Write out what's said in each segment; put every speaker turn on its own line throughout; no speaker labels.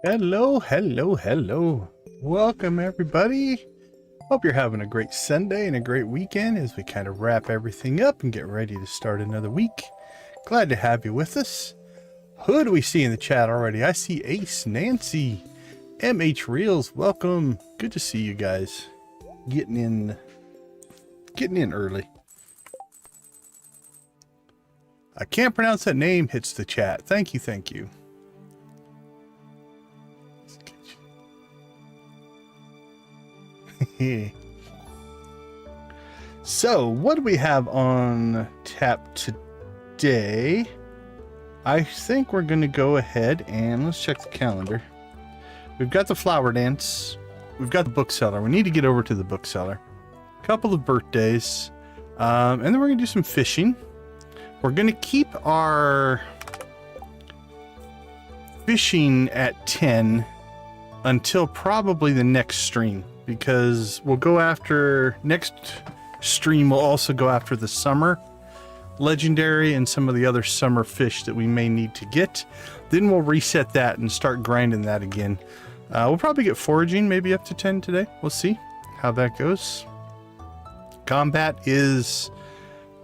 Hello, hello, hello. Welcome, everybody. Hope you're having a great Sunday and a great weekend as we kind of wrap everything up and get ready to start another week. Glad to have you with us. Who do we see in the chat already? I see Ace, Nancy, MH Reels. Welcome. Good to see you guys. Getting in early. I can't pronounce that name, hits the chat. Thank you, thank you. So, what do we have on tap today? I think we're going to go ahead and let's check the calendar. We've got the flower dance. We've got the bookseller. We need to get over to the bookseller. A couple of birthdays. And then we're going to do some fishing. We're going to keep our fishing at 10 until probably the next stream, because we'll go after next stream. We'll also go after the summer legendary and some of the other summer fish that we may need to get. Then we'll reset that and start grinding that again. We'll probably get foraging maybe up to 10 today. We'll see how that goes. Combat is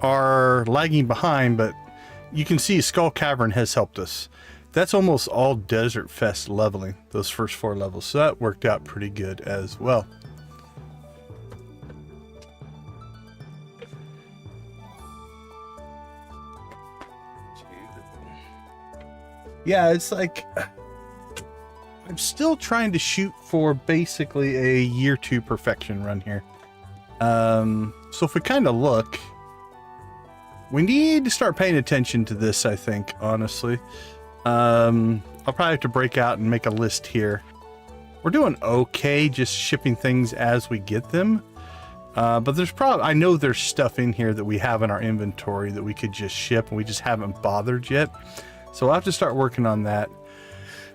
our lagging behind, but you can see Skull Cavern has helped us. That's almost all Desert Fest leveling, those first 4 levels. So that worked out pretty good as well. Yeah, it's like I'm still trying to shoot for basically a year 2 perfection run here. So if we kind of look, we need to start paying attention to this, I think, honestly. I'll probably have to break out and make a list here. We're doing okay just shipping things as we get them. But there's probably, I know there's stuff in here that we have in our inventory that we could just ship and we just haven't bothered yet. So we'll have to start working on that.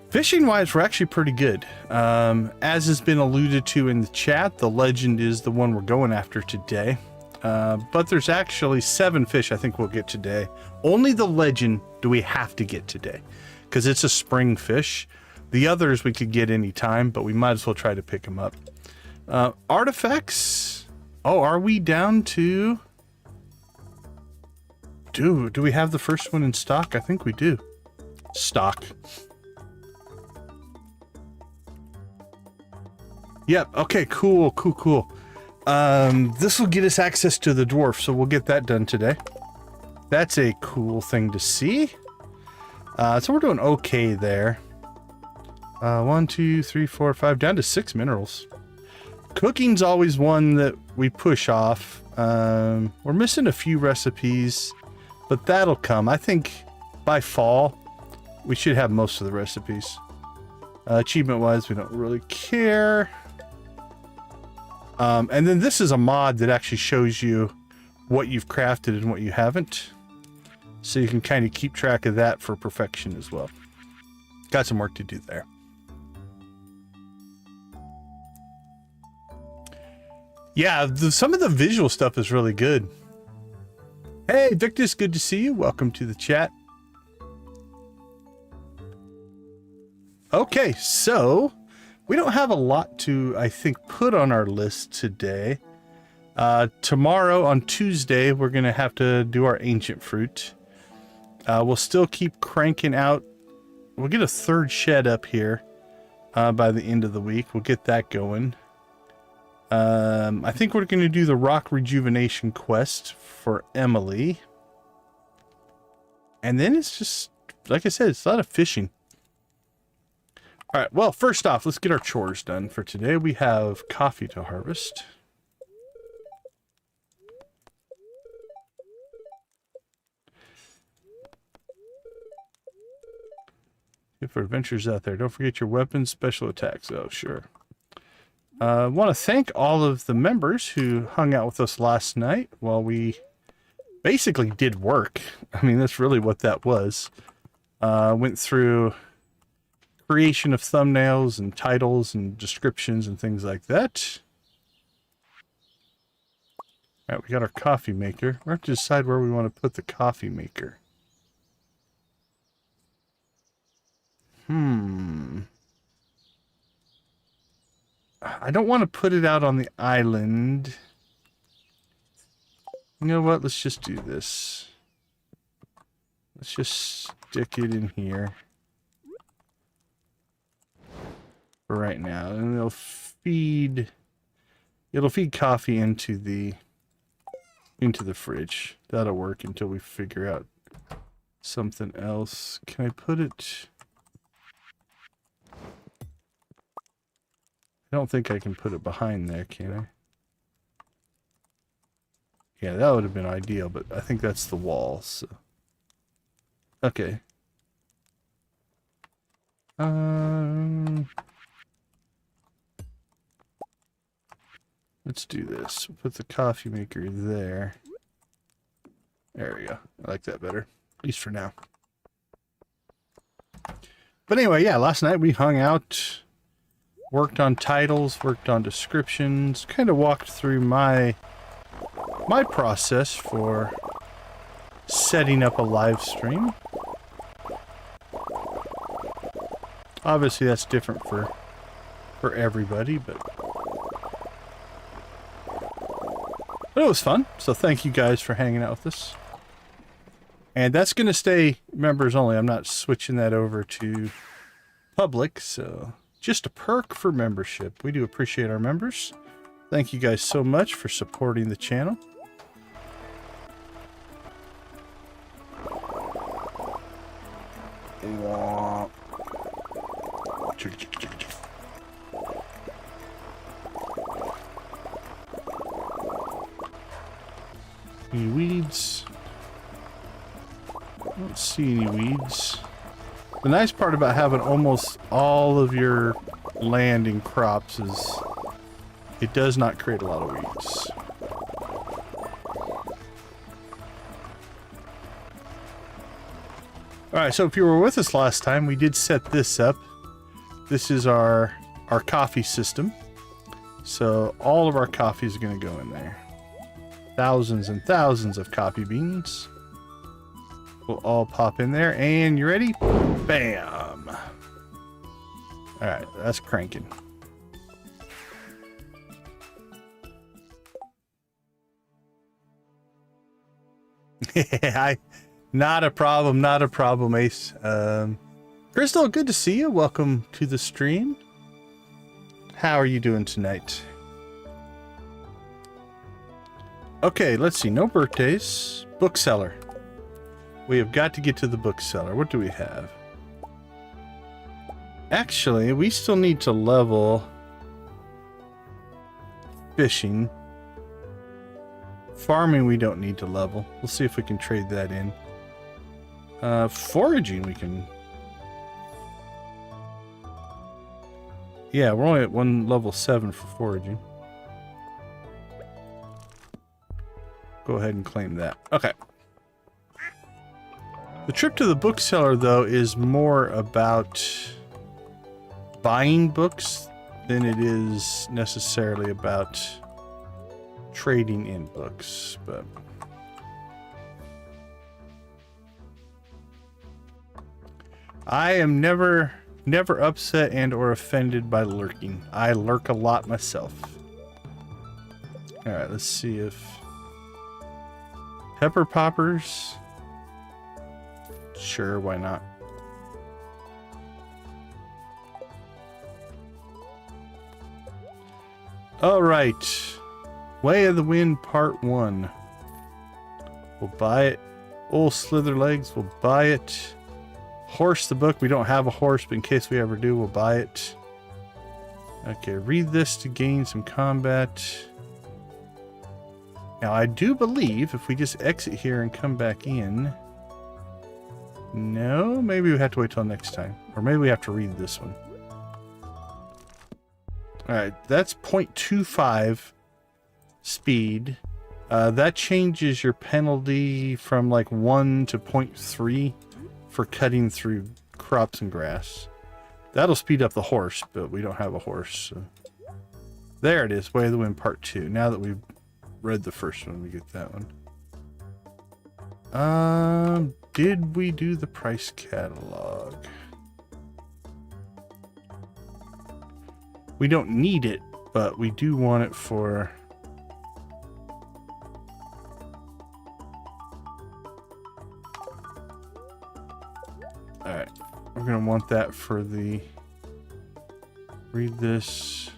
Fishing wise, we're actually pretty good. As has been alluded to in the chat, the legend is the one we're going after today. But there's actually 7 fish I think we'll get today. Only the legend do we have to get today, because it's a spring fish. The others we could get any time, but we might as well try to pick them up. Artifacts. Oh, are we down to... Do we have the first one in stock? I think we do. Stock. Yep. Okay, cool. This will get us access to the dwarf, so we'll get that done today. That's a cool thing to see. So we're doing okay there. 1, 2, 3, 4, 5, down to 6 minerals. Cooking's always one that we push off. We're missing a few recipes, but that'll come. I think by fall, we should have most of the recipes. Achievement-wise, we don't really care. And then this is a mod that actually shows you what you've crafted and what you haven't. So you can kind of keep track of that for perfection as well. Got some work to do there. Yeah, some of the visual stuff is really good. Hey, Victus, good to see you. Welcome to the chat. Okay, so we don't have a lot to, I think, put on our list today. Tomorrow, on Tuesday, we're going to have to do our ancient fruit. We'll still keep cranking out. We'll get a 3rd shed up here by the end of the week. We'll get that going. I think we're going to do the rock rejuvenation quest for Emily. And then it's just, like I said, it's a lot of fishing. All right, well, first off, let's get our chores done for today. We have coffee to harvest. If for adventures out there, don't forget your weapons, special attacks. Oh, sure. I want to thank all of the members who hung out with us last night while we basically did work. I mean, that's really what that was. Went through creation of thumbnails and titles and descriptions and things like that. All right, we got our coffee maker. We have to decide where we want to put the coffee maker. I don't want to put it out on the island. You know what? Let's just do this. Let's just stick it in here for right now, and it'll feed coffee into the fridge. That'll work until we figure out something else. Can I put it? I don't think I can put it behind there, can I? Yeah, that would have been ideal, but I think that's the wall, so. Okay. Let's do this. We'll put the coffee maker there. There we go. I like that better, at least for now. But anyway, yeah, last night we hung out, worked on titles, worked on descriptions, kind of walked through my process for setting up a live stream. Obviously that's different for everybody, but it was fun. So thank you guys for hanging out with us. And that's going to stay members only. I'm not switching that over to public, so just a perk for membership. We do appreciate our members. Thank you guys so much for supporting the channel. Any weeds? I don't see any weeds. The nice part about having almost all of your land in crops is it does not create a lot of weeds. Alright, so if you were with us last time, we did set this up. This is our coffee system. So all of our coffee is going to go in there. Thousands and thousands of coffee beans will all pop in there. And you ready? Bam! Alright, that's cranking. Not a problem, Ace. Crystal, good to see you. Welcome to the stream. How are you doing tonight? Okay, let's see. No birthdays. Bookseller. We have got to get to the bookseller. What do we have? Actually, we still need to level fishing. Farming we don't need to level. We'll see if we can trade that in. Foraging we can... Yeah, we're only at one level 7 for foraging. Go ahead and claim that. Okay. The trip to the bookseller, though, is more about buying books than it is necessarily about trading in books, but... I am never upset and or offended by lurking. I lurk a lot myself. Alright, let's see if... Pepper poppers? Sure, why not? Alright. Way of the Wind Part 1. We'll buy it. Old Slitherlegs, we'll buy it. Horse the book. We don't have a horse, but in case we ever do, we'll buy it. Okay, read this to gain some combat. Now, I do believe if we just exit here and come back in... No, maybe we have to wait till next time. Or maybe we have to read this one. Alright, that's 0.25 speed. That changes your penalty from like 1 to 0.3 for cutting through crops and grass. That'll speed up the horse, but we don't have a horse. So. There it is, Way of the Wind Part 2. Now that we've read the first one, we get that one. Did we do the price catalog? We don't need it, but we do want it for... Alright, we're going to want that for the... Read this.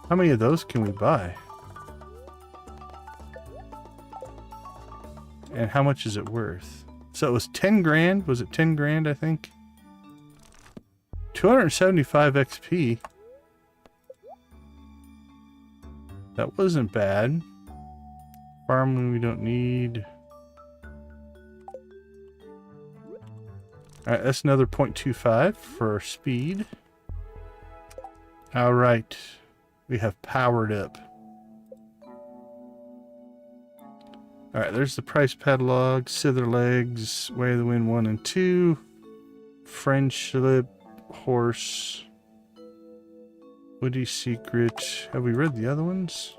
How many of those can we buy? And how much is it worth? So it was 10 grand. Was it 10 grand, I think? 275 XP. That wasn't bad. Farming we don't need. Alright, that's another 0.25 for speed. Alright. We have powered up. Alright, there's the price catalog. Sither Legs, Way of the Wind 1 and 2. Friendship, Horse. Woody Secret. Have we read the other ones?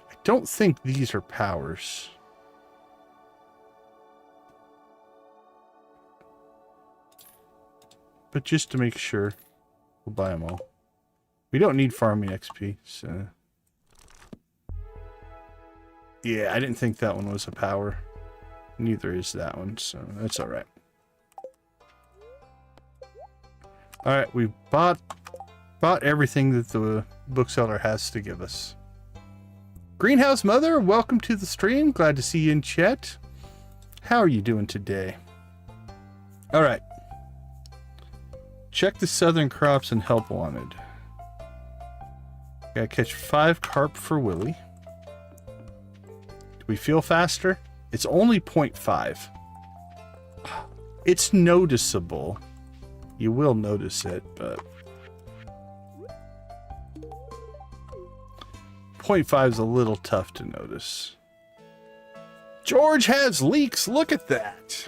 I don't think these are powers. But just to make sure, we'll buy them all. We don't need farming XP, so... Yeah, I didn't think that one was a power. Neither is that one, so that's alright. Alright, we've bought everything that the bookseller has to give us. Greenhouse Mother, welcome to the stream. Glad to see you in chat. How are you doing today? Alright. Check the southern crops and help wanted. Gotta catch 5 carp for Willie. Do we feel faster? It's only 0.5. It's noticeable. You will notice it, but... 0.5 is a little tough to notice. George has leaks. Look at that.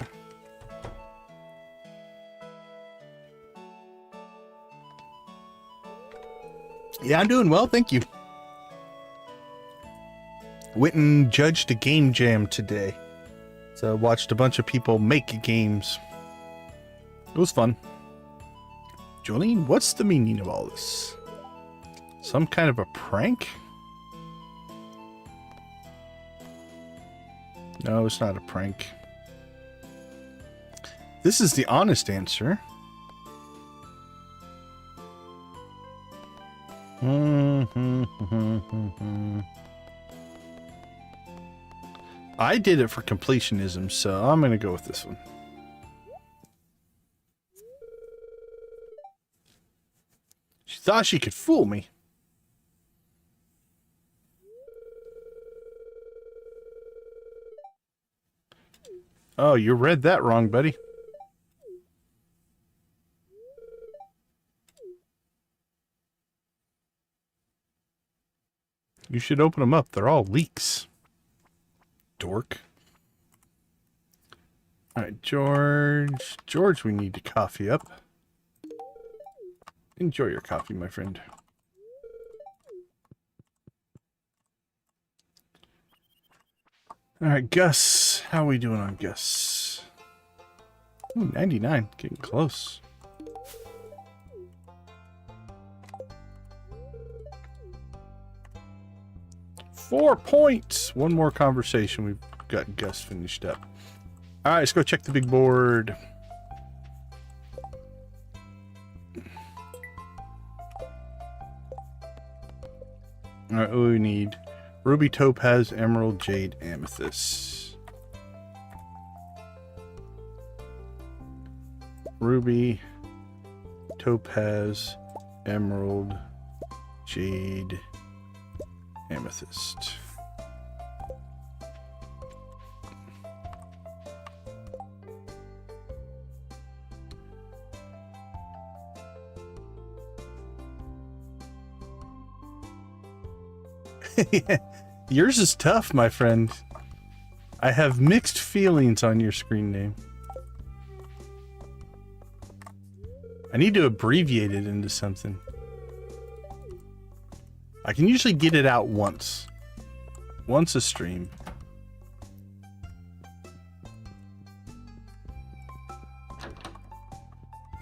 Yeah, I'm doing well, thank you. Went and judged a game jam today. So I watched a bunch of people make games. It was fun. Jolene, what's the meaning of all this? Some kind of a prank? No, it's not a prank. This is the honest answer. I did it for completionism, so I'm going to go with this one. She thought she could fool me. Oh, you read that wrong, buddy. You should open them up. They're all leaks. Dork. Alright, George. George, we need to coffee up. Enjoy your coffee, my friend. Alright, Gus. How are we doing on Gus? Ooh, 99. Getting close. Four points. One more conversation. We've got Gus finished up. Alright, let's go check the big board. Alright, what do we need? Ruby, Topaz, Emerald, Jade, Amethyst. Ruby, Topaz, Emerald, Jade, Amethyst. Yeah. Yours is tough, my friend. I have mixed feelings on your screen name. I need to abbreviate it into something. I can usually get it out once. Once a stream.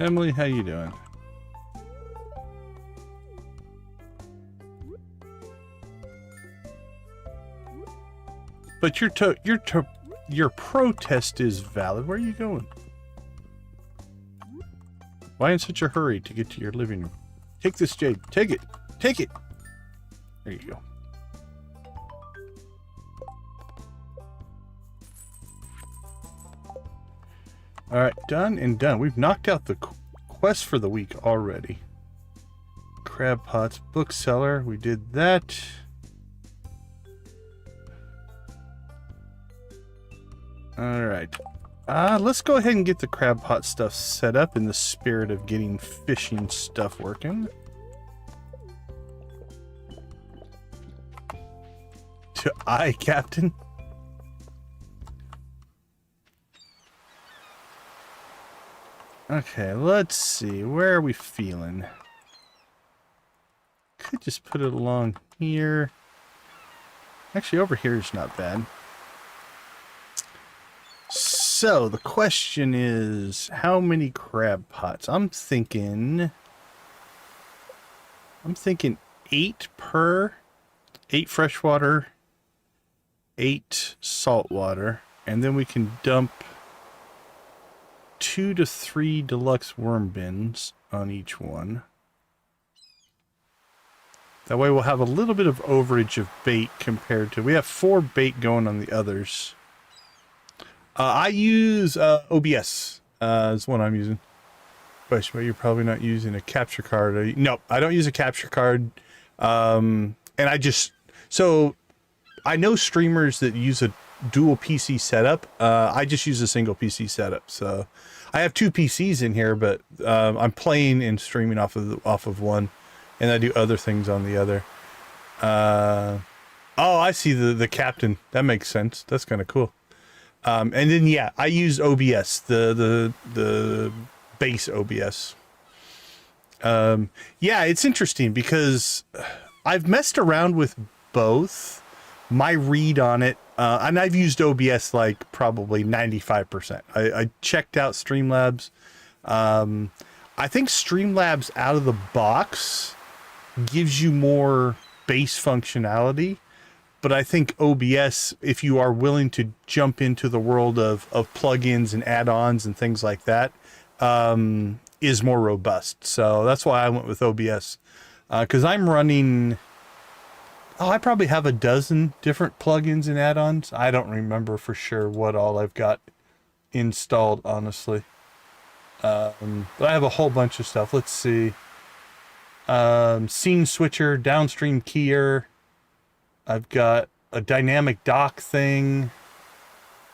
Emily, how you doing? But your protest is valid. Where are you going? Why in such a hurry to get to your living room? Take this, Jade. Take it. Take it. There you go. All right, done and done. We've knocked out the quest for the week already. Crab pots, bookseller. We did that. All right. Let's go ahead and get the crab pot stuff set up in the spirit of getting fishing stuff working. To I, Captain. Okay, let's see. Where are we feeling? Could just put it along here. Actually, over here is not bad. So, the question is, how many crab pots? I'm thinking 8 per. 8 freshwater, 8 saltwater, and then we can dump 2 to 3 deluxe worm bins on each one. That way we'll have a little bit of overage of bait compared to... We have 4 bait going on the others. I use OBS is what I'm using. But you're probably not using a capture card. No, I don't use a capture card. And I just... So, I know streamers that use a dual PC setup. I just use a single PC setup. So, I have 2 PCs in here, but I'm playing and streaming off of one, and I do other things on the other. Oh, I see the captain. That makes sense. That's kind of cool. And then yeah, I use OBS, the base OBS. Yeah, it's interesting because I've messed around with both. My read on it, and I've used OBS like probably 95%. I checked out Streamlabs. I think Streamlabs out of the box gives you more base functionality, but I think OBS, if you are willing to jump into the world of plugins and add-ons and things like that, is more robust. So that's why I went with OBS, because I'm running... Oh, I probably have a dozen different plugins and add-ons. I don't remember for sure what all I've got installed, honestly. But I have a whole bunch of stuff. Let's see. Scene switcher, downstream keyer. I've got a dynamic dock thing.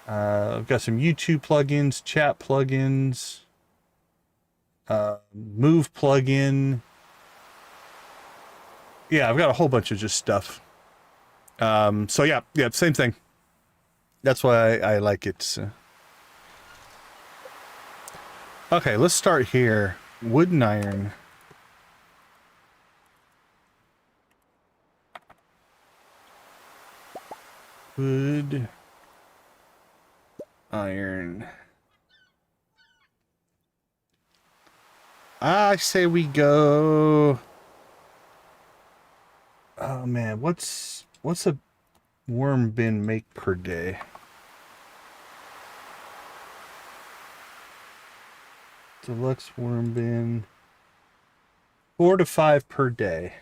I've got some YouTube plugins, chat plugins, move plugin. Yeah, I've got a whole bunch of just stuff. So yeah, same thing. That's why I like it. Okay, let's start here. Wood and iron. Wood, iron. I say we go... Oh man, what's a worm bin make per day? Deluxe worm bin. 4 to 5 per day.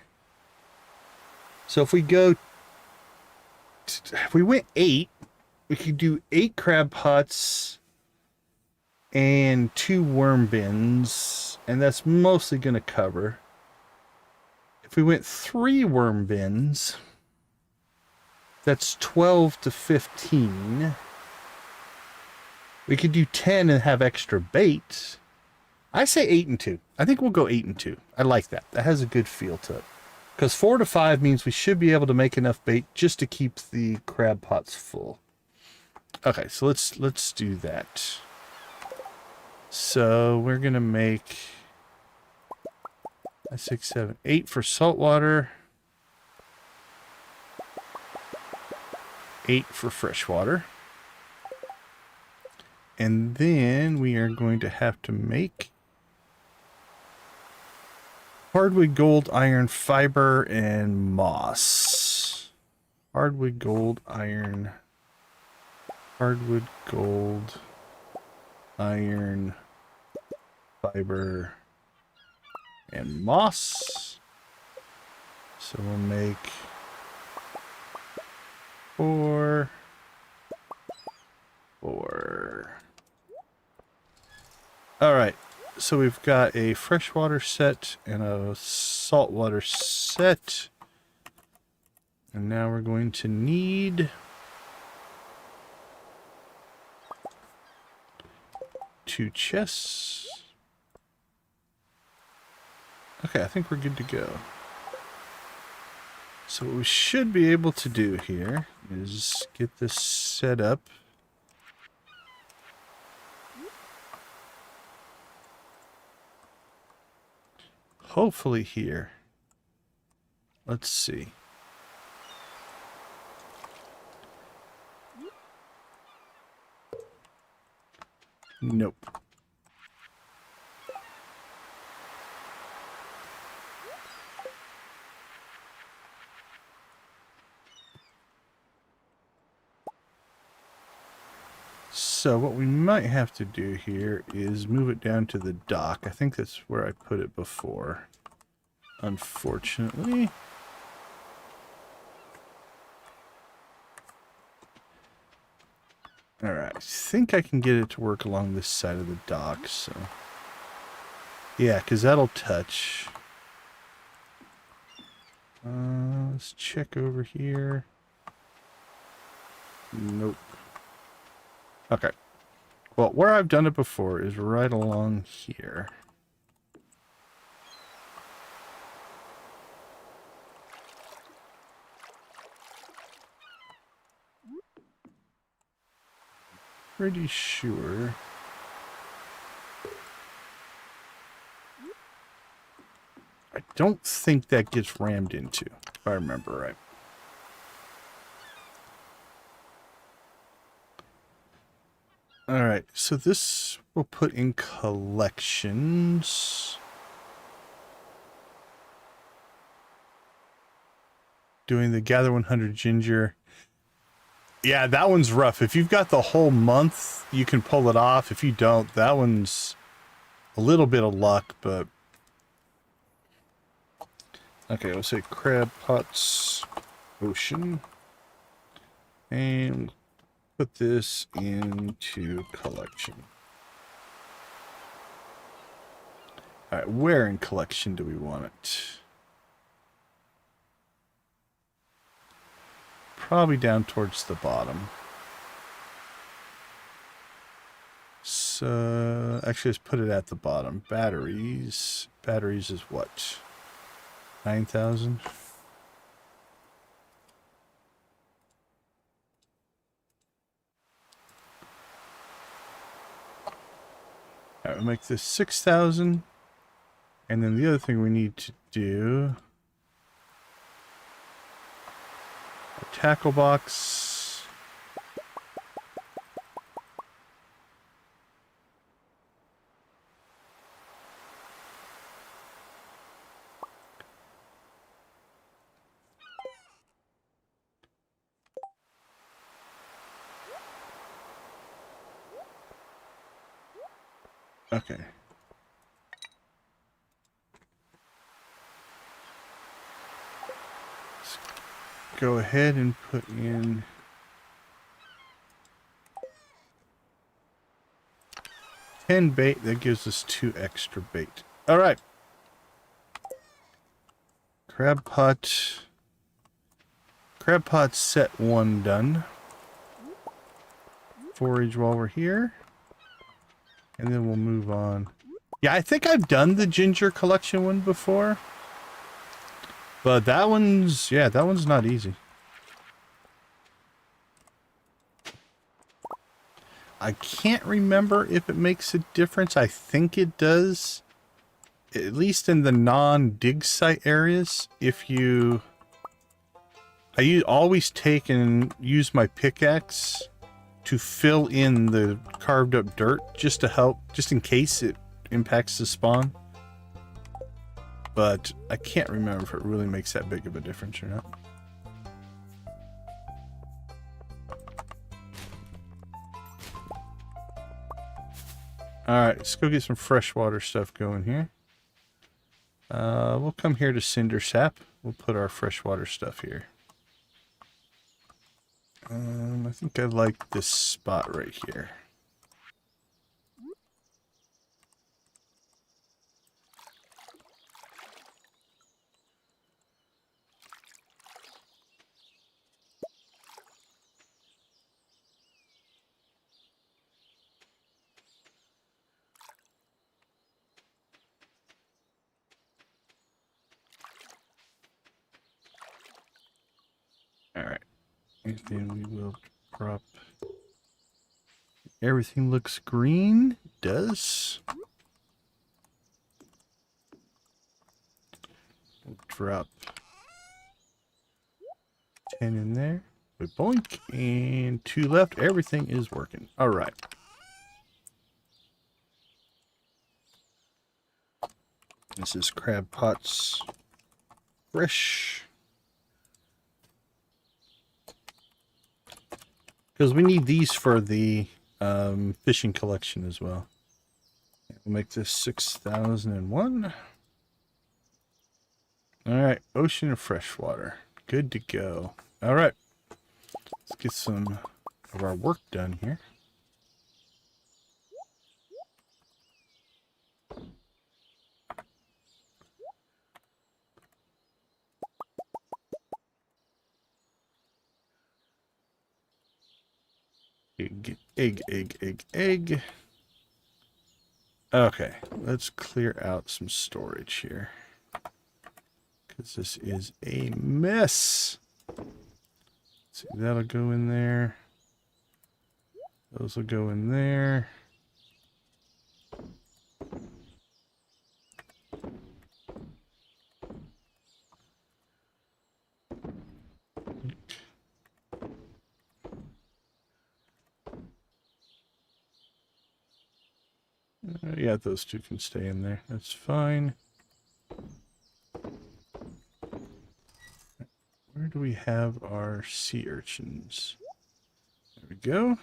So if we went 8, we could do 8 crab pots and 2 worm bins, and that's mostly going to cover. If we went 3 worm bins, that's 12 to 15. We could do 10 and have extra bait. I say 8 and 2. I think we'll go 8 and 2. I like that. That has a good feel to it. Because 4 to 5 means we should be able to make enough bait just to keep the crab pots full. Okay, so let's do that. So we're gonna make 6, 7, 8 for saltwater, 8 for freshwater, and then we are going to have to make Hardwood, gold, iron, fiber, and moss. Hardwood, gold, iron. Hardwood, gold, iron, fiber, and moss. So we'll make 4. Alright, so we've got a freshwater set and a saltwater set. And now we're going to need 2 chests. Okay, I think we're good to go. So what we should be able to do here is get this set up. Hopefully here. Let's see. Nope. So what we might have to do here is move it down to the dock. I think that's where I put it before. Unfortunately. Alright, I think I can get it to work along this side of the dock, so... Yeah, because that'll touch. Let's check over here. Nope. Okay. Well, where I've done it before is right along here. Pretty sure. I don't think that gets rammed into, if I remember right. Alright, so this we'll put in collections. Doing the gather 100 ginger. Yeah, that one's rough. If you've got the whole month, you can pull it off. If you don't, that one's a little bit of luck, but... Okay, let's say crab pots, ocean. And put this into collection. Alright, where in collection do we want it? Probably down towards the bottom. So, actually, let's put it at the bottom. Batteries. Batteries is what? 9,000? Alright, we'll make this 6,000. And then the other thing we need to do... a tackle box. Okay. Let's go ahead and put in 10 bait. That gives us 2 extra bait. All right. Crab pot. Crab pot set 1 done. Forage while we're here. And then we'll move on. Yeah, I think I've done the ginger collection one before. But that one's, yeah, that one's not easy. I can't remember if it makes a difference. I think it does. At least in the non-dig site areas. If you... I always take and use my pickaxe to fill in the carved up dirt just to help, just in case it impacts the spawn. but I can't remember if it really makes that big of a difference or not. Alright, let's go get some freshwater stuff going here. We'll come here to Cinder Sap. We'll put our freshwater stuff here. I think I like this spot right here. Alright, and then we will drop. Everything looks green. It does. We'll drop 10 in there. We boink, and 2 left. Everything is working. Alright. This is crab pots. Fresh. Because we need these for the fishing collection as well. We'll make this 6001. Alright, ocean and freshwater. Good to go. Alright. Let's get some of our work done here. Egg. Okay, let's clear out some storage here. Because this is a mess. Let's see, that'll go in there. Those will go in there. Yeah, those two can stay in there. That's fine. Where do we have our sea urchins? There we go.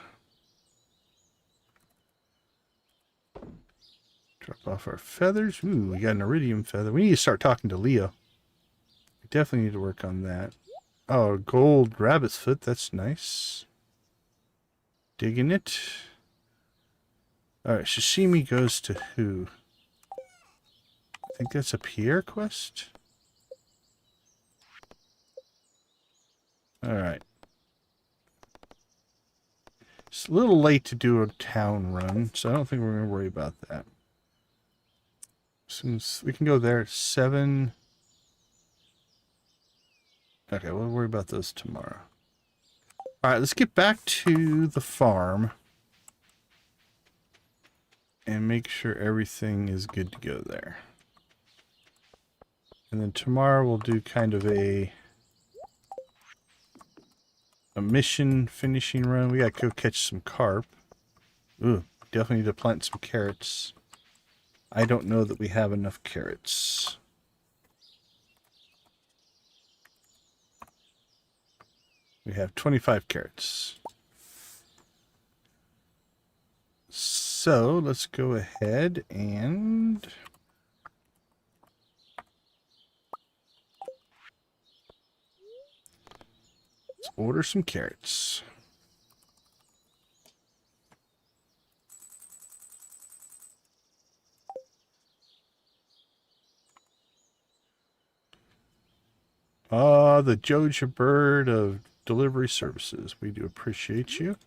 Drop off our feathers. Ooh, we got an iridium feather. We need to start talking to Leo. We definitely need to work on that. Oh, gold rabbit's foot. That's nice. Digging it. Alright, Sashimi goes to who? I think that's a Pierre quest. Alright. It's a little late to do a town run, so I don't think we're going to worry about that. Since we can go there at 7. Okay, we'll worry about those tomorrow. Alright, let's get back to the farm. And make sure everything is good to go there. And then tomorrow we'll do kind of a mission finishing run. We gotta go catch some carp. Ooh, definitely need to plant some carrots. I don't know that we have enough carrots. We have 25 carrots. So let's go ahead and let's order some carrots. The Joja bird of delivery services. We do appreciate you.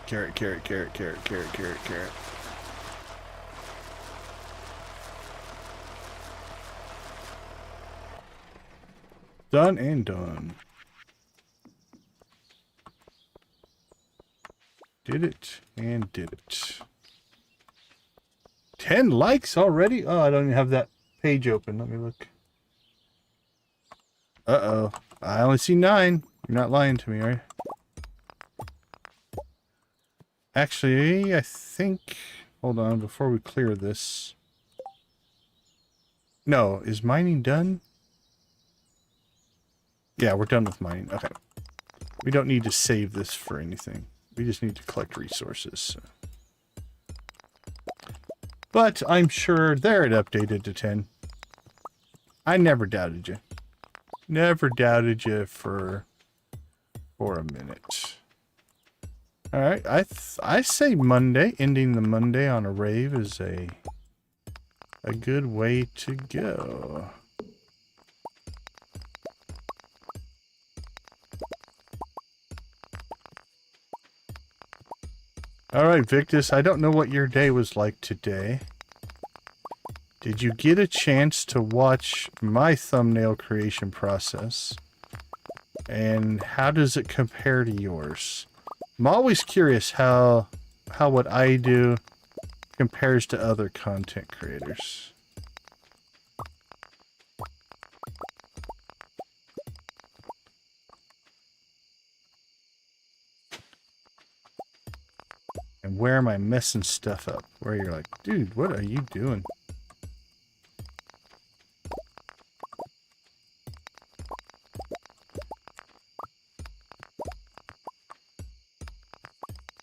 Carrot. Done and done. Did it and did it. 10 likes already? Oh, I don't even have that page open. Let me look. Uh-oh. I only see 9. You're not lying to me, are you? Actually, I think... Hold on, before we clear this. No, is mining done? Yeah, we're done with mining. Okay. We don't need to save this for anything. We just need to collect resources. So. But I'm sure there it updated to 10. I never doubted you. Never doubted you for a minute. Alright, I say Monday, ending the Monday on a rave is a good way to go. Alright, Victus, I don't know what your day was like today. Did you get a chance to watch my thumbnail creation process? And how does it compare to yours? I'm always curious how what I do compares to other content creators. And where am I messing stuff up? Where you're like, dude, what are you doing?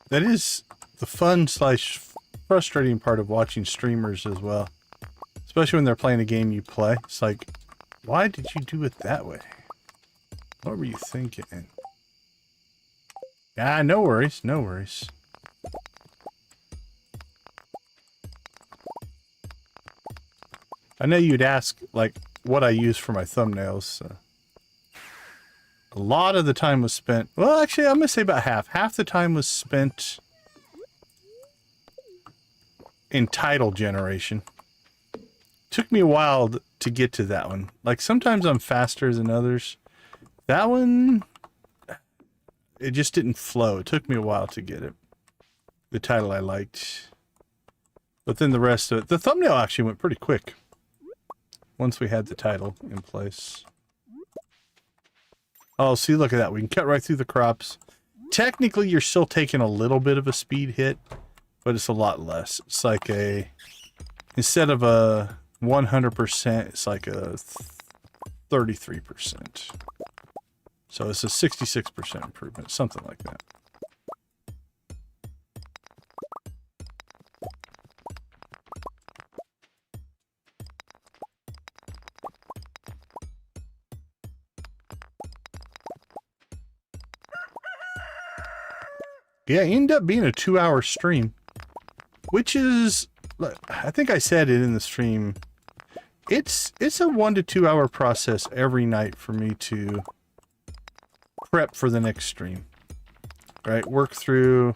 That is the fun / frustrating part of watching streamers as well. Especially when they're playing a game you play. It's like, why did you do it that way? What were you thinking? Ah, no worries, no worries. I know you'd ask, like, what I use for my thumbnails. So. A lot of the time was spent... Well, actually, I'm going to say about half. Half the time was spent in title generation. Took me a while to get to that one. Like, sometimes I'm faster than others. That one... It just didn't flow. It took me a while to get it. The title I liked. But then the rest of it... The thumbnail actually went pretty quick. Once we had the title in place. Oh, see, look at that. We can cut right through the crops. Technically, you're still taking a little bit of a speed hit, but it's a lot less. It's like a... Instead of a 100%, it's like a 33%. So it's a 66% improvement, something like that. Yeah, it ended up being a 2-hour stream, which is, I think I said it in the stream, it's a 1 to 2 hour process every night for me to prep for the next stream, right? Work through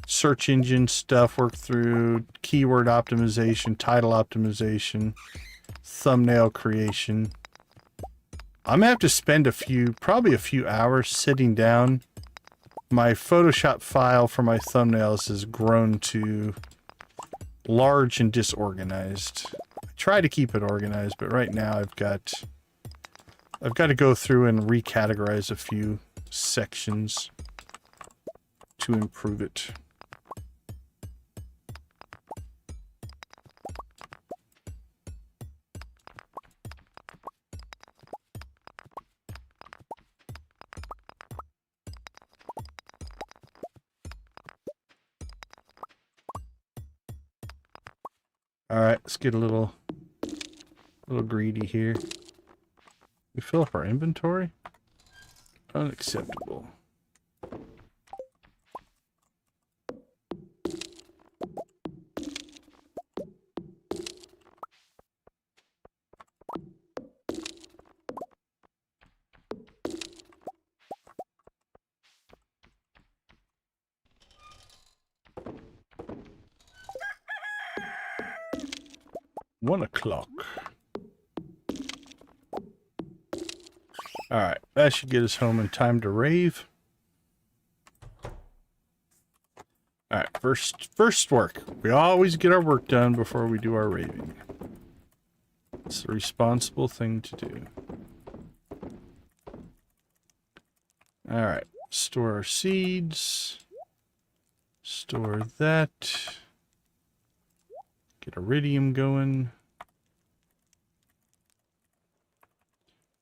search engine stuff, work through keyword optimization, title optimization, thumbnail creation. I'm gonna have to spend probably a few hours sitting down. My Photoshop file for my thumbnails has grown to large and disorganized. I try to keep it organized, but right now I've got to go through and recategorize a few sections to improve it. All right, let's get a little greedy here. We fill up our inventory? Unacceptable. $1:00. Alright, that should get us home in time to rave. Alright, first work. We always get our work done before we do our raving. It's the responsible thing to do. Alright, store our seeds. Store that. Get iridium going.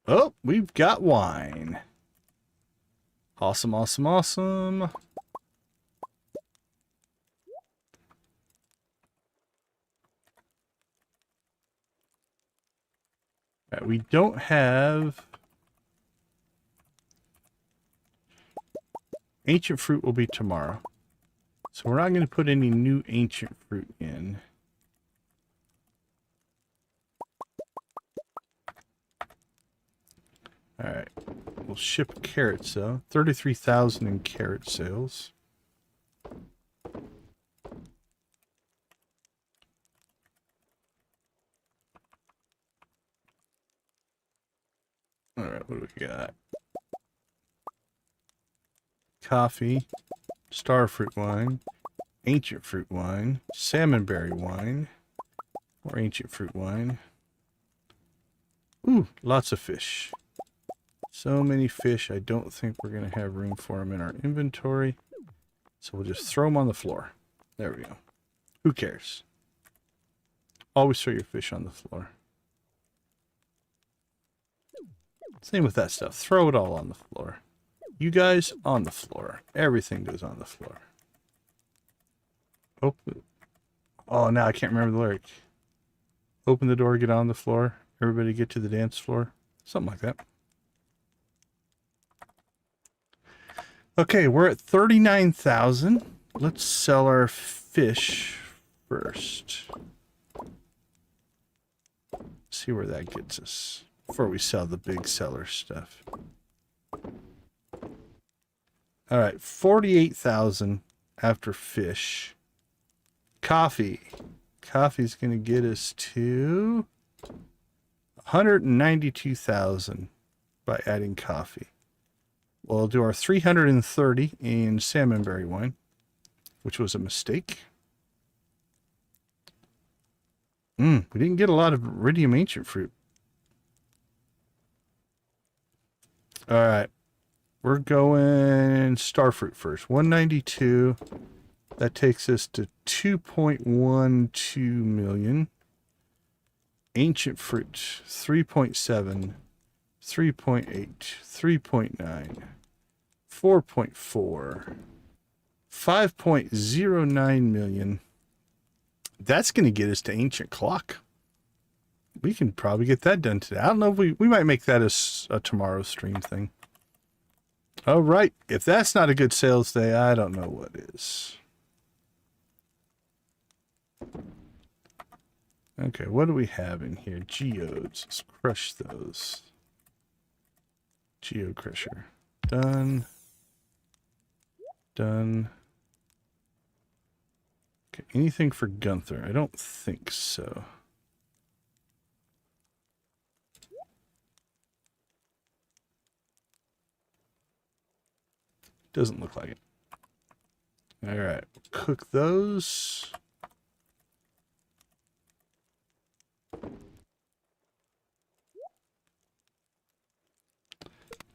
Oh, we've got wine. Awesome, awesome, awesome. All right, we don't have... Ancient fruit will be tomorrow. So we're not going to put any new ancient fruit in. Alright. We'll ship carrots though. 33,000 in carrot sales. Alright, what do we got? Coffee. Starfruit wine. Ancient fruit wine. Salmonberry wine. Or ancient fruit wine. Ooh, lots of fish. So many fish, I don't think we're going to have room for them in our inventory. So we'll just throw them on the floor. There we go. Who cares? Always throw your fish on the floor. Same with that stuff. Throw it all on the floor. You guys, on the floor. Everything goes on the floor. Open. Oh, now I can't remember the lyric. Open the door, get on the floor. Everybody get to the dance floor. Something like that. Okay, we're at 39,000. Let's sell our fish first. See where that gets us before we sell the big seller stuff. All right, 48,000 after fish. Coffee. Coffee's going to get us to 192,000 by adding coffee. We'll do our 330 in salmonberry wine, which was a mistake. We didn't get a lot of iridium ancient fruit. All right. We're going Starfruit first. 192. That takes us to 2.12 million. Ancient fruit, 3.7, 3.8, 3.9, 4.4, 5.09 million. That's going to get us to ancient clock. We can probably get that done today. I don't know if we might make that a tomorrow stream thing. All right. If that's not a good sales day, I don't know what is. Okay, what do we have in here? Geodes. Let's crush those. Geo crusher. Done. Done. Okay, anything for Gunther? I don't think so. Doesn't look like it. All right, cook those.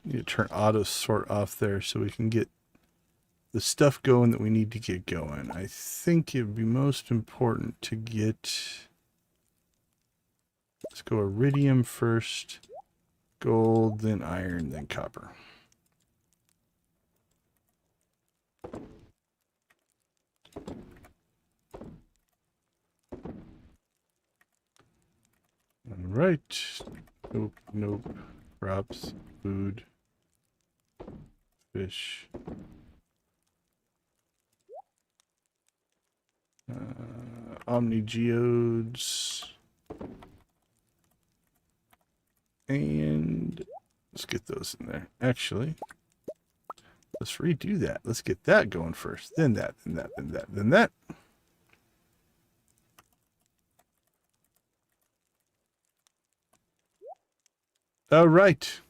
Need to turn auto sort off there so we can get the stuff going that we need to get going. I think it would be most important to get, let's go iridium first, gold, then iron, then copper. All right. Nope, nope. Crops, food, fish. Omni geodes. And let's get those in there. Actually, let's redo that. Let's get that going first. Then that, then that, then that, then that. All right.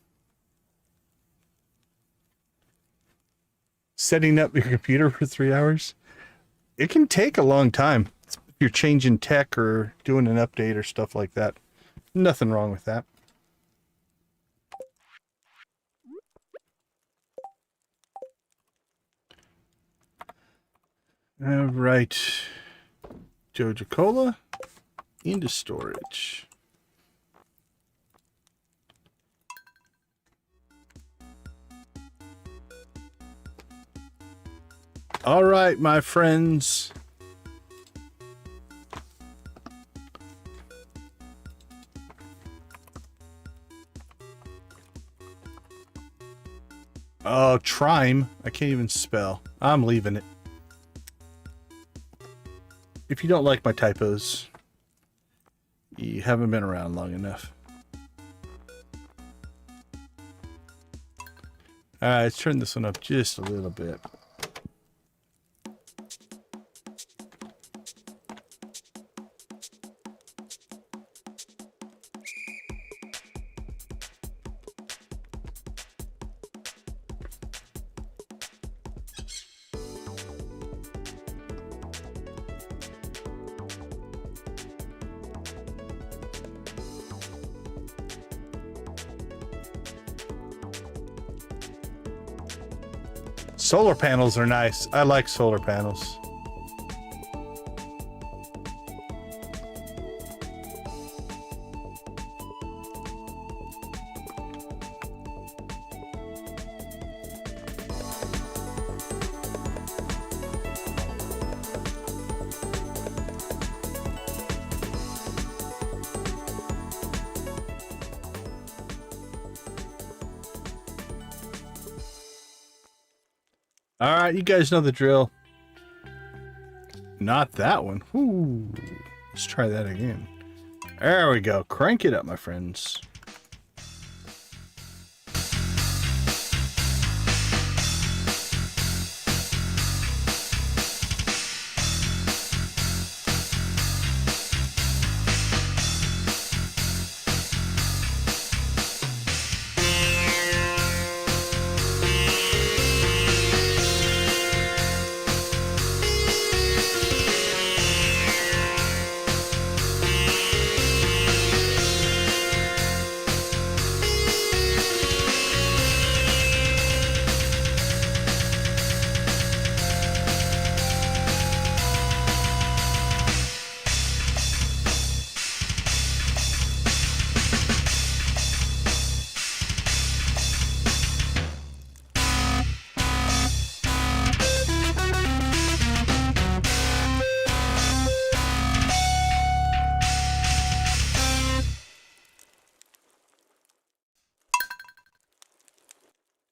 Setting up your computer for 3 hours. It can take a long time if you're changing tech or doing an update or stuff like that. Nothing wrong with that. All right. Joja Cola into storage. All right, my friends. Oh, Trime. I can't even spell. I'm leaving it. If you don't like my typos, you haven't been around long enough. All right, let's turn this one up just a little bit. Solar panels are nice. I like solar panels. All right, you guys know the drill. Not that one. Ooh, let's try that again. There we go. Crank it up, my friends.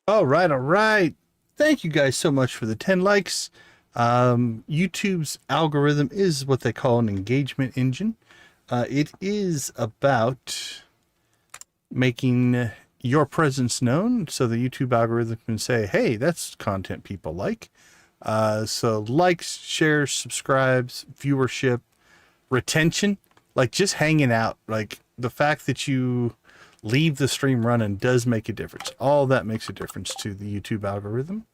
All right, all right. Thank you guys so much for the 10 likes. YouTube's algorithm is what they call an engagement engine. It is about making your presence known so the YouTube algorithm can say, hey, that's content people like. So likes, shares, subscribes, viewership, retention, like just hanging out, like the fact that you leave the stream running does make a difference. All that makes a difference to the YouTube algorithm.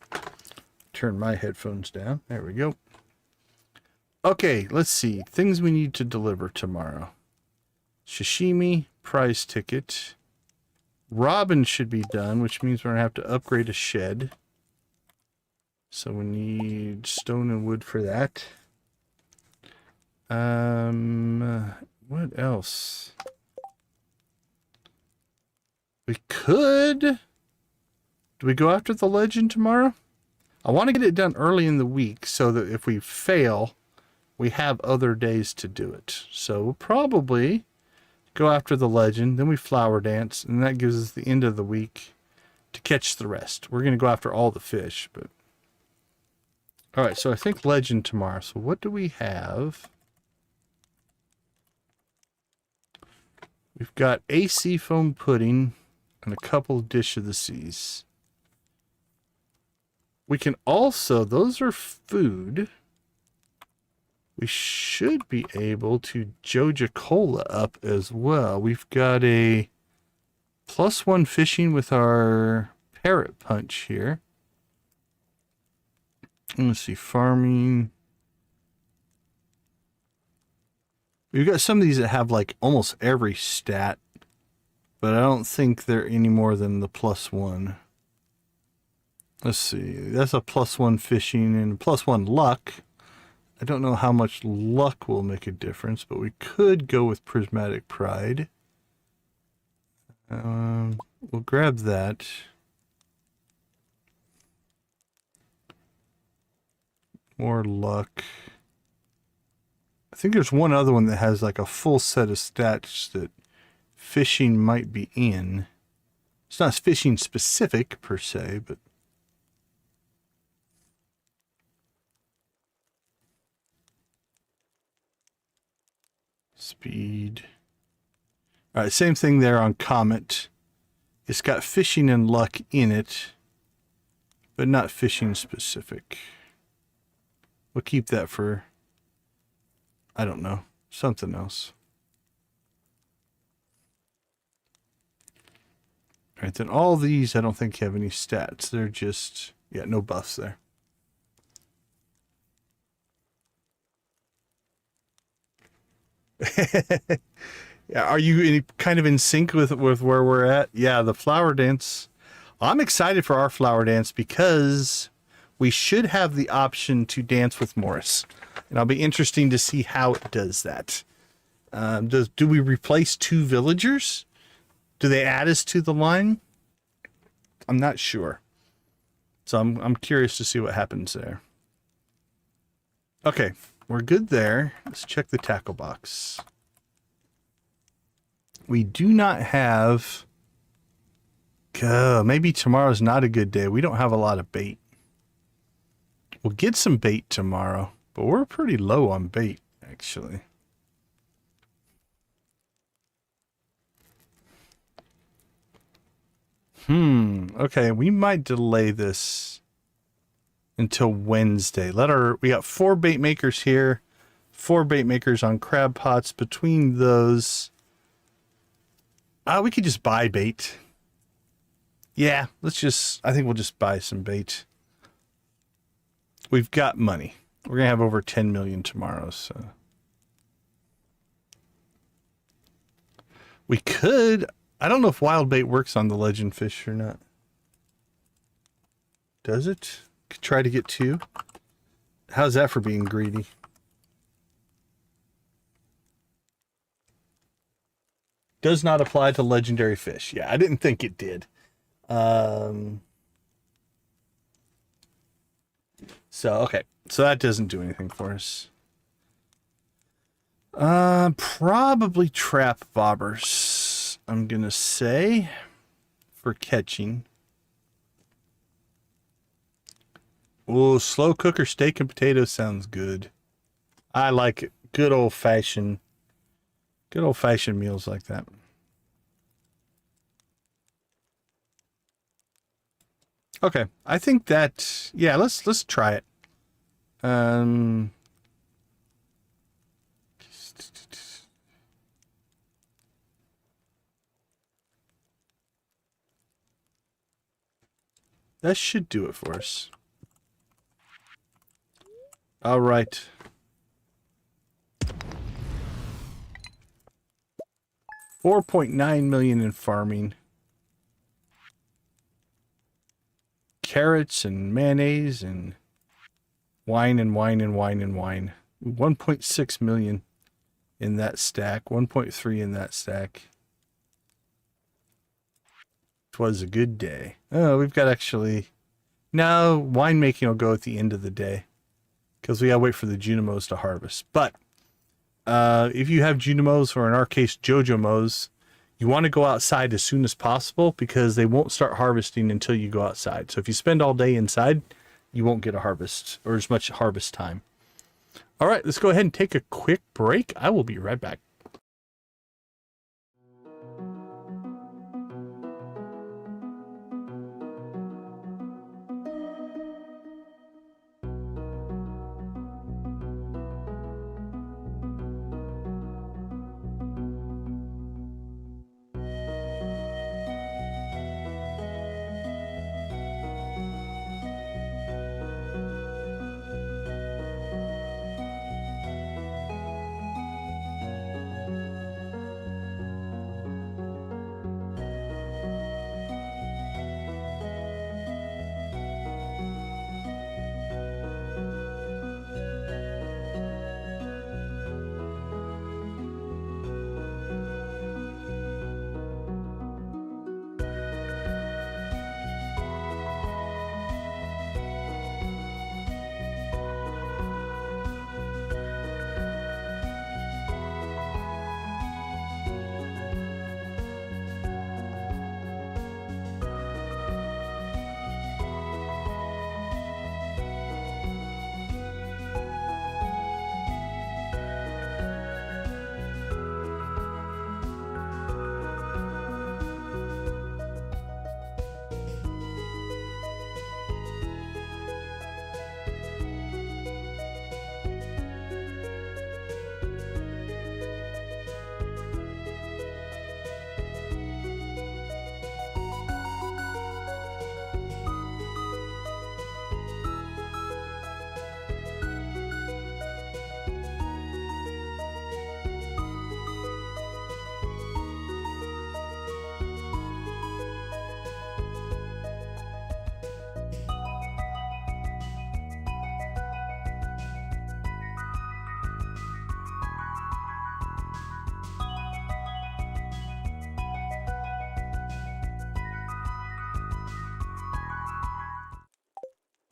Turn my headphones down. There we go. Okay, let's see. Things we need to deliver tomorrow. Sashimi, prize ticket. Robin should be done, which means we're going to have to upgrade a shed. So we need stone and wood for that. What else? We could. Do we go after the legend tomorrow? I want to get it done early in the week so that if we fail, we have other days to do it. So we'll probably go after the legend, then we flower dance, and that gives us the end of the week to catch the rest. We're going to go after all the fish, but all right, so I think legend tomorrow. So what do we have? We've got AC foam pudding and a couple of dish of the seas. We can also, those are food. We should be able to Joja Cola up as well. We've got a +1 fishing with our parrot punch here. Let's see, farming. We've got some of these that have like almost every stat, but I don't think they're any more than the +1. Let's see, that's a +1 fishing and +1 luck. I don't know how much luck will make a difference, but we could go with Prismatic Pride. We'll grab that. More luck. I think there's one other one that has like a full set of stats that fishing might be in. It's not fishing specific per se, but speed. All right, same thing there on Comet. It's got fishing and luck in it, but not fishing specific. We'll keep that for, I don't know, something else. All right, then all these I don't think have any stats. They're just, yeah, no buffs there. Are you kind of in sync with where we're at? Yeah, the flower dance. I'm excited for our flower dance because we should have the option to dance with Morris. And I'll be interesting to see how it does that. Do we replace 2 villagers? Do they add us to the line? I'm not sure. So I'm curious to see what happens there. Okay, we're good there. Let's check the tackle box. We do not have... maybe tomorrow's not a good day. We don't have a lot of bait. We'll get some bait tomorrow, but we're pretty low on bait, actually. Okay, we might delay this until Wednesday. We got 4 bait makers here, 4 bait makers on crab pots. Between those, we could just buy bait. Yeah, I think we'll just buy some bait. We've got money. We're going to have over 10 million tomorrow, so. We could, I don't know if wild bait works on the legend fish or not. Does it? Could try to get 2. How's that for being greedy? Does not apply to legendary fish. Yeah, I didn't think it did. Okay. So that doesn't do anything for us. Probably trap bobbers, I'm going to say, for catching. Oh, slow cooker steak and potatoes sounds good. I like it. Good old fashioned meals like that. Okay, I think that, yeah, let's try it. That should do it for us. All right. $4.9 million in farming. Carrots and mayonnaise and wine and wine and wine and wine. 1.6 million in that stack. 1.3 in that stack. It was a good day. Oh, we've got actually... No, winemaking will go at the end of the day. Because we gotta wait for the Junimos to harvest. But if you have Junimos, or in our case, Jojomos, you want to go outside as soon as possible because they won't start harvesting until you go outside. So if you spend all day inside, you won't get a harvest or as much harvest time. All right, let's go ahead and take a quick break. I will be right back.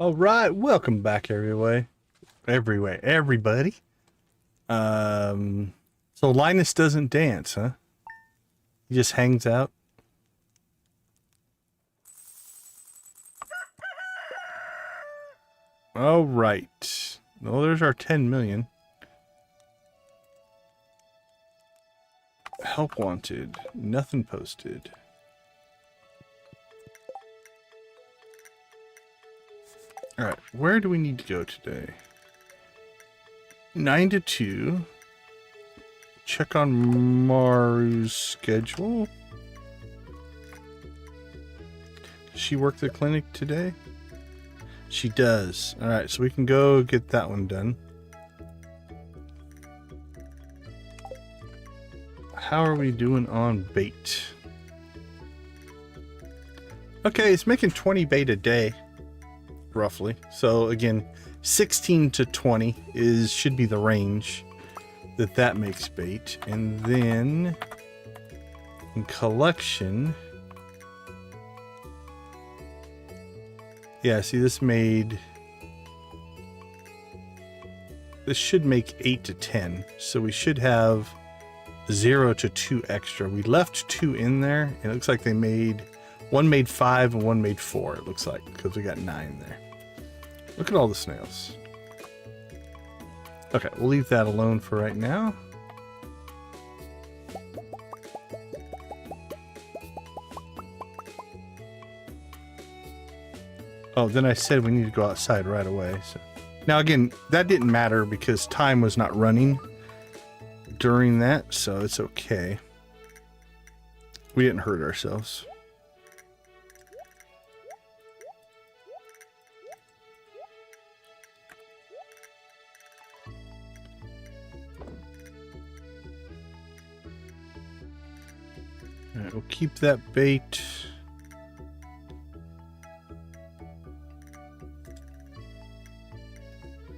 All right, welcome back, everybody. Everybody. So Linus doesn't dance, huh? He just hangs out. All right. Well, there's our 10 million. Help wanted. Nothing posted. All right, where do we need to go today? 9 to 2. Check on Maru's schedule. Does she work the clinic today? She does. All right, so we can go get that one done. How are we doing on bait? Okay, it's making 20 bait a day, roughly. So again, 16 to 20 should be the range that makes bait. And then in collection, yeah, see, this should make 8 to 10. So we should have 0 to 2 extra. We left 2 in there. It looks like one made 5 and one made 4, it looks like, because we got 9 there. Look at all the snails. Okay, we'll leave that alone for right now. Oh, then I said we need to go outside right away. So now again, that didn't matter because time was not running during that, so it's okay. We didn't hurt ourselves. All right, we'll keep that bait.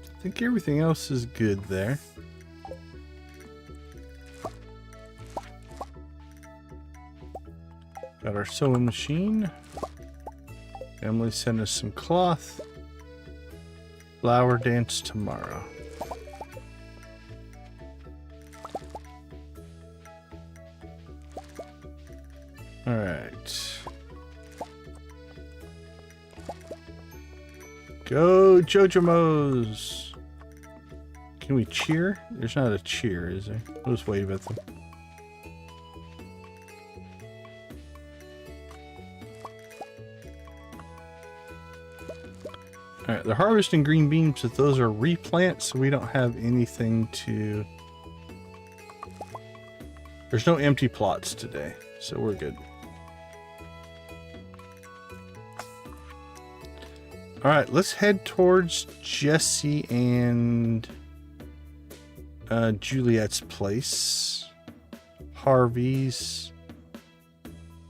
I think everything else is good there. Got our sewing machine. Emily sent us some cloth. Flower dance tomorrow. All right. Go Jojamos. Can we cheer? There's not a cheer, is there? We'll just wave at them. Alright, they're harvesting green beans, but those are replants, so we don't have anything to... There's no empty plots today, so we're good. Alright, let's head towards Jesse and Juliet's place. Harvey's.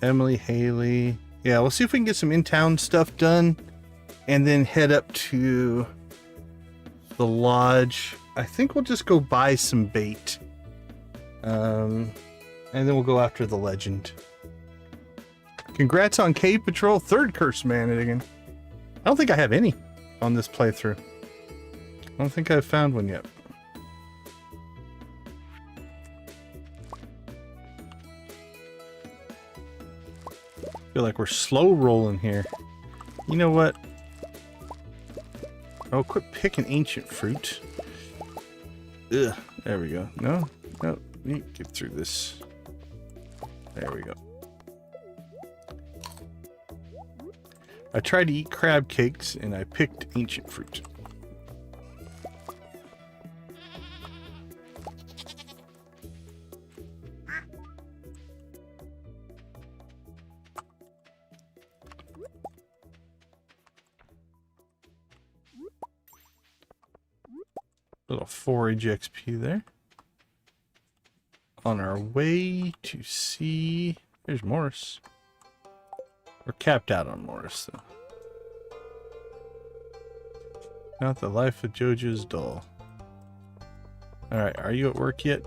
Emily, Haley. Yeah, we'll see if we can get some in-town stuff done. And then head up to the lodge. I think we'll just go buy some bait. And then we'll go after the legend. Congrats on Cave Patrol 3rd Curse Mannequin. I don't think I have any on this playthrough. I don't think I've found one yet. Feel like we're slow rolling here. You know what? Oh, quit picking ancient fruit. Ugh, there we go. No, get through this. There we go. I tried to eat crab cakes and I picked ancient fruit. Little forage XP there. On our way to see... There's Morris. We're capped out on Morris, though. Not the life of Joja's dull. Alright, are you at work yet?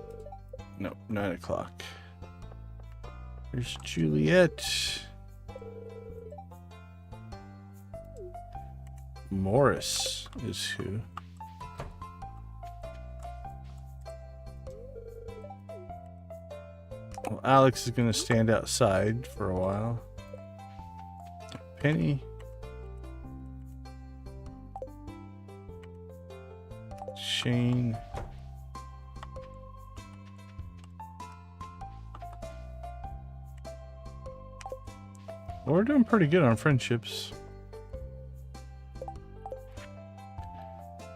No, 9 o'clock. There's Juliet. Morris is who? Well, Alex is going to stand outside for a while. Penny. Shane. Well, we're doing pretty good on friendships.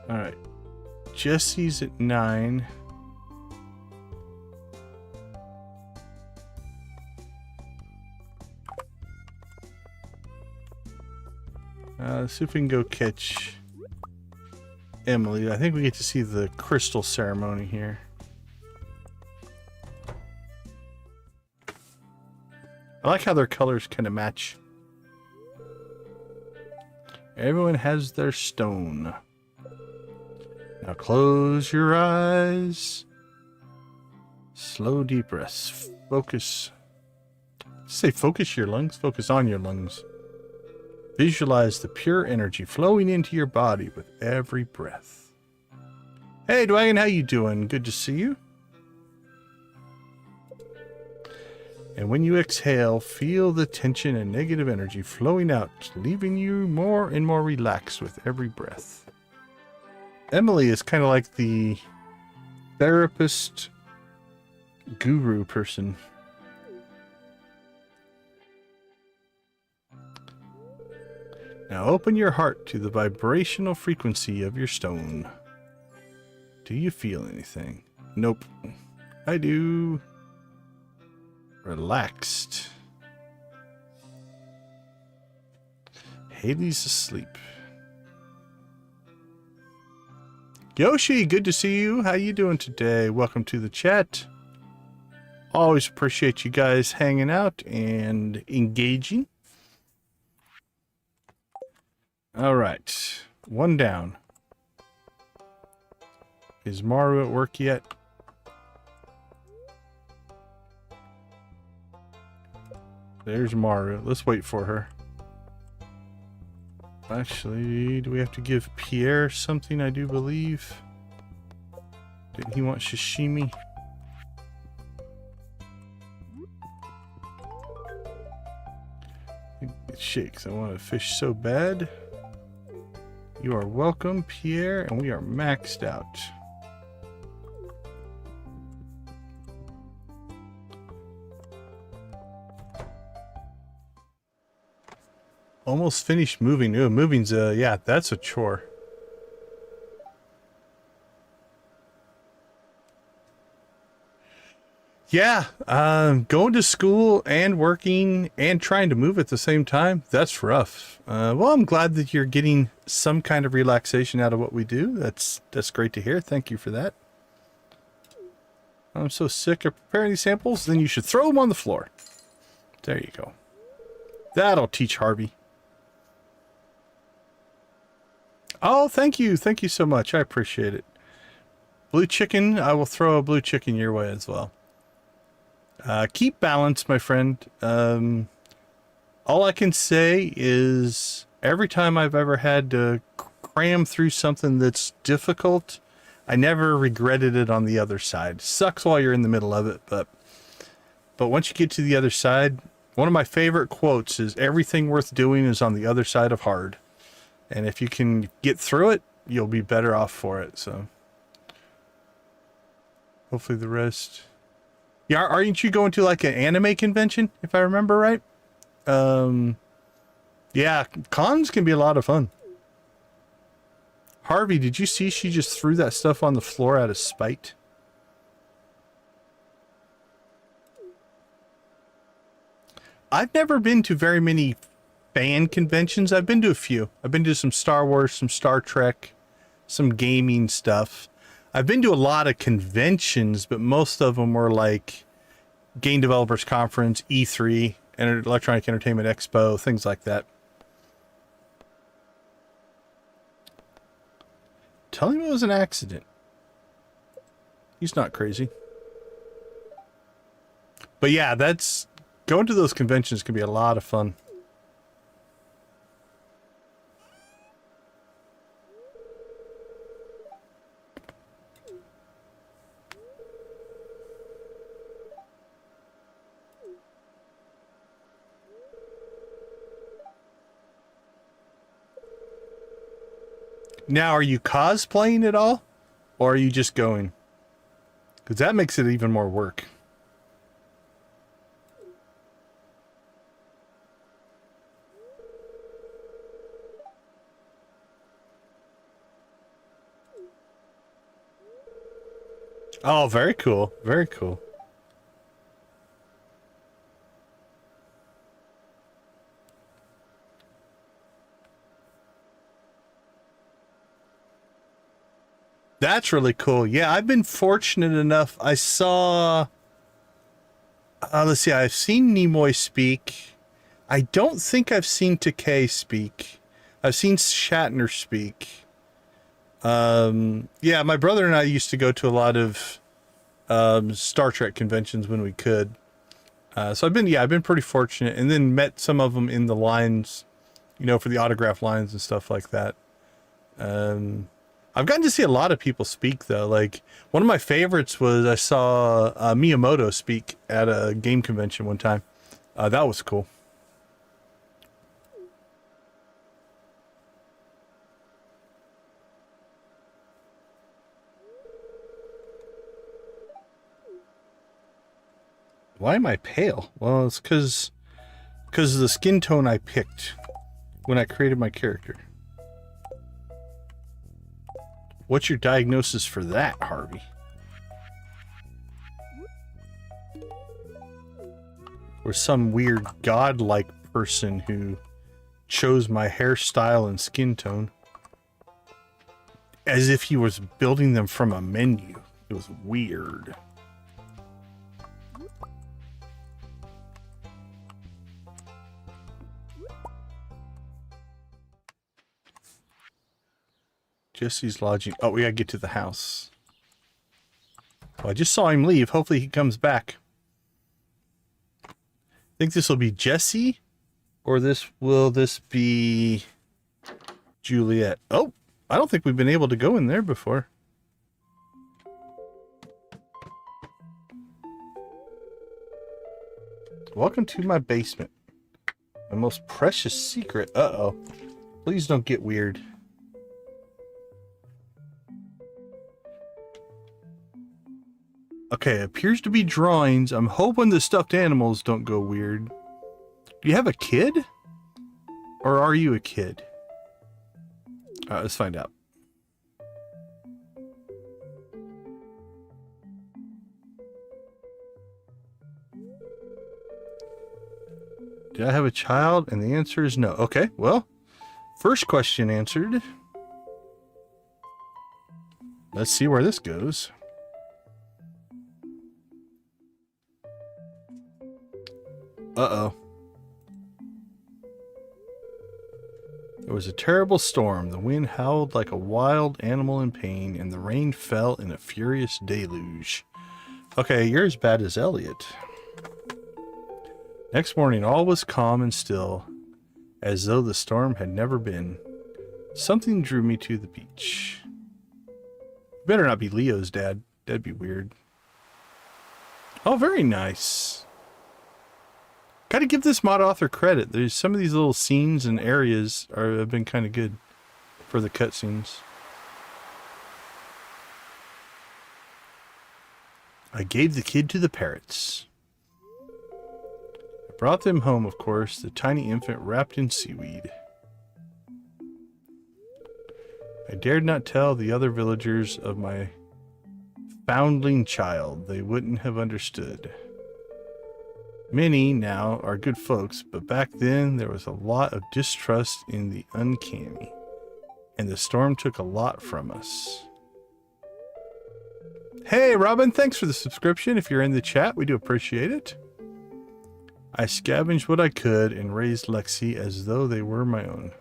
Alright. Jesse's at 9. Let's see if we can go catch Emily. I think we get to see the crystal ceremony here. I like how their colors kind of match. Everyone has their stone. Now close your eyes. Slow deep breaths. Focus. Say focus your lungs. Focus on your lungs. Visualize the pure energy flowing into your body with every breath. Hey, Dwagon, how you doing? Good to see you. And when you exhale, feel the tension and negative energy flowing out, leaving you more and more relaxed with every breath. Emily is kind of like the therapist guru person. Now open your heart to the vibrational frequency of your stone. Do you feel anything? Nope. I do. Relaxed. Haley's asleep. Yoshi, good to see you. How you doing today? Welcome to the chat. Always appreciate you guys hanging out and engaging. All right, one down. Is Maru at work yet? There's Maru. Let's wait for her. Actually, do we have to give Pierre something? I do believe. Didn't he want sashimi? It shakes. I want a fish so bad. You are welcome, Pierre, and we are maxed out. Almost finished moving. Ooh, moving's yeah, that's a chore. Yeah, going to school and working and trying to move at the same time, that's rough. Well, I'm glad that you're getting some kind of relaxation out of what we do. That's great to hear. Thank you for that. I'm so sick of preparing these samples, then you should throw them on the floor. There you go. That'll teach Harvey. Oh, thank you. Thank you so much. I appreciate it. Blue chicken, I will throw a blue chicken your way as well. Keep balance, my friend. All I can say is every time I've ever had to cram through something that's difficult, I never regretted it on the other side. Sucks while you're in the middle of it, but once you get to the other side, one of my favorite quotes is everything worth doing is on the other side of hard. And if you can get through it, you'll be better off for it. So hopefully the rest. Yeah, aren't you going to like an anime convention, if I remember right? Yeah, cons can be a lot of fun. Harvey, did you see she just threw that stuff on the floor out of spite? I've never been to very many fan conventions. I've been to a few. I've been to some Star Wars, some Star Trek, some gaming stuff. I've been to a lot of conventions, but most of them were like Game Developers Conference, E3, and Electronic Entertainment Expo, things like that. Tell him it was an accident. He's not crazy. But yeah, going to those conventions can be a lot of fun. Now, are you cosplaying at all? Or are you just going? Because that makes it even more work. Oh, very cool. Very cool. That's really cool. Yeah, I've been fortunate enough. I saw... let's see, I've seen Nimoy speak. I don't think I've seen Takei speak. I've seen Shatner speak. Yeah, my brother and I used to go to a lot of Star Trek conventions when we could. So I've been pretty fortunate, and then met some of them in the lines, you know, for the autograph lines and stuff like that. I've gotten to see a lot of people speak though. Like one of my favorites was I saw Miyamoto speak at a game convention one time. That was cool. Why am I pale? Well, it's because of the skin tone I picked when I created my character. What's your diagnosis for that, Harvey? Or some weird godlike person who chose my hairstyle and skin tone as if he was building them from a menu. It was weird. Jesse's lodging. Oh, we gotta get to the house. Well, I just saw him leave. Hopefully he comes back. Think this will be Jesse? Or will this be Juliet? Oh, I don't think we've been able to go in there before. Welcome to my basement. My most precious secret. Uh-oh. Please don't get weird. Okay, appears to be drawings. I'm hoping the stuffed animals don't go weird. Do you have a kid? Or are you a kid? Let's find out. Do I have a child? And the answer is no. Okay, well, first question answered. Let's see where this goes. Uh-oh. There was a terrible storm. The wind howled like a wild animal in pain, and the rain fell in a furious deluge. Okay, you're as bad as Elliot. Next morning, all was calm and still, as though the storm had never been. Something drew me to the beach. Better not be Leo's dad. That'd be weird. Oh, very nice. Gotta give this mod author credit. There's some of these little scenes and areas have been kind of good for the cutscenes. I gave the kid to the parrots. I brought them home, of course, the tiny infant wrapped in seaweed. I dared not tell the other villagers of my foundling child. They wouldn't have understood. Many now are good folks, but back then there was a lot of distrust in the uncanny, and the storm took a lot from us. Hey, Robin, thanks for the subscription. If you're in the chat, we do appreciate it. I scavenged what I could and raised Lexi as though they were my own.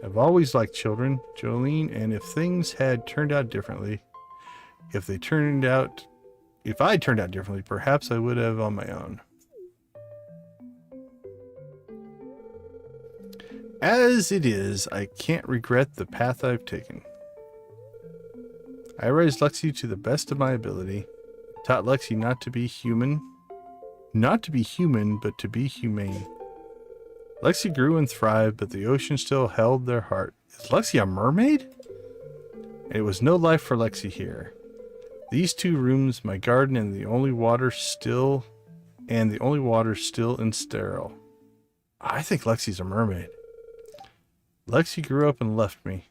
I've always liked children, Jolene, and if things had turned out differently, if I turned out differently, perhaps I would have on my own. As it is, I can't regret the path I've taken. I raised Lexi to the best of my ability, taught Lexi not to be human, but to be humane. Lexi grew and thrived, but the ocean still held their heart. Is Lexi a mermaid? And it was no life for Lexi here. These 2 rooms, my garden, and the only water still and sterile. I think Lexi's a mermaid. Lexi grew up and left me.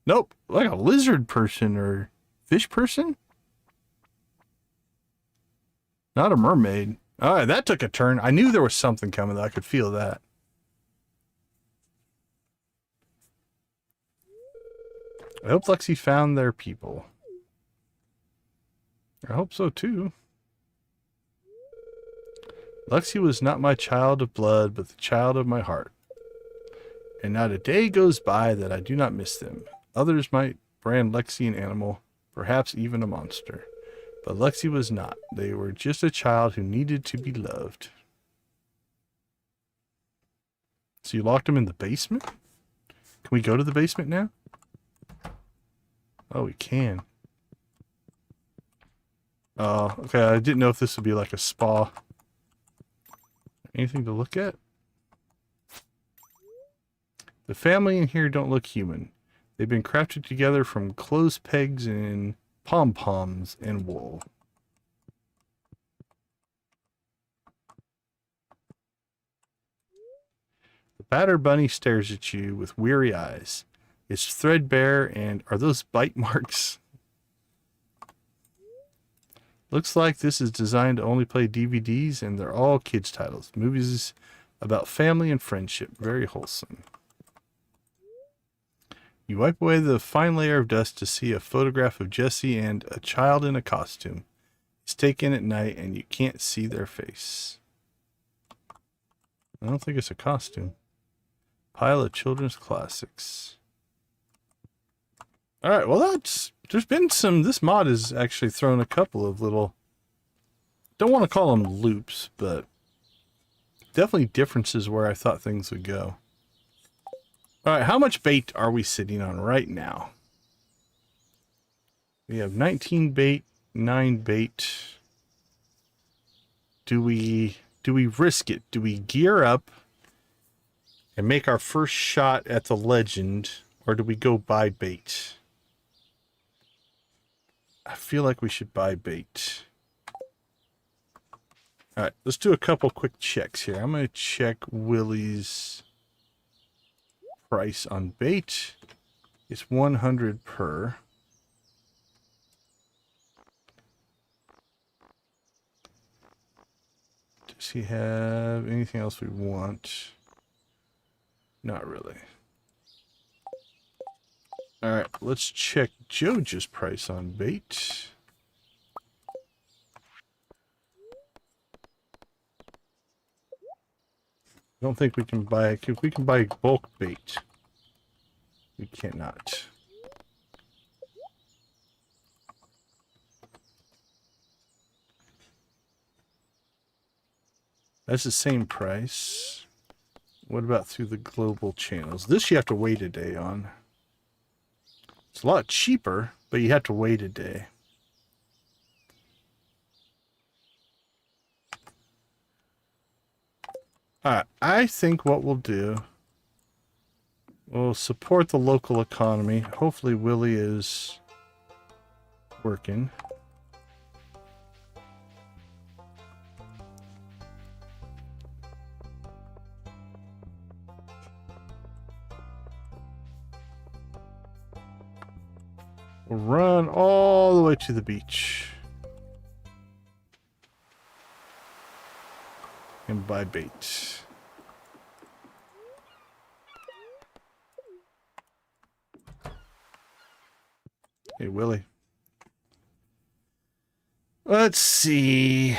Nope, like a lizard person or fish person? Not a mermaid. Alright, that took a turn. I knew there was something coming, though. I could feel that. I hope Lexi found their people. I hope so, too. Lexi was not my child of blood, but the child of my heart. And not a day goes by that I do not miss them. Others might brand Lexi an animal, perhaps even a monster. But Lexi was not. They were just a child who needed to be loved. So you locked him in the basement? Can we go to the basement now? Oh, we can. Oh, okay. I didn't know if this would be like a spa. Anything to look at? The family in here don't look human. They've been crafted together from clothes pegs and pom-poms and wool. The battered bunny stares at you with weary eyes. It's threadbare, and are those bite marks? Looks like this is designed to only play DVDs, and they're all kids' titles. Movies about family and friendship. Very wholesome. You wipe away the fine layer of dust to see a photograph of Jesse and a child in a costume. It's taken at night, and you can't see their face. I don't think it's a costume. Pile of children's classics. Alright, well there's been some, this mod has actually thrown a couple of little, don't want to call them loops, but definitely differences where I thought things would go. Alright, how much bait are we sitting on right now? We have 19 bait, 9 bait. Do we risk it? Do we gear up and make our first shot at the legend, or do we go buy bait? I feel like we should buy bait. Alright, let's do a couple quick checks here. I'm going to check Willie's price on bait. It's 100 per. Does he have anything else we want? Not really. Alright, let's check Joja's price on bait. I don't think we can buy, if we can buy bulk bait. We cannot. That's the same price. What about through the global channels? This you have to wait a day on. It's a lot cheaper, but you have to wait a day. Alright, I think what we'll do, we'll support the local economy. Hopefully Willie is working. We'll run all the way to the beach. And buy bait. Hey, Willie. Let's see.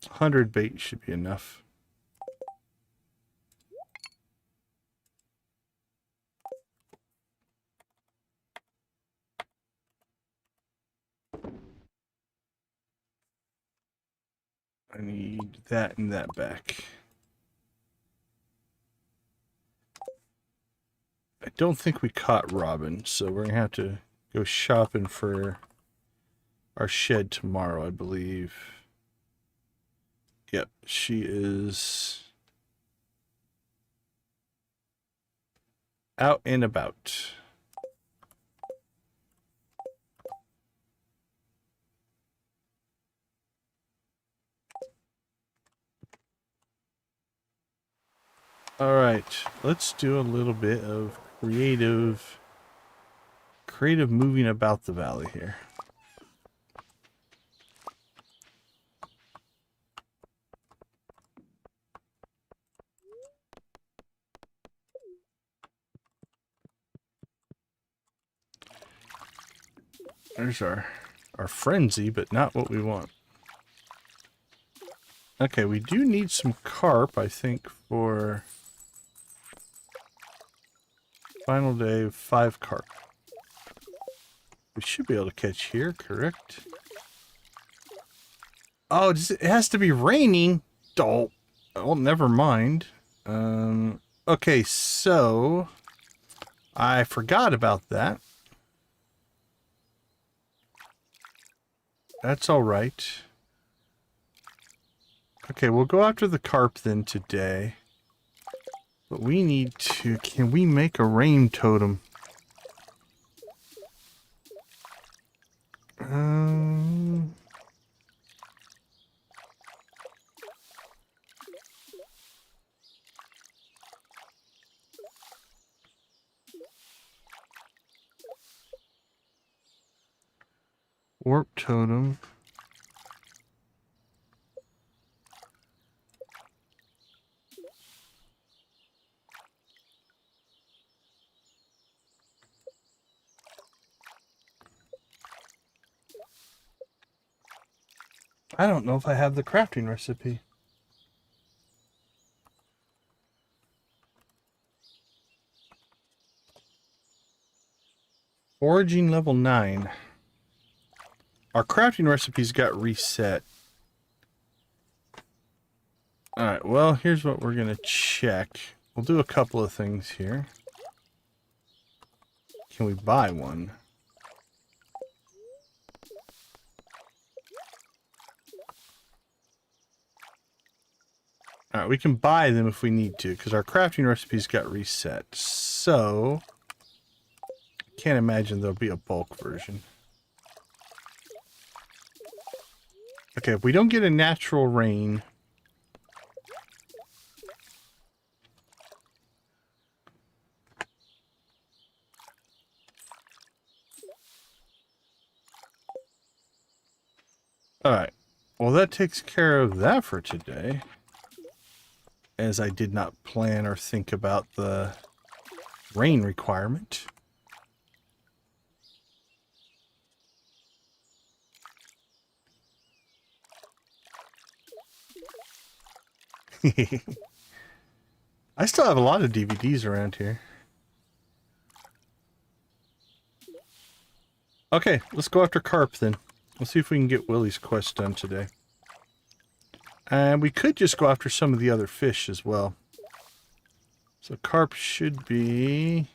100 bait should be enough. I need that and that back. I don't think we caught Robin, so we're going to have to go shopping for our shed tomorrow, I believe. Yep, she is out and about. All right, let's do a little bit of creative moving about the valley here. There's our frenzy, but not what we want. Okay, we do need some carp, I think, for final day of 5 carp. We should be able to catch here, correct? Oh, it has to be raining? Oh, well, never mind. Okay, so I forgot about that. That's all right. Okay, we'll go after the carp then today. But we need to... Can we make a rain totem? Warp totem. I don't know if I have the crafting recipe. Foraging level 9. Our crafting recipes got reset. Alright, well, here's what we're going to check. We'll do a couple of things here. Can we buy one? Alright, we can buy them if we need to, because our crafting recipes got reset. So, can't imagine there'll be a bulk version. Okay, if we don't get a natural rain... Alright, well that takes care of that for today. As I did not plan or think about the rain requirement. I still have a lot of DVDs around here. Okay, let's go after carp then. Let's see if we can get Willie's quest done today. And we could just go after some of the other fish as well. So carp should be...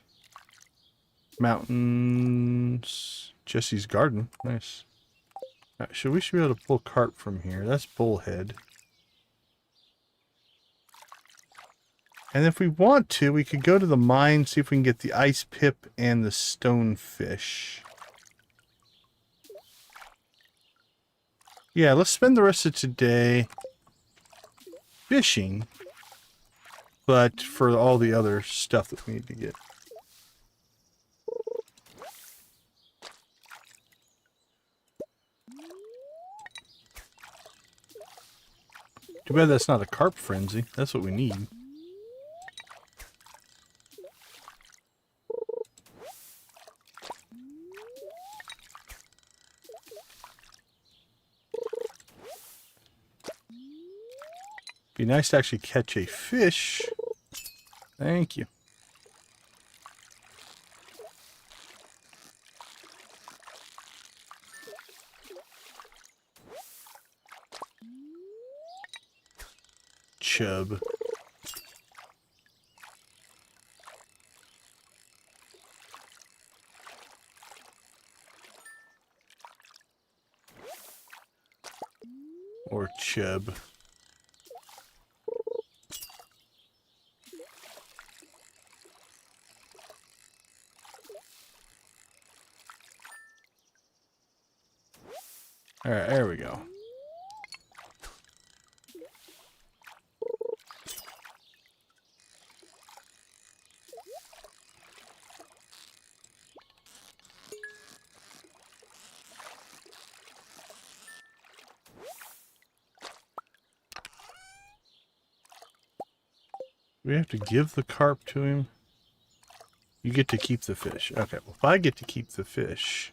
Mountains... Jesse's garden. Nice. Right, we should be able to pull carp from here. That's bullhead. And if we want to, we could go to the mine, see if we can get the ice pip and the stonefish. Yeah, let's spend the rest of today fishing, but for all the other stuff that we need to get. Too bad that's not a carp frenzy. That's what we need. Be nice to actually catch a fish. Thank you. Chub. Or chub. Alright, there we go. We have to give the carp to him. You get to keep the fish. Okay, well, if I get to keep the fish...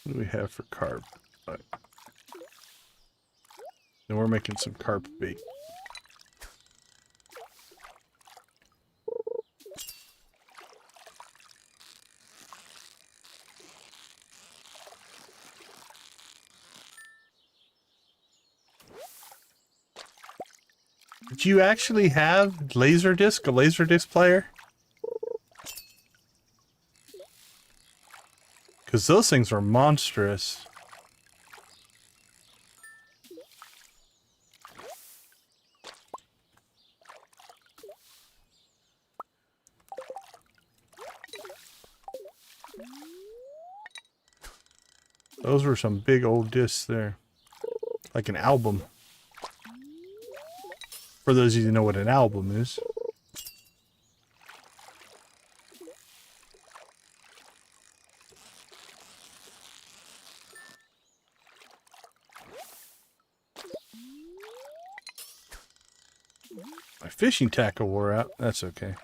What do we have for carp? Right. Then we're making some carp bait. Do you actually have a Laserdisc player? Because those things are monstrous. Those were some big old discs there. Like an album. For those of you who know what an album is. My fishing tackle wore out. That's okay.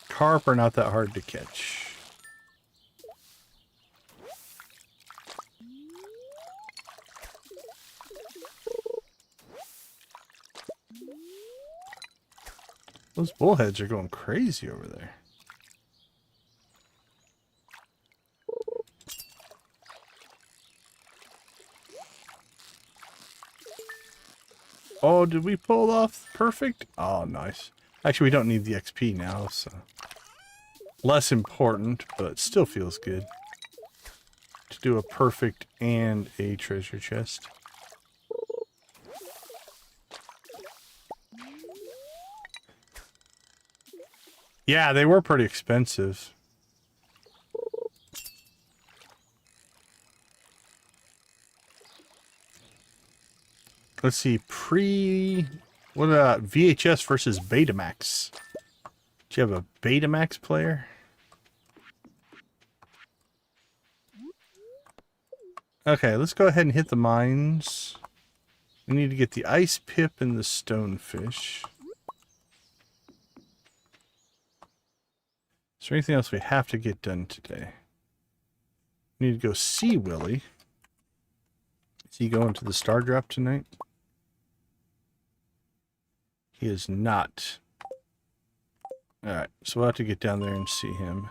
Carp are not that hard to catch. Those bullheads are going crazy over there. Oh, did we pull off perfect? Oh, nice. Actually, we don't need the XP now, so... Less important, but still feels good. To do a perfect and a treasure chest. Yeah, they were pretty expensive. Let's see, what about VHS versus Betamax? Do you have a Betamax player? Okay, let's go ahead and hit the mines. We need to get the ice pip and the stonefish. Is there anything else we have to get done today? We need to go see Willie. Is he going to the star drop tonight? He is not. Alright, so we'll have to get down there and see him.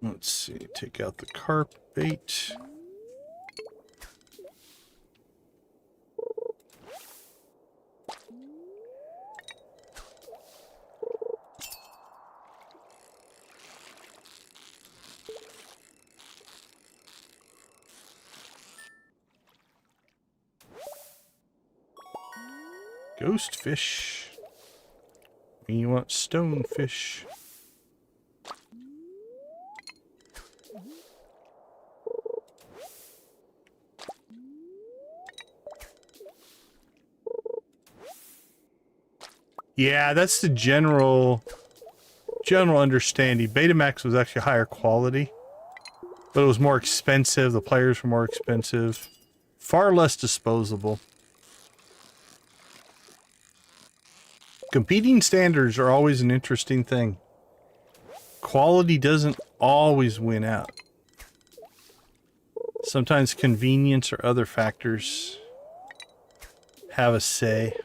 Let's see, take out the carp bait. Ghost fish. We want stonefish. Yeah, that's the general understanding. Betamax was actually higher quality, but it was more expensive. The players were more expensive. Far less disposable. Competing standards are always an interesting thing. Quality doesn't always win out. Sometimes convenience or other factors have a say.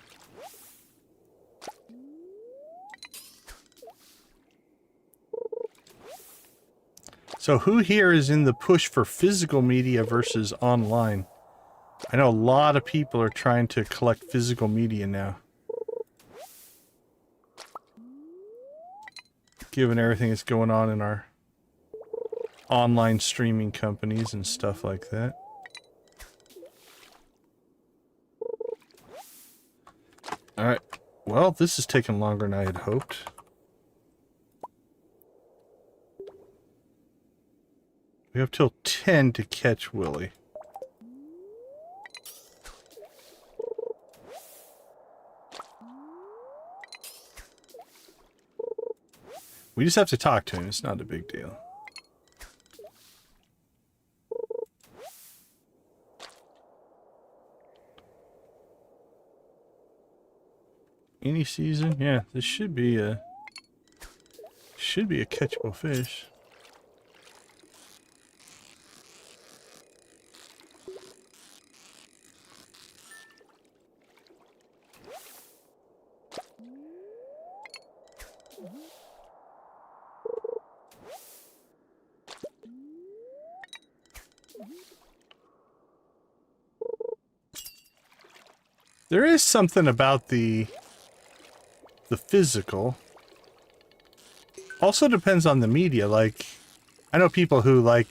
So who here is in the push for physical media versus online? I know a lot of people are trying to collect physical media now. given everything that's going on in our online streaming companies and stuff like that. Alright, well, this is taking longer than I had hoped. We have till 10 to catch Willy. We just have to talk to him, it's not a big deal. Any season? Yeah, this should be a catchable fish. There is something about the physical. Also depends on the media. Like, I know people who like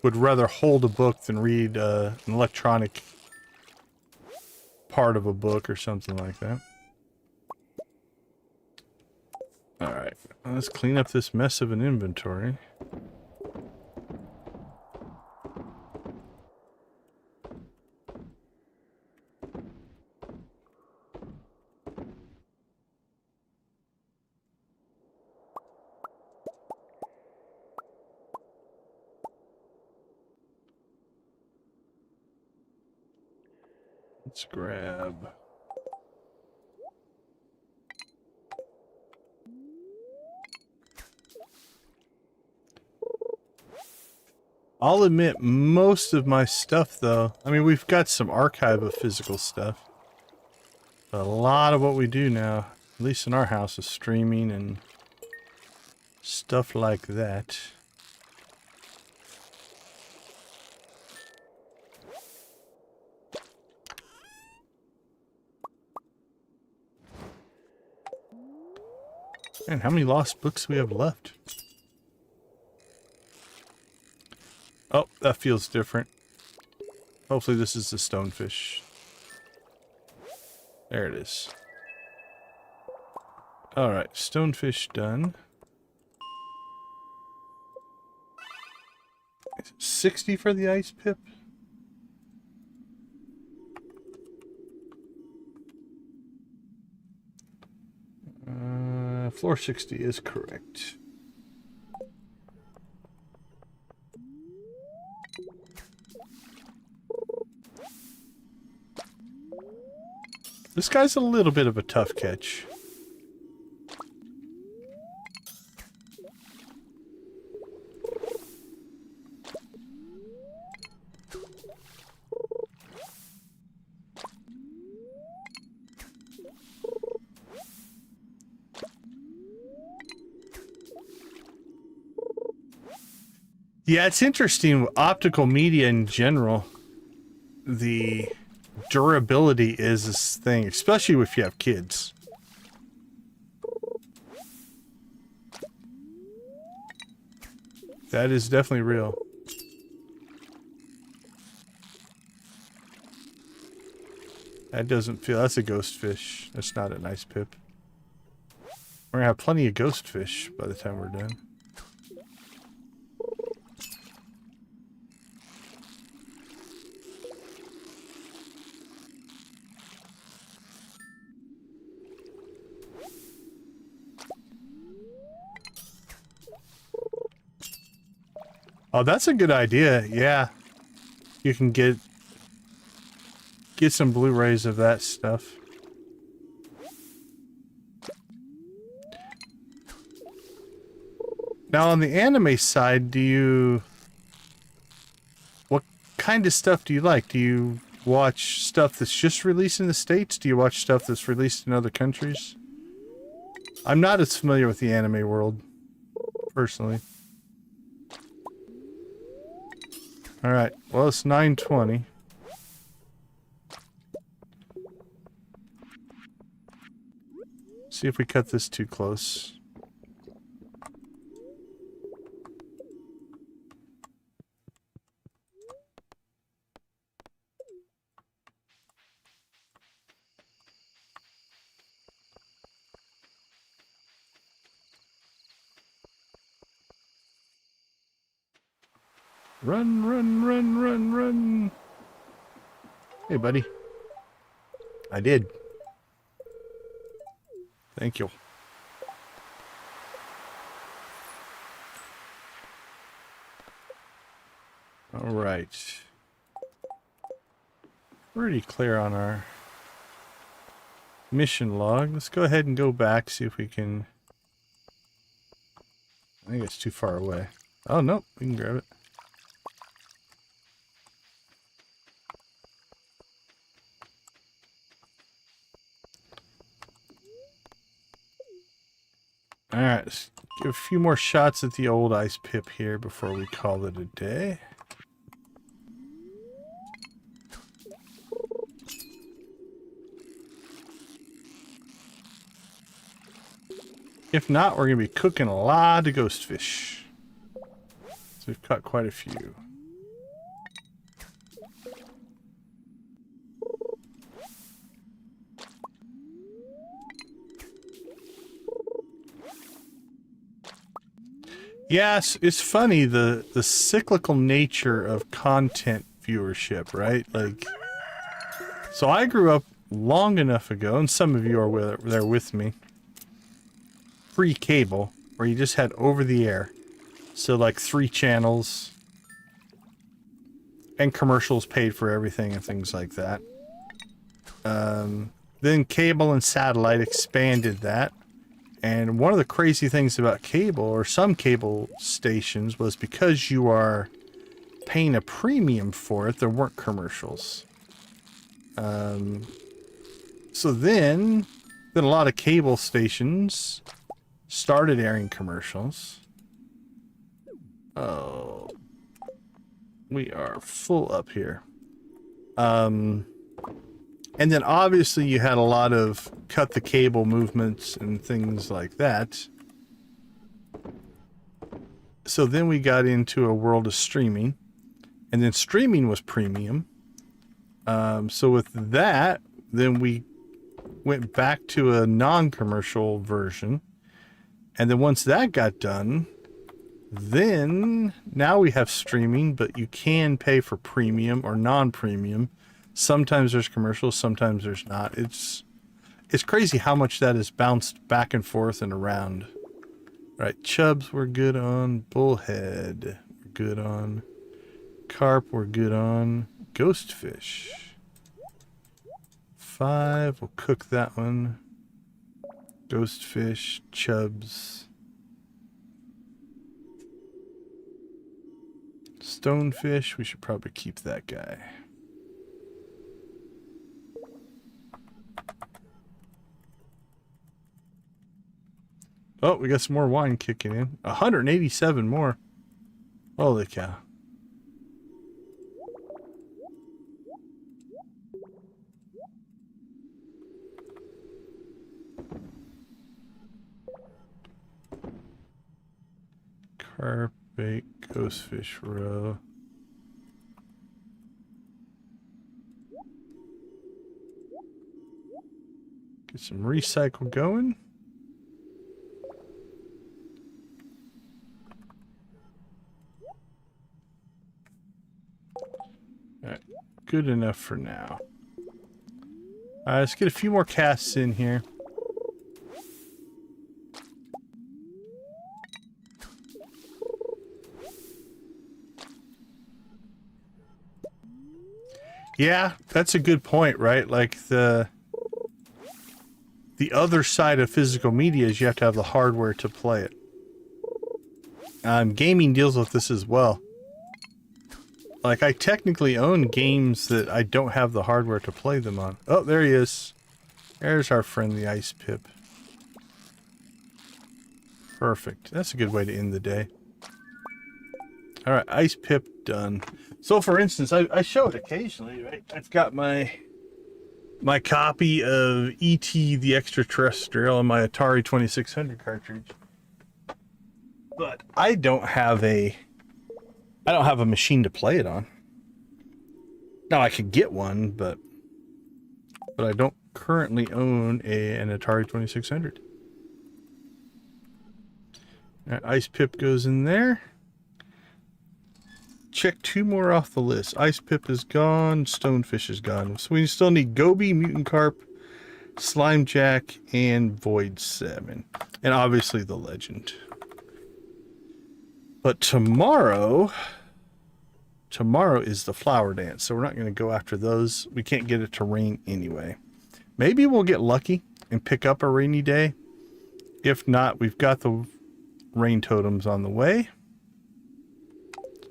would rather hold a book than read an electronic part of a book or something like that. Alright, let's clean up this mess of an inventory. Let's grab... I'll admit, most of my stuff, though... I mean, we've got some archive of physical stuff. But a lot of what we do now, at least in our house, is streaming and stuff like that. Man, how many lost books we have left? Oh, that feels different. Hopefully this is the Stonefish. There it is. Alright, Stonefish done. 60 for the ice pip? Floor 60 is correct. This guy's a little bit of a tough catch. Yeah, it's interesting. Optical media in general, the durability is this thing, especially if you have kids. That is definitely real. That doesn't feel... That's a ghost fish. That's not a nice pip. We're gonna have plenty of ghost fish by the time we're done. Oh, that's a good idea. Yeah. You can get some Blu-rays of that stuff. Now, on the anime side, what kind of stuff do you like? Do you watch stuff that's just released in the States? Do you watch stuff that's released in other countries? I'm not as familiar with the anime world, personally. Alright, well, it's 9:20. See if we cut this too close. Run, run, run, run, run. Hey, buddy. I did. Thank you. All right. Pretty clear on our mission log. Let's go ahead and go back, see if we can... I think it's too far away. Oh, no, we can grab it. Alright, let's give a few more shots at the old ice pip here before we call it a day. If not, we're going to be cooking a lot of ghost fish. So we've caught quite a few. Yes, it's funny, the cyclical nature of content viewership, right? Like, so I grew up long enough ago, and some of you are there with me, pre-cable, where you just had over-the-air. So like 3 channels, and commercials paid for everything and things like that. Then cable and satellite expanded that. And one of the crazy things about cable, or some cable stations, was because you are paying a premium for it, there weren't commercials. So then a lot of cable stations started airing commercials. Oh, we are full up here. And then obviously you had a lot of cut the cable movements and things like that. So then we got into a world of streaming, and then streaming was premium. So with that, then we went back to a non-commercial version. And then once that got done, then now we have streaming, but you can pay for premium or non-premium. Sometimes there's commercials, sometimes there's not. It's crazy how much that has bounced back and forth and around. Right, chubs we're good on, bullhead we're good on, carp we're good on, ghostfish. 5, we'll cook that one. Ghostfish, chubs. Stonefish, we should probably keep that guy. Oh, we got some more wine kicking in. 187 more. Holy cow. Carp, bait, ghostfish roe. Get some recycle going. Alright, good enough for now. Let's get a few more casts in here. Yeah, that's a good point, right? Like the other side of physical media is you have to have the hardware to play it. Gaming deals with this as well. Like, I technically own games that I don't have the hardware to play them on. Oh, there he is. There's our friend, the ice pip. Perfect. That's a good way to end the day. Alright, ice pip done. So, for instance, I show it occasionally, right? I've got my copy of E.T. the Extraterrestrial on my Atari 2600 cartridge. But I don't have a machine to play it on. Now I could get one, but I don't currently own an Atari 2600. Ice pip goes in there. check 2 more off the list. Ice Pip is gone. Stonefish is gone. So we still need Goby, Mutant Carp, Slimejack, and Void Salmon. And obviously the legend. But tomorrow is the flower dance. So we're not going to go after those. We can't get it to rain anyway. Maybe we'll get lucky and pick up a rainy day. If not, we've got the rain totems on the way.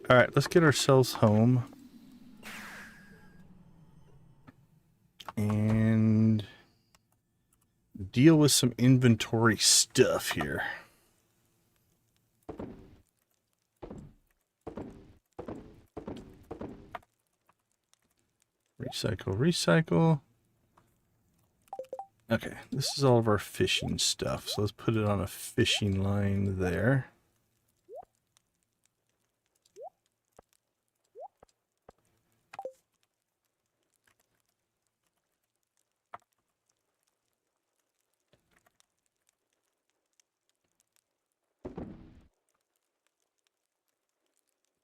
All right, let's get ourselves home. And deal with some inventory stuff here. Recycle, recycle. Okay, this is all of our fishing stuff. So let's put it on a fishing line there.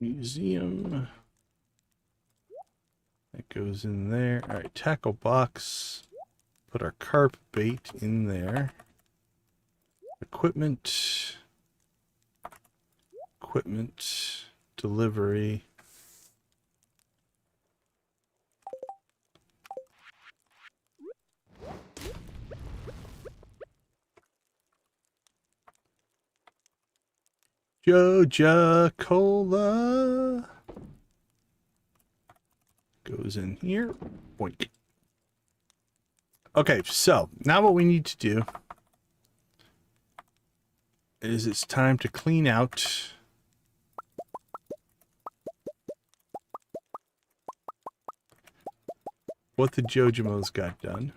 Museum. That goes in there. All right, tackle box. Put our carp bait in there. Equipment. Equipment. Delivery. Joja Cola goes in here. Boink. Okay, so now what we need to do is it's time to clean out what the Jojamos got done.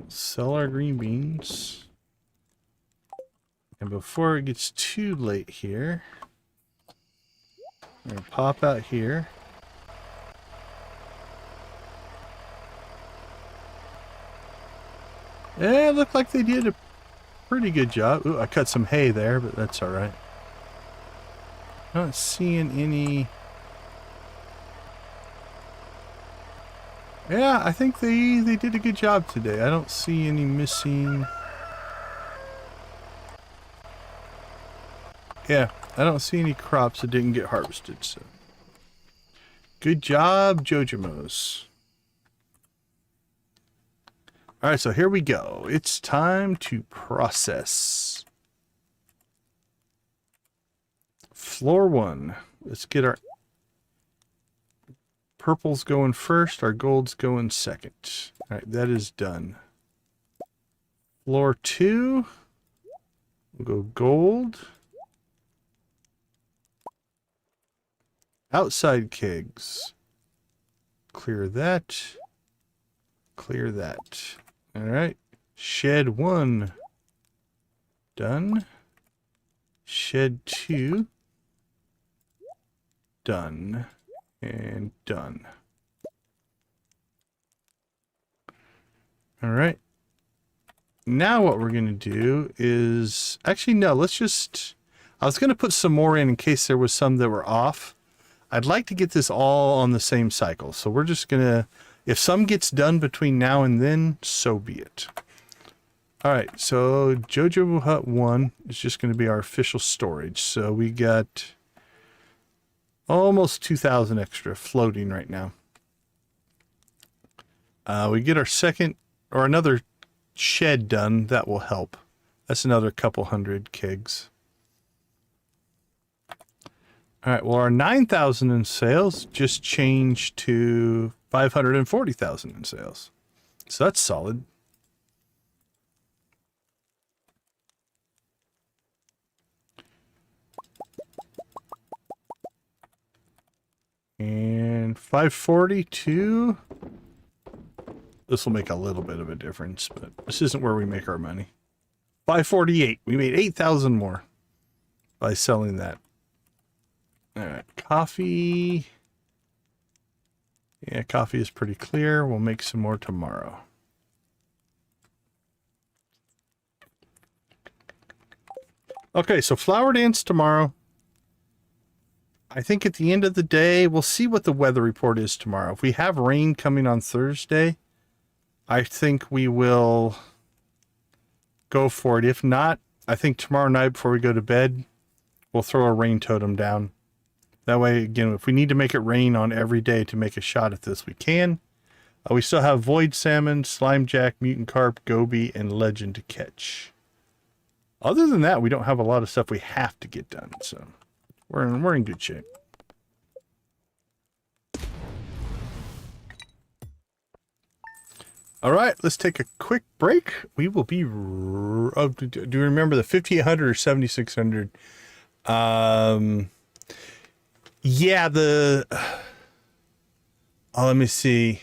Sell our green beans. And before it gets too late here, I'm going to pop out here. Yeah, it looked like they did a pretty good job. Ooh, I cut some hay there, but that's alright. Not seeing any... Yeah, I think they did a good job today. I don't see any missing... Yeah, I don't see any crops that didn't get harvested, so... Good job, Jojamos. Alright, so here we go. It's time to process. Floor 1. Let's get our... Purple's going first, our gold's going second. Alright, that is done. Floor 2. We'll go gold. Outside kegs. Clear that. Clear that. Alright. Shed 1. Done. Shed 2. Done. And done. All right. Now what we're going to do is... Actually, no, let's just... I was going to put some more in case there was some that were off. I'd like to get this all on the same cycle. So we're just going to... If some gets done between now and then, so be it. All right, so Jojo Hut 1 is just going to be our official storage. So we got... almost 2,000 extra floating right now. We get our second or another shed done. That will help. That's another couple hundred kegs. All right. Well, our 9,000 in sales just changed to 540,000 in sales. So that's solid. And 542. This will make a little bit of a difference, but this isn't where we make our money. 548. We made 8,000 more by selling that. All right, coffee. Yeah, coffee is pretty clear. We'll make some more tomorrow. Okay, so flower dance tomorrow. I think at the end of the day, we'll see what the weather report is tomorrow. If we have rain coming on Thursday, I think we will go for it. If not, I think tomorrow night before we go to bed, we'll throw a rain totem down. That way, again, if we need to make it rain on every day to make a shot at this, we can. We still have Void Salmon, Slimejack, Mutant Carp, Goby, and Legend to catch. Other than that, we don't have a lot of stuff we have to get done, so we're in good shape. All right, let's take a quick break. We will be... Oh, do you remember the 5800 or 7600? Yeah, the... Oh, let me see.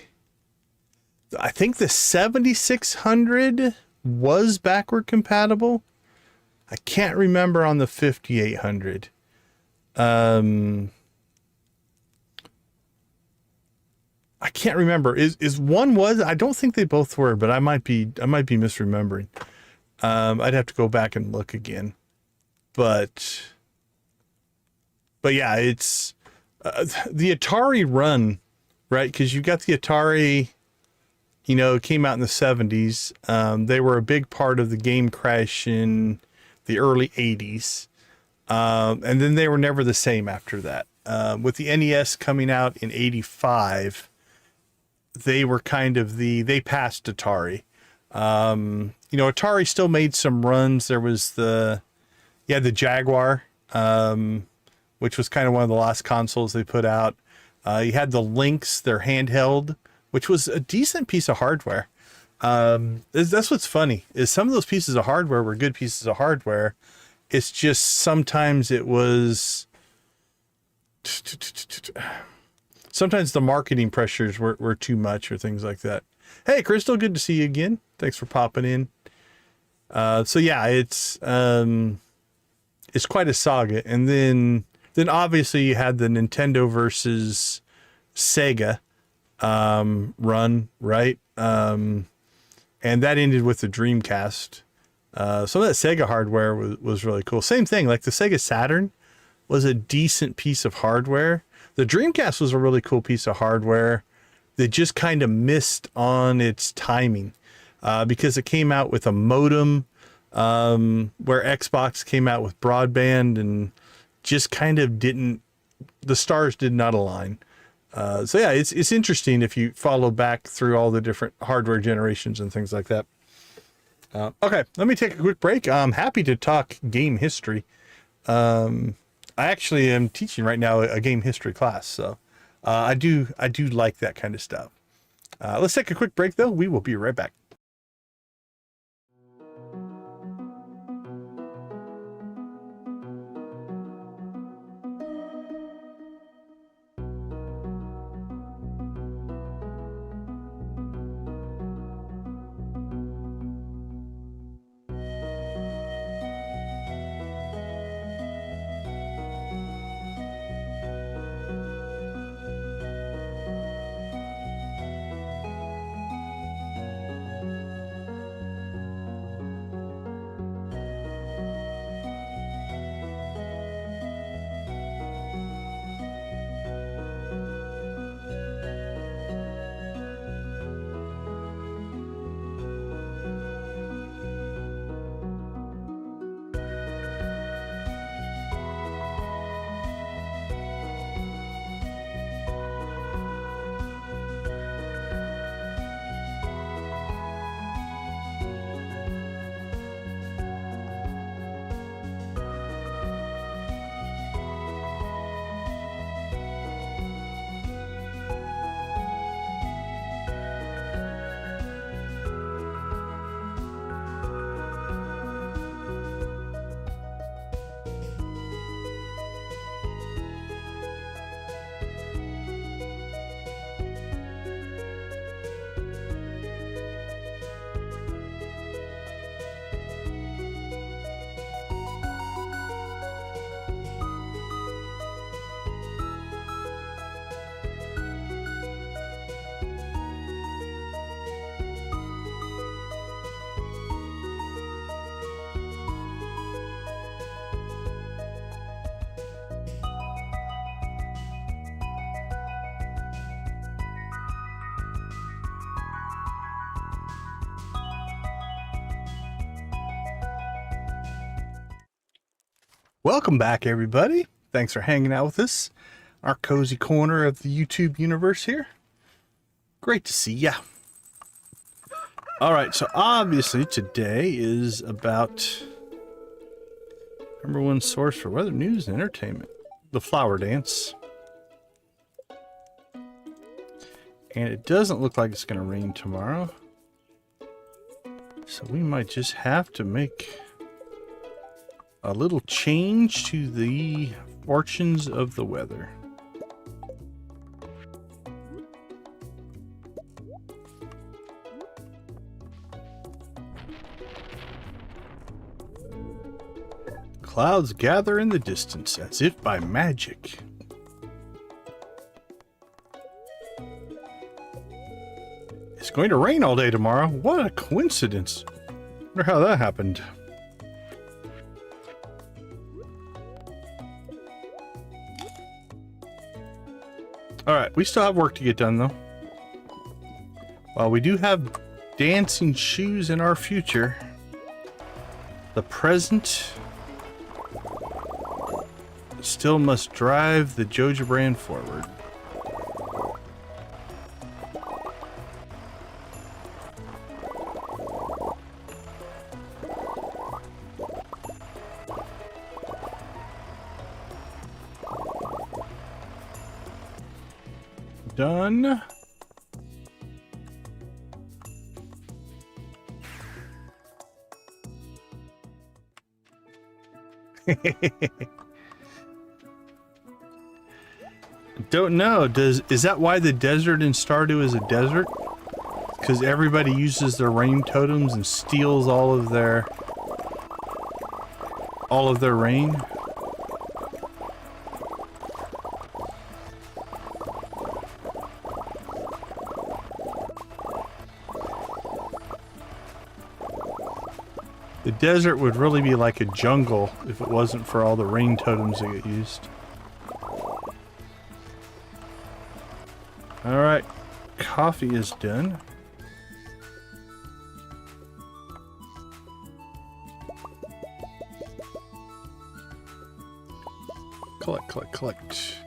I think the 7600 was backward compatible. I can't remember on the 5800. I can't remember. Is one was? I don't think they both were, but I might be misremembering. I'd have to go back and look again. But yeah, it's the Atari run, right? Because you got the Atari, you know, it came out in the 70s. They were a big part of the game crash in the early 80s. And then they were never the same after that. With the NES coming out in 85, they were kind of they passed Atari. You know, Atari still made some runs. There was the Jaguar, which was kind of one of the last consoles they put out. You had the Lynx, their handheld, which was a decent piece of hardware. That's what's funny, is some of those pieces of hardware were good pieces of hardware. It's just sometimes it was... Sometimes the marketing pressures were too much or things like that. Hey, Crystal, good to see you again. Thanks for popping in. So yeah, it's quite a saga. And then obviously you had the Nintendo versus Sega run, right? And that ended with the Dreamcast. Some of that Sega hardware was really cool. Same thing, like the Sega Saturn was a decent piece of hardware. The Dreamcast was a really cool piece of hardware that just kind of missed on its timing because it came out with a modem where Xbox came out with broadband and just kind of didn't, the stars did not align. So yeah, it's interesting if you follow back through all the different hardware generations and things like that. Okay, let me take a quick break. I'm happy to talk game history. I actually am teaching right now a game history class, so I do like that kind of stuff. Let's take a quick break, though. We will be right back. Welcome back, everybody. Thanks for hanging out with us. Our cozy corner of the YouTube universe here. Great to see ya. All right, so obviously today is about #1 source for weather, news, and entertainment. The flower dance. And it doesn't look like it's going to rain tomorrow. So we might just have to make a little change to the fortunes of the weather. Clouds gather in the distance as if by magic. It's going to rain all day tomorrow. What a coincidence. Wonder how that happened. Alright, we still have work to get done though. While we do have dancing shoes in our future, the present still must drive the Joja brand forward. Done. Don't know. Is that why the desert in Stardew is a desert? Because everybody uses their rain totems and steals all of their rain? The desert would really be like a jungle if it wasn't for all the rain totems that get used. Alright, coffee is done. Collect, collect, collect.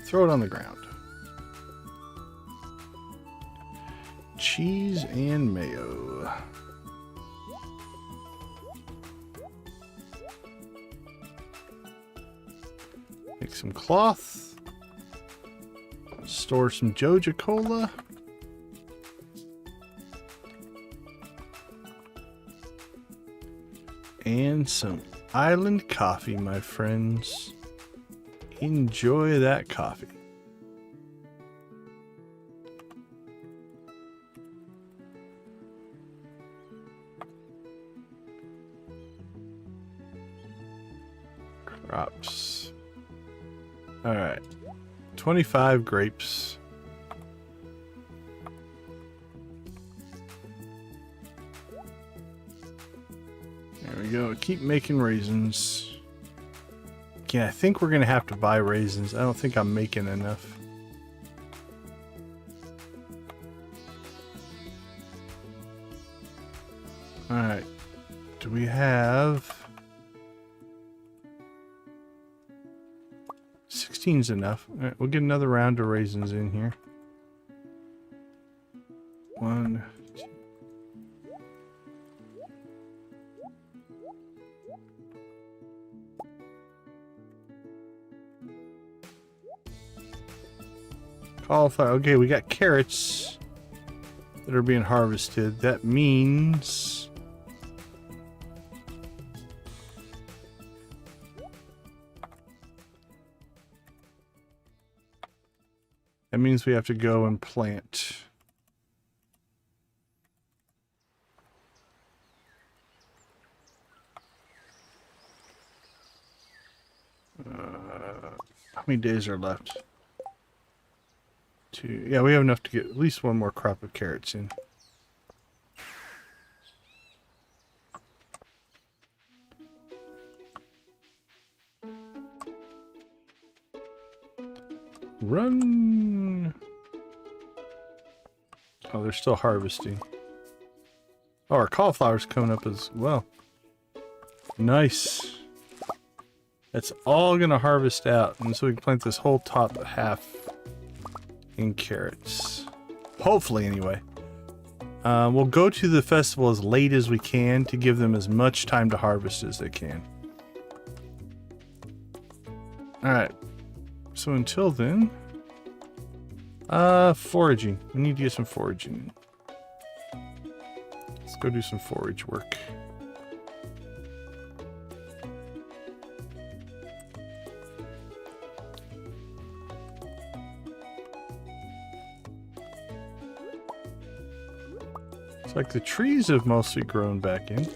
Throw it on the ground. Cheese and mayo. Make some cloth. Store some Joja Cola. And some island coffee, my friends. Enjoy that coffee. Crops. All right. 25 grapes. There we go. Keep making raisins. Yeah, I think we're gonna have to buy raisins. I don't think I'm making enough. All right. Do we have 16's enough? All right, we'll get another round of raisins in here. 1, 2. Cauliflower. Okay, we got carrots that are being harvested. That means we have to go and plant. How many days are left? 2. Yeah, we have enough to get at least one more crop of carrots in. Run! Oh, they're still harvesting. Oh, our cauliflower's coming up as well. Nice. That's all gonna harvest out, and so we can plant this whole top half in carrots. Hopefully, anyway. We'll go to the festival as late as we can to give them as much time to harvest as they can. Alright. So until then... foraging. We need to get some foraging. Let's go do some forage work. It's like the trees have mostly grown back in.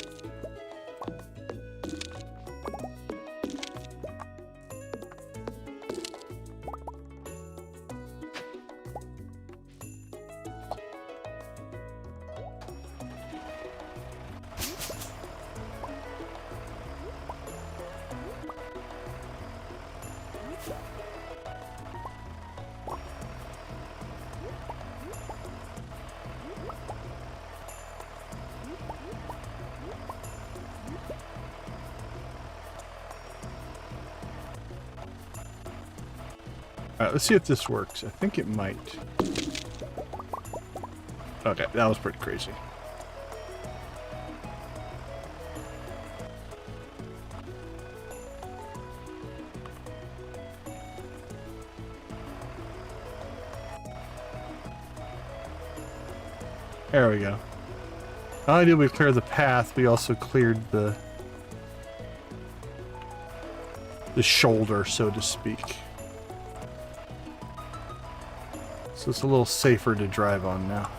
Alright, let's see if this works. I think it might. Okay, that was pretty crazy. There we go. Not only did we clear the path, we also cleared the shoulder, so to speak. So it's a little safer to drive on now.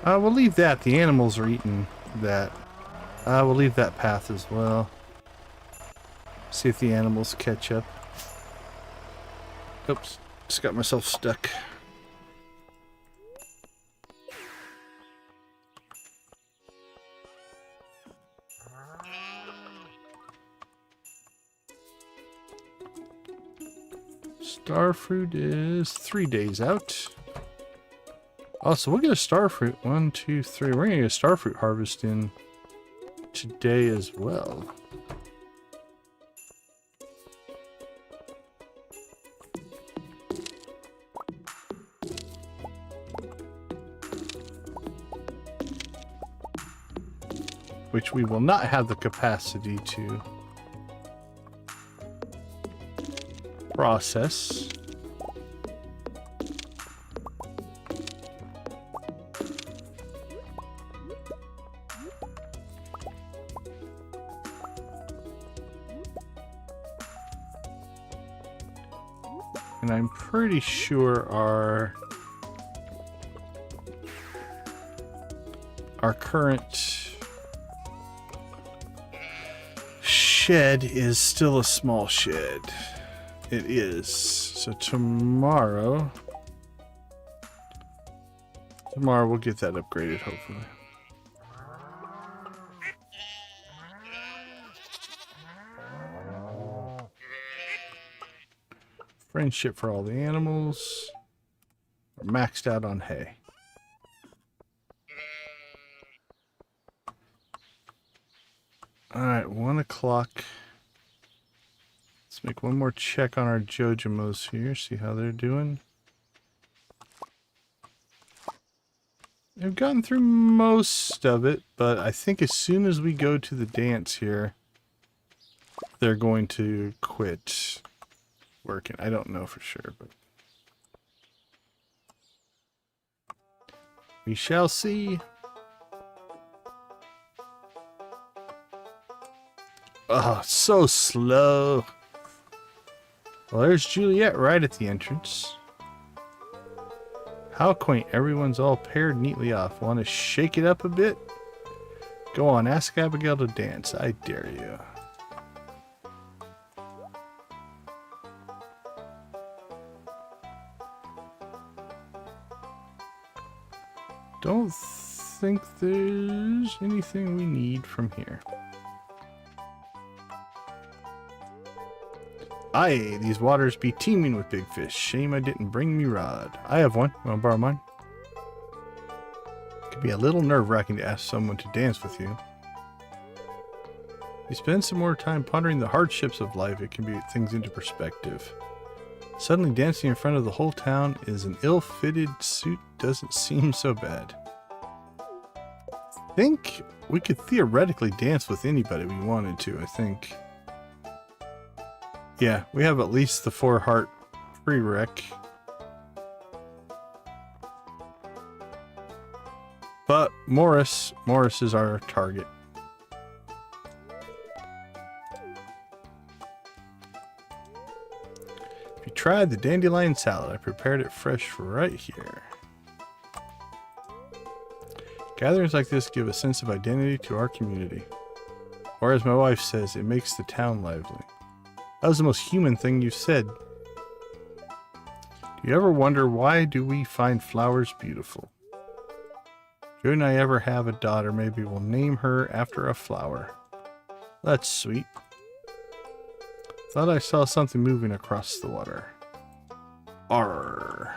We'll leave that. The animals are eating that. We'll leave that path as well. See if the animals catch up. Oops, just got myself stuck. Starfruit is 3 days out. Oh, so we'll get a starfruit. 1, 2, 3. We're gonna get a starfruit harvest in today as well. Which we will not have the capacity to process. And I'm pretty sure our current shed is still a small shed. It is. So tomorrow we'll get that upgraded, hopefully. Friendship for all the animals. We're maxed out on hay. Alright, 1 o'clock. Let's make one more check on our Jojamos here, see how they're doing. They've gotten through most of it, but I think as soon as we go to the dance here, they're going to quit working. I don't know for sure, but we shall see. Oh, so slow. Well, there's Juliet right at the entrance. How quaint. Everyone's all paired neatly off. Want to shake it up a bit? Go on, ask Abigail to dance. I dare you. Don't think there's anything we need from here. Aye, these waters be teeming with big fish. Shame I didn't bring me rod. I have one. Want to borrow mine? It could be a little nerve-wracking to ask someone to dance with you. If you spend some more time pondering the hardships of life, it can put things into perspective. Suddenly dancing in front of the whole town is an ill-fitted suit doesn't seem so bad. I think we could theoretically dance with anybody we wanted to, I think. Yeah, we have at least the 4-heart prereq. But Morris is our target. If you tried the dandelion salad, I prepared it fresh right here. Gatherings like this give a sense of identity to our community. Or as my wife says, it makes the town lively. That was the most human thing you said. Do you ever wonder why do we find flowers beautiful? Joe and I ever have a daughter, maybe we'll name her after a flower. That's sweet. Thought I saw something moving across the water. Arr.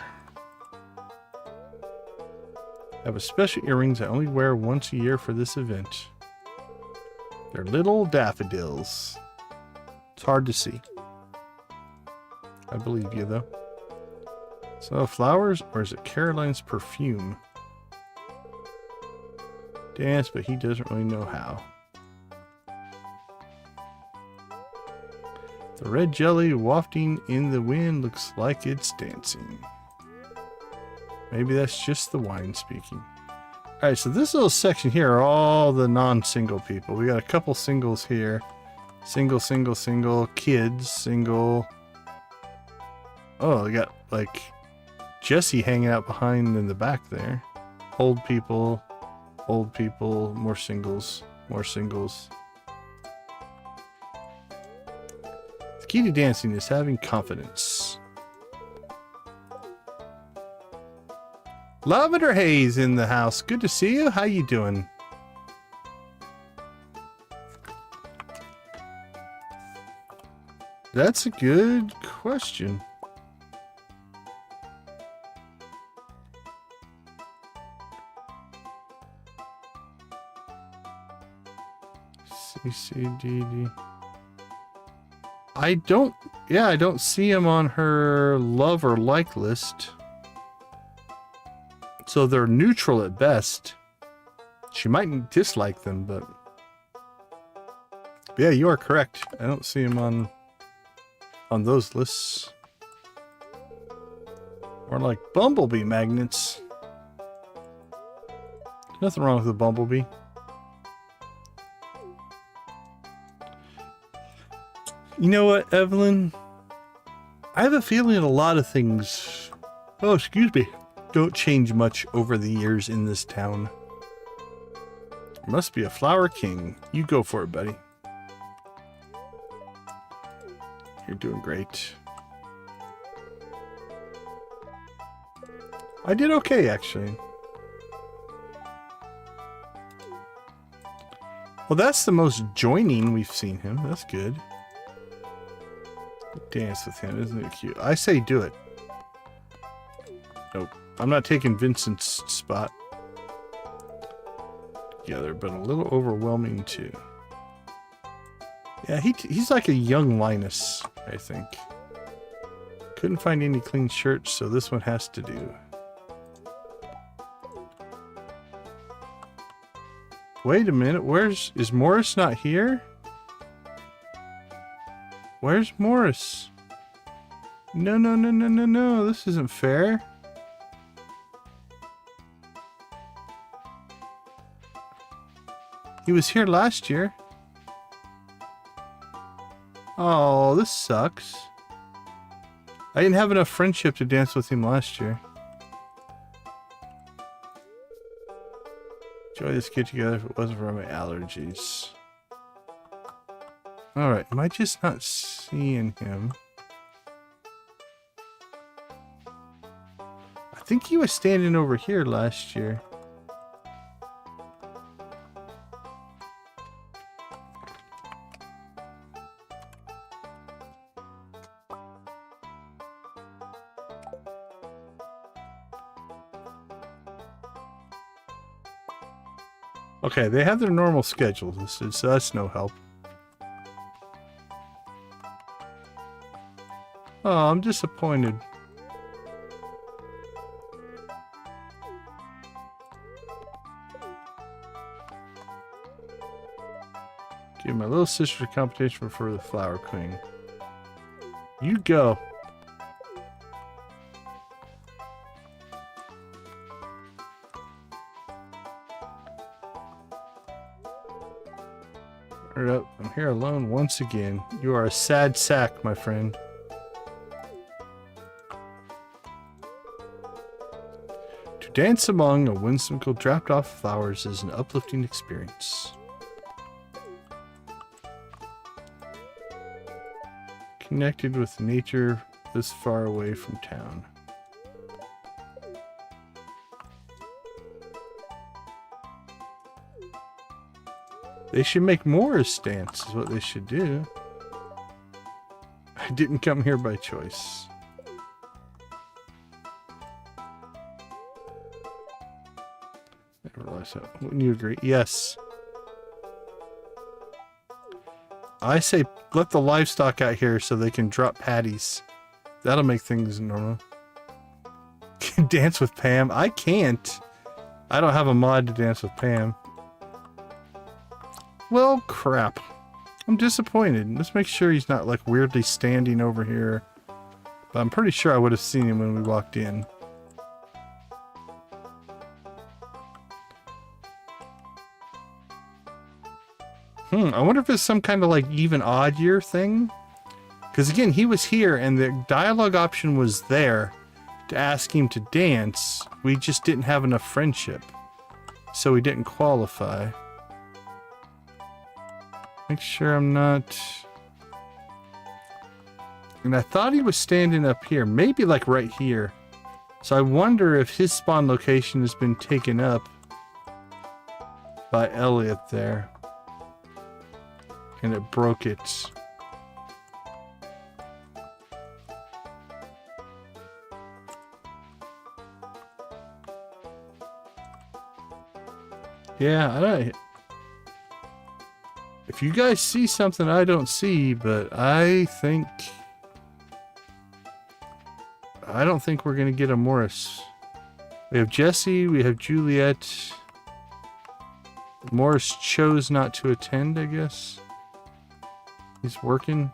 I have a special earrings I only wear once a year for this event. They're little daffodils. It's hard to see. I believe you, though. So, flowers, or is it Caroline's perfume? Dance, but he doesn't really know how. The red jelly wafting in the wind looks like it's dancing. Maybe that's just the wine speaking. Alright, so this little section here are all the non-single people. We got a couple singles here. Single, kids, single. Oh, we got like Jesse hanging out behind in the back there. Old people, more singles. The key to dancing is having confidence. Lavender Haze in the house. Good to see you. How you doing? That's a good question. CCDD. I don't see him on her love or like list. So they're neutral at best. She might dislike them, but yeah, you are correct. I don't see him on those lists. Or like bumblebee magnets. Nothing wrong with a bumblebee. You know what, Evelyn? I have a feeling that a lot of things, oh, excuse me, don't change much over the years in this town. There must be a flower king. You go for it, buddy. You're doing great. I did okay, actually. Well, that's the most joining we've seen him. That's good. Dance with him, isn't it cute? I say do it. Nope. I'm not taking Vincent's spot. Together, but a little overwhelming too. Yeah, he's like a young Linus, I think. Couldn't find any clean shirts, so this one has to do. Wait a minute, is Morris not here? Where's Morris? No, this isn't fair. He was here last year. Oh, this sucks. I didn't have enough friendship to dance with him last year. Enjoy this get together if it wasn't for my allergies. Alright, am I just not seeing him? I think he was standing over here last year. Okay, they have their normal schedule listed, so that's no help. Oh, I'm disappointed. Give my little sister a competition for the Flower Queen. You go. I'm here alone once again. You are a sad sack, my friend. To dance among a whimsical dropped off flowers is an uplifting experience. Connected with nature this far away from town. They should make Morris dance, is what they should do. I didn't come here by choice. I realize that. Wouldn't you agree? Yes. I say let the livestock out here so they can drop patties. That'll make things normal. Dance with Pam? I can't. I don't have a mod to dance with Pam. Well, crap. I'm disappointed. Let's make sure he's not like weirdly standing over here. But I'm pretty sure I would have seen him when we walked in. I wonder if it's some kind of like even odd year thing. Because again, he was here and the dialogue option was there to ask him to dance. We just didn't have enough friendship. So we didn't qualify. Make sure I'm not... And I thought he was standing up here. Maybe like right here. So I wonder if his spawn location has been taken up by Elliot there. And it broke it. Yeah, I don't... If you guys see something I don't see, but I don't think we're gonna get a Morris. We have Jesse, we have Juliet. Morris chose not to attend, I guess. He's working.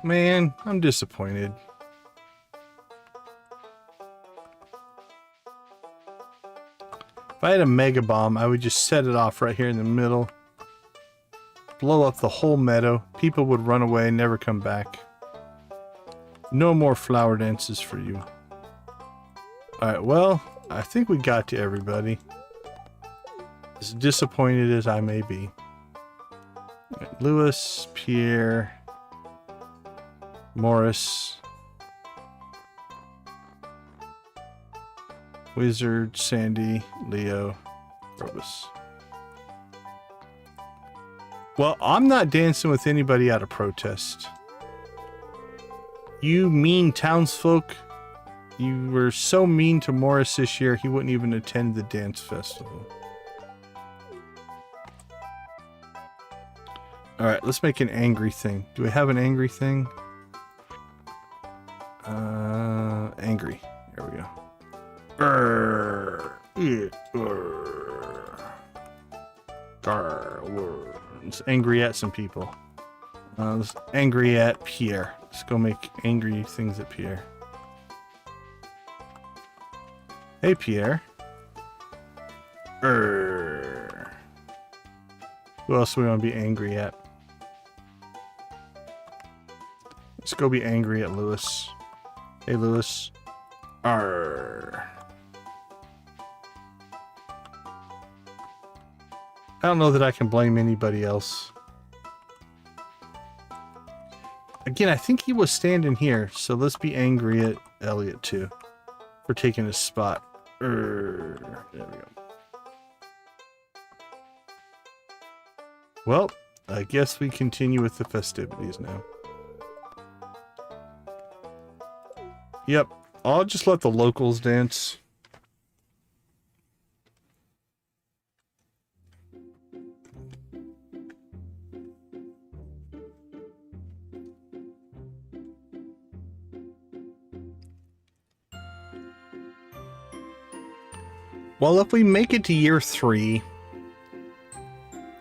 Man, I'm disappointed. If I had a mega bomb, I would just set it off right here in the middle. Blow up the whole meadow. People would run away and never come back. No more flower dances for you. Alright, well, I think we got to everybody. As disappointed as I may be. Right, Lewis, Pierre, Morris, Wizard, Sandy, Leo, Robus. Well, I'm not dancing with anybody out of protest. You mean townsfolk. You were so mean to Morris this year, he wouldn't even attend the dance festival. Alright, let's make an angry thing. Do we have an angry thing? Angry. There we go. It's angry at some people. Let's angry at Pierre. Let's go make angry things at Pierre. Hey, Pierre. Who else do we want to be angry at? Let's go be angry at Lewis. Hey, Lewis. I don't know that I can blame anybody else. Again, I think he was standing here, so let's be angry at Elliot too for taking his spot. There we go. Well, I guess we continue with the festivities now. Yep. I'll just let the locals dance. Well, if we make it to year 3,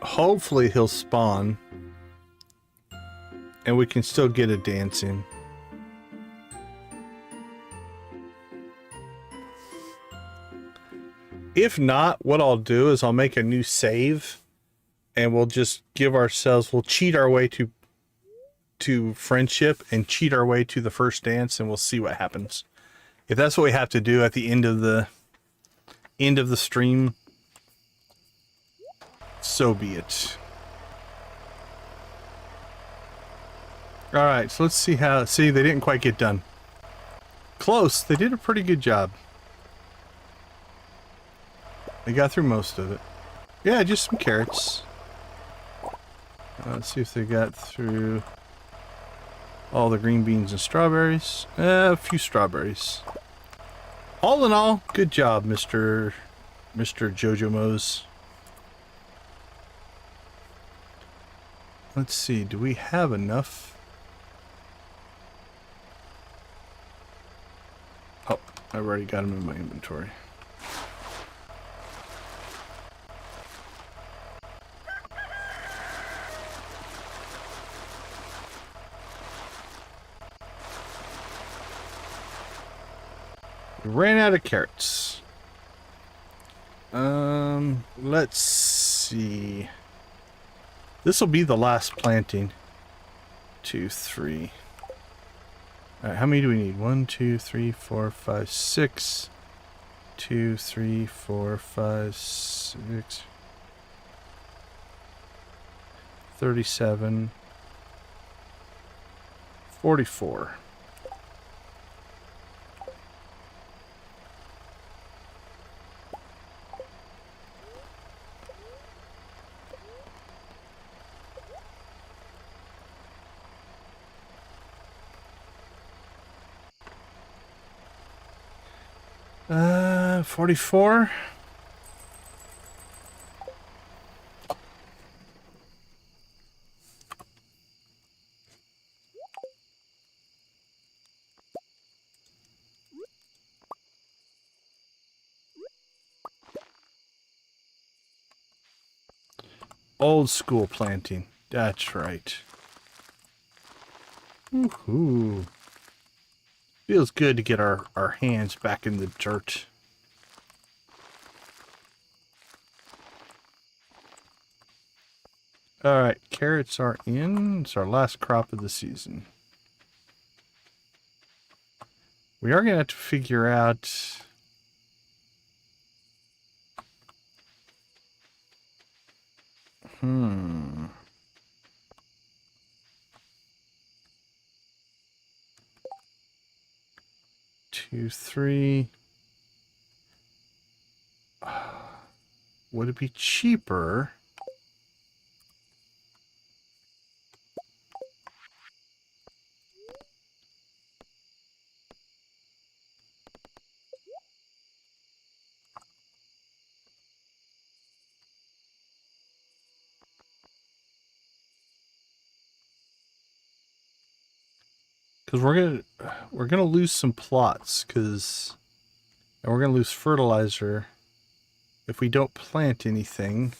hopefully he'll spawn. And we can still get a dance in. If not, what I'll do is I'll make a new save. And we'll just give ourselves, we'll cheat our way to friendship and cheat our way to the first dance, and we'll see what happens. If that's what we have to do at the end of the stream, so be it. All right, so let's see how. See, they didn't quite get done. Close. They did a pretty good job. They got through most of it. Yeah, just some carrots. Let's see if they got through all the green beans and strawberries. A few strawberries. All in all, good job, Mr. Jojo Mose. Let's see, do we have enough? Oh, I've already got them in my inventory. We ran out of carrots. Let's see. This will be the last planting. 2, 3. All right, how many do we need? 1, 2, 3, 4, 5, 6. 2, 3, 4, 5, 6. 37. 44. Uh, 44. Old school planting. That's right. Woohoo. Feels good to get our hands back in the dirt. Alright, carrots are in. It's our last crop of the season. We are going to have to figure out... Hmm... 2, 3. Would it be cheaper? Because we're gonna lose some plots, and we're gonna lose fertilizer if we don't plant anything.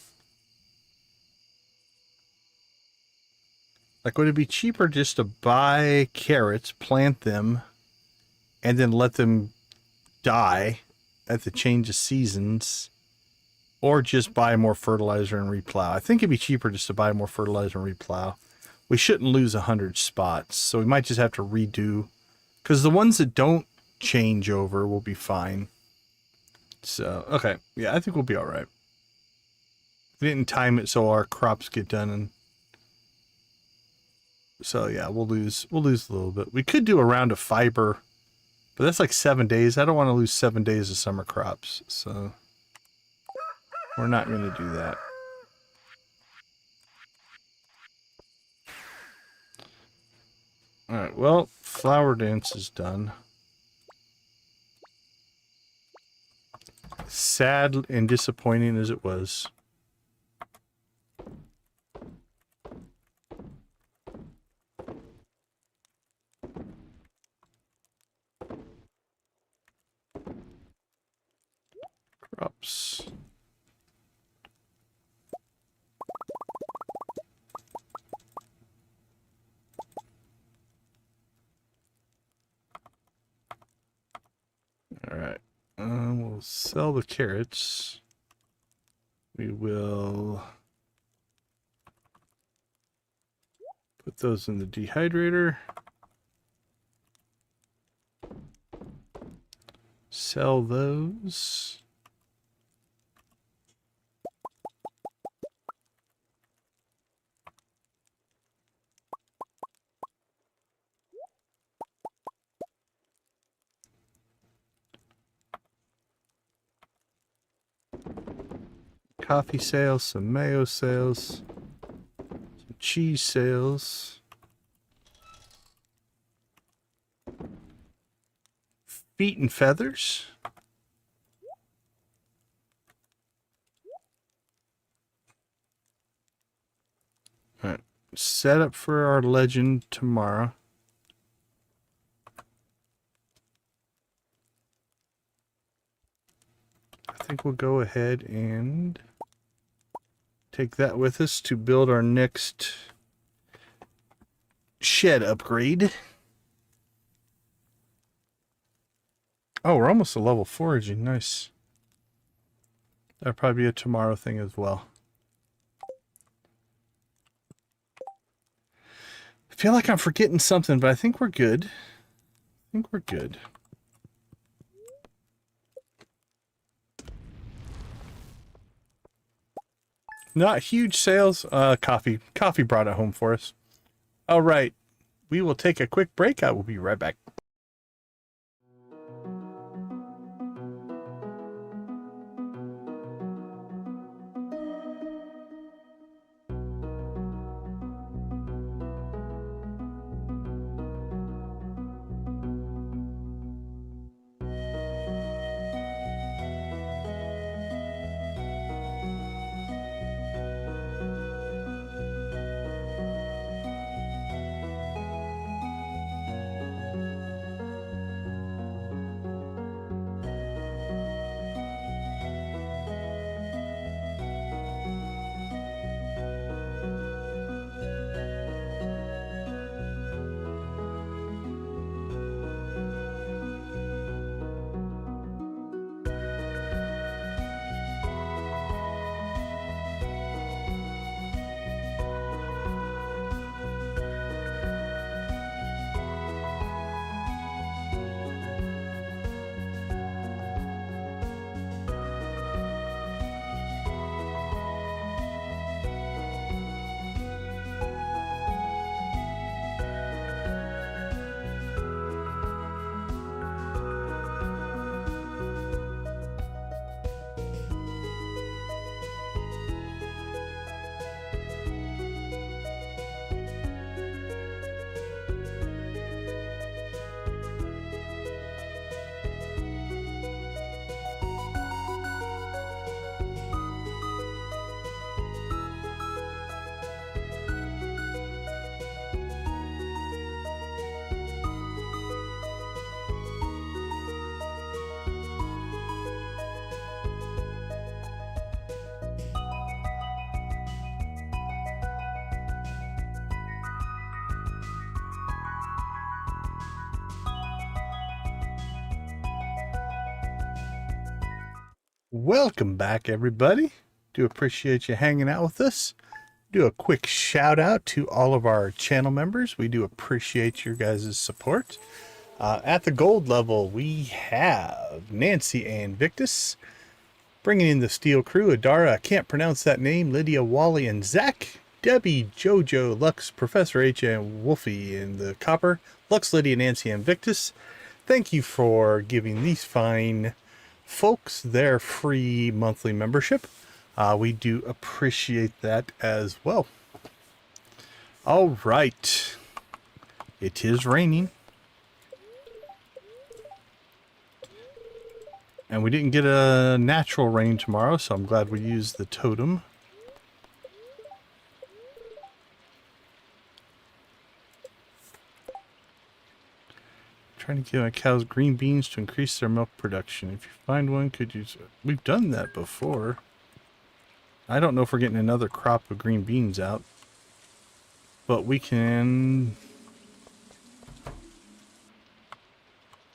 Like, would it be cheaper just to buy carrots, plant them, and then let them die at the change of seasons, or just buy more fertilizer and replow? I think it'd be cheaper just to buy more fertilizer and replow. We shouldn't lose 100 spots, so we might just have to redo, because the ones that don't change over will be fine. So, okay, yeah, I think we'll be all right. We didn't time it so our crops get done, and so yeah, we'll lose a little bit. We could do a round of fiber, but that's like 7 days. I don't want to lose 7 days of summer crops, so we're not going to do that. All right, well, flower dance is done. sad and disappointing as it was. Crops. All right. We'll sell the carrots. We will put those in the dehydrator. Sell those. Coffee sales, some mayo sales, some cheese sales. Feet and feathers. All right, set up for our legend tomorrow. I think we'll go ahead and take that with us to build our next shed upgrade. Oh, we're almost to level foraging. Nice. That'll probably be a tomorrow thing as well. I feel like I'm forgetting something, but I think we're good. I think we're good. Not huge sales. Coffee. Coffee brought it home for us. All right. We will take a quick break. I will be right back. Welcome back, everybody. Do appreciate you hanging out with us. Do a quick shout out to all of our channel members. We do appreciate your guys' support. At the gold level, we have Nancy and Victus. Bringing in the Steel Crew, Adara, I can't pronounce that name, Lydia, Wally, and Zach. Debbie, Jojo, Lux, Professor H, and Wolfie in the Copper. Lux, Lydia, Nancy, and Victus. Thank you for giving these fine folks their free monthly membership. We do appreciate that as well. All right. It is raining. And we didn't get a natural rain tomorrow, so I'm glad we used the totem. Trying to give my cows green beans to increase their milk production. If you find one, could you... We've done that before. I don't know if we're getting another crop of green beans out. But we can...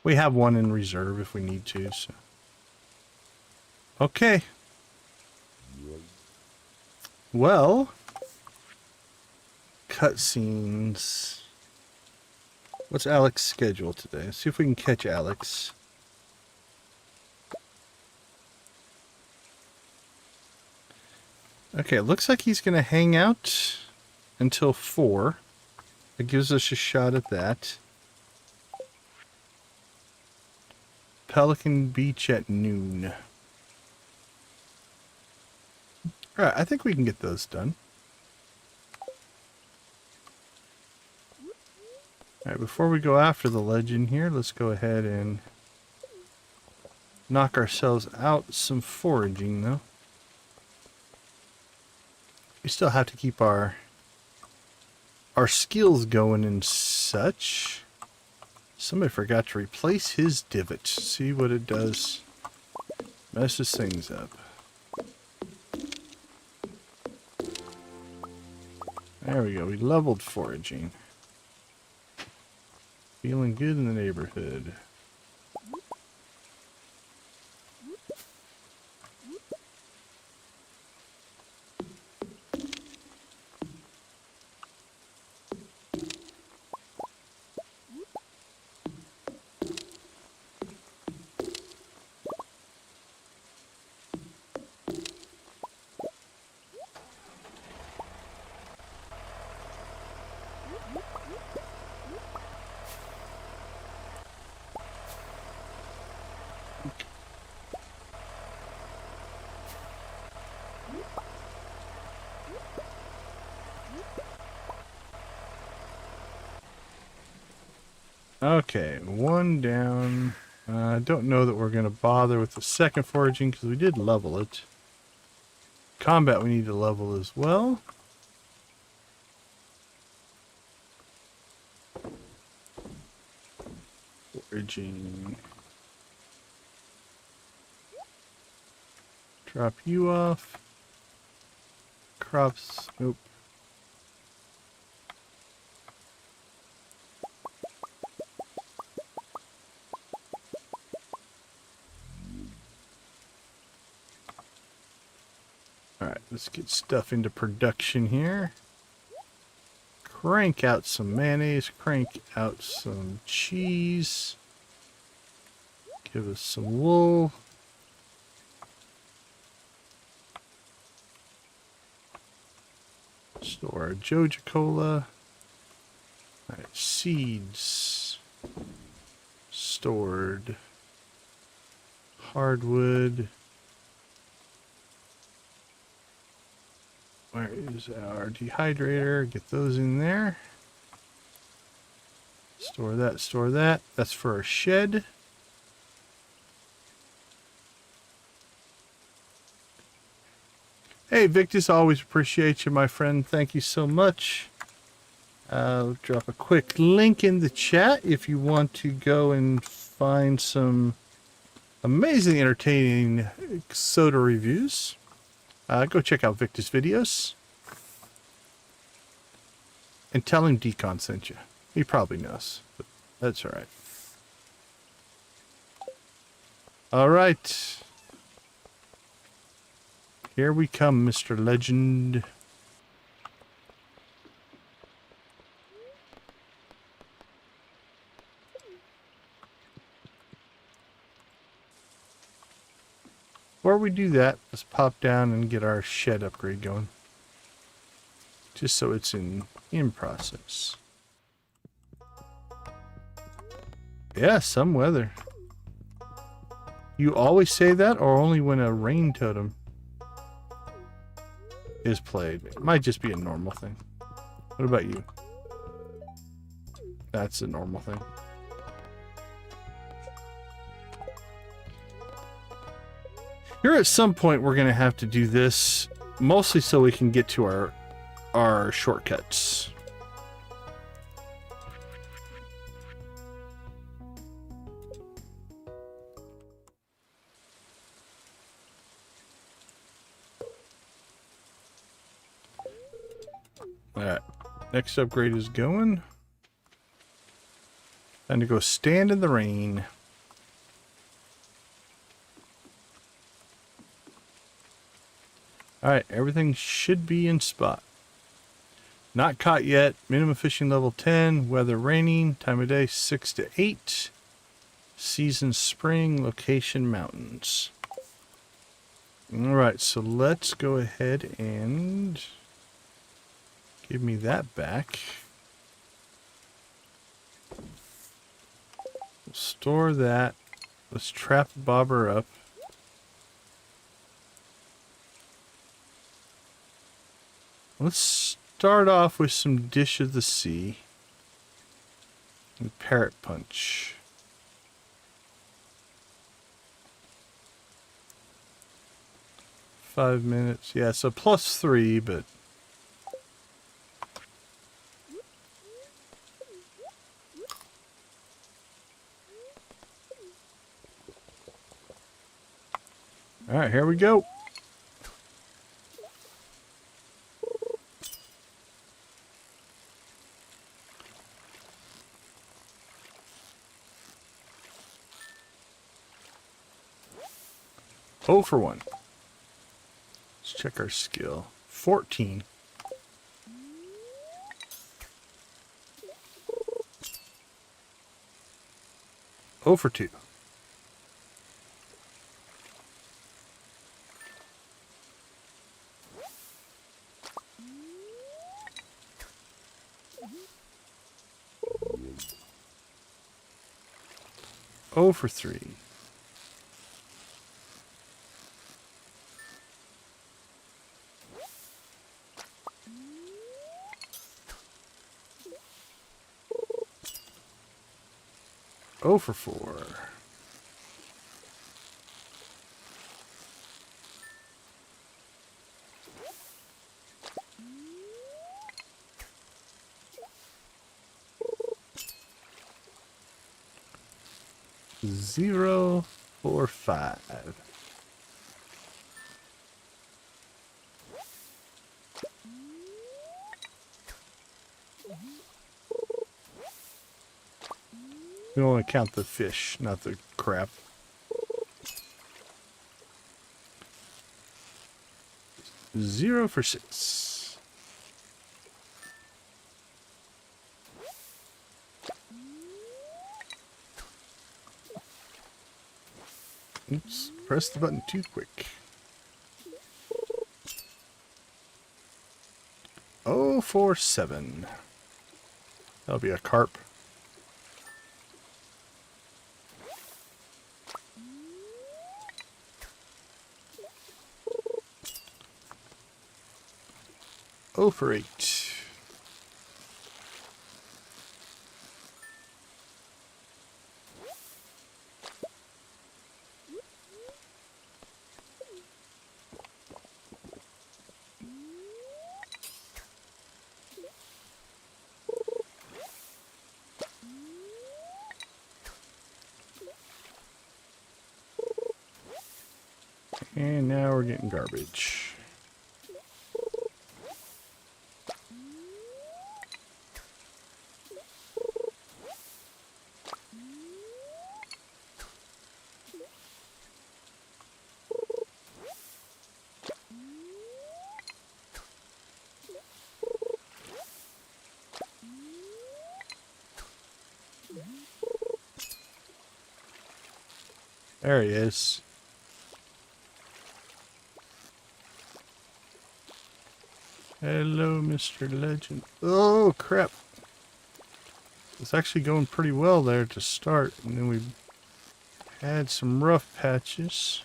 We have one in reserve if we need to, so... Okay. Well... Cutscenes... What's Alex's schedule today? Let's see if we can catch Alex. Okay, it looks like he's going to hang out until 4. It gives us a shot at that. Pelican Beach at noon. Alright, I think we can get those done. Alright, before we go after the legend here, let's go ahead and knock ourselves out some foraging, though. We still have to keep our skills going and such. Somebody forgot to replace his divot. See what it does. Messes things up. There we go. We leveled foraging. Feeling good in the neighborhood. Okay, one down. I don't know that we're going to bother with the second foraging because we did level it. Combat we need to level as well. Foraging. Drop you off. Crops. Nope. Alright, let's get stuff into production here. Crank out some mayonnaise, crank out some cheese. Give us some wool. Store our Joja Cola. Alright, seeds. Stored. Hardwood. Where is our dehydrator? Get those in there. Store that, store that. That's for our shed. Hey, Victus, always appreciate you, my friend. Thank you so much. I'll drop a quick link in the chat if you want to go and find some amazingly entertaining soda reviews. Go check out Victor's videos. And tell him Decon sent you. He probably knows, but that's alright. Alright. Here we come, Mr. Legend. Before we do that, let's pop down and get our shed upgrade going. Just so it's in process. Yeah, some weather. You always say that, or only when a rain totem is played? It might just be a normal thing. What about you? That's a normal thing. Here at some point we're gonna have to do this, mostly so we can get to our shortcuts. Alright, next upgrade is going. Time to go stand in the rain. Alright, everything should be in spot. Not caught yet. Minimum fishing level 10. Weather raining. Time of day 6 to 8. Season spring. Location mountains. Alright, so let's go ahead and give me that back. We'll store that. Let's trap the bobber up. Let's start off with some Dish of the Sea and Parrot Punch. Five minutes. Yeah, so +3, but all right, here we go. Oh for 1. Let's check our skill. 14. Oh for 2. Oh for 3. Oh for 4. Zero for 5. We don't want to count the fish, not the crap. Zero for 6. Oops, press the button too quick. Oh for 7. That'll be a carp. Oh for 8. And now we're getting garbage. There he is. Hello, Mr. Legend. Oh, crap. It's actually going pretty well there to start. And then we had some rough patches.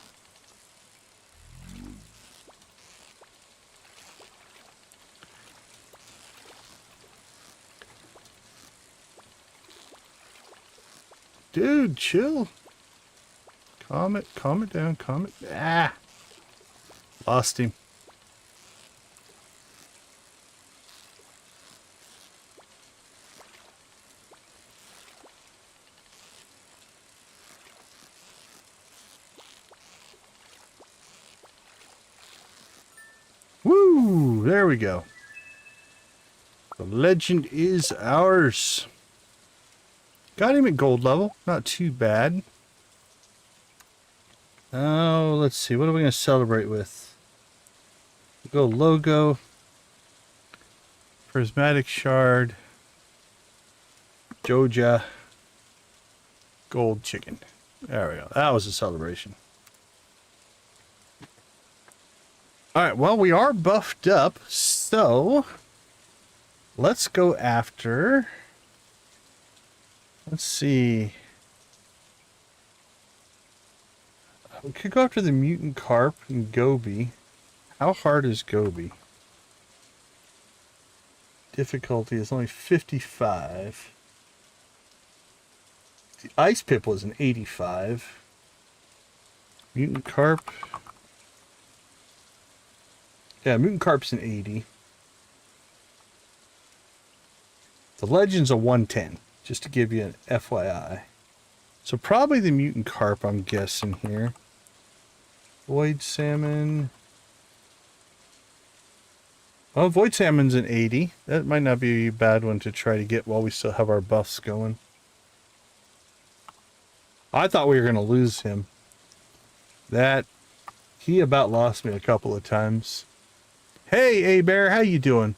Dude, chill. Calm it down, calm it. Ah, Lost him. Woo! There we go. The legend is ours. Got him at gold level. Not too bad. Oh, let's see. What are we going to celebrate with? We'll go logo. Prismatic shard. Joja. Gold chicken. There we go. That was a celebration. Alright, well, we are buffed up, so let's go after... Let's see. We could go after the Mutant Carp and Goby. How hard is Goby? Difficulty is only 55. The Ice Pip was an 85. Mutant Carp. Yeah, Mutant Carp's an 80. The Legend's a 110, just to give you an FYI. So probably the Mutant Carp, I'm guessing here. Void Salmon. Oh, Void Salmon's an 80. That might not be a bad one to try to get while we still have our buffs going. I thought we were going to lose him. He about lost me a couple of times. Hey, A-Bear, how you doing?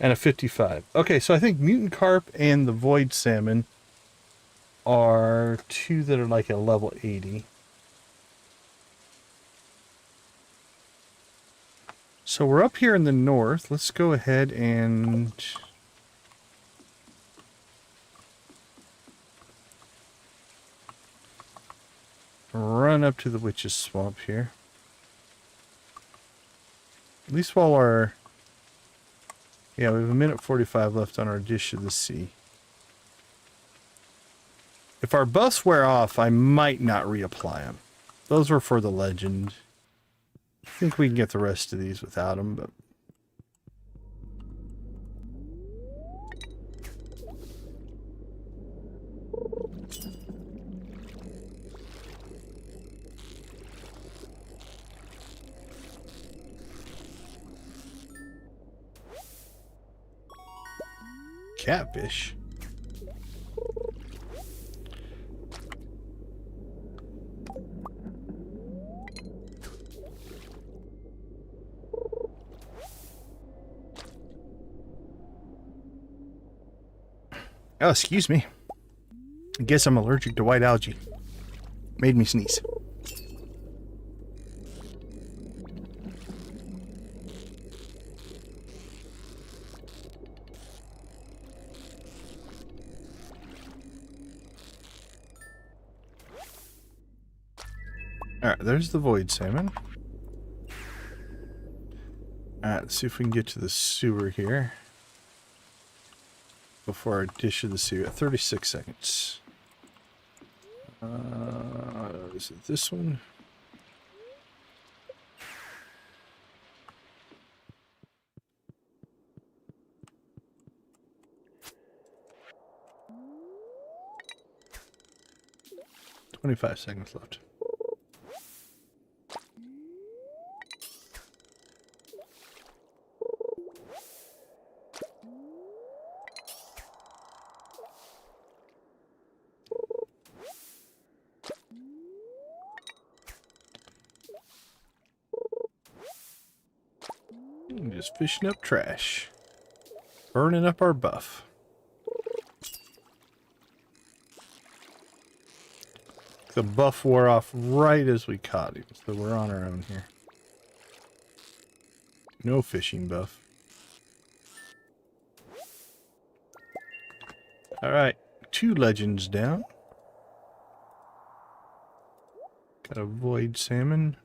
And a 55. Okay, so I think Mutant Carp and the Void Salmon are two that are like a level 80. So we're up here in the north. Let's go ahead and... run up to the Witch's Swamp here. At least while our... Yeah, we have a minute 45 left on our Dish of the Sea. If our buffs wear off, I might not reapply them. Those were for the legend. I think we can get the rest of these without them, but... Catfish. Oh, excuse me. I guess I'm allergic to white algae. Made me sneeze. Alright, there's the Void Salmon. Alright, let's see if we can get to the sewer here. Before our Dish of the Sea. 36 seconds. Is it this one? $25 seconds left. Just fishing up trash. Burning up our buff. The buff wore off right as we caught him, so we're on our own here. No fishing buff. Alright, 2 legends down. Got a Void Salmon.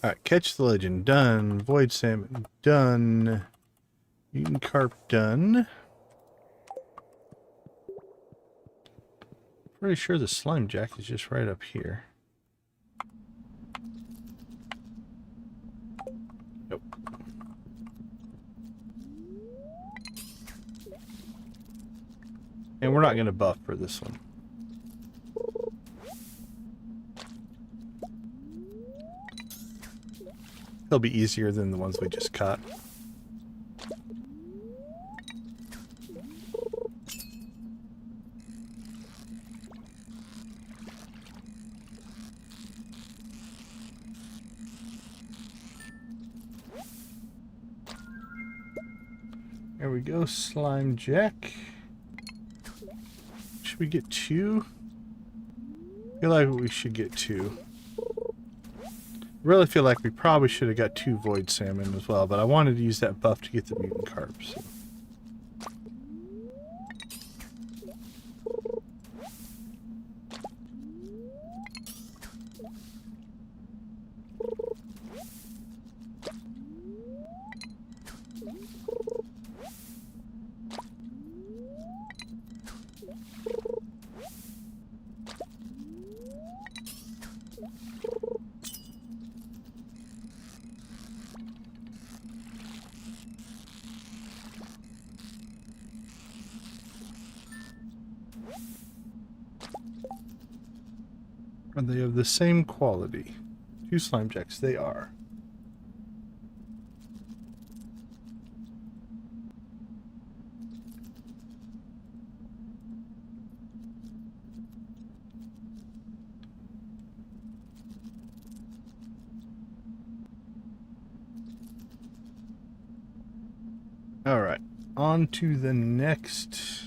Alright, Catch the Legend, done. Void Salmon, done. Mutant Carp, done. Pretty sure the Slimejack is just right up here. Nope. And we're not going to buff for this one. They'll be easier than the ones we just caught. There we go, Slimejack. Should we get 2? I feel like we should get 2. Really feel like we probably should have got 2 void salmon as well, but I wanted to use that buff to get the mutant carp. So. Are they of the same quality? 2 Slimejacks, they are. Alright, on to the next.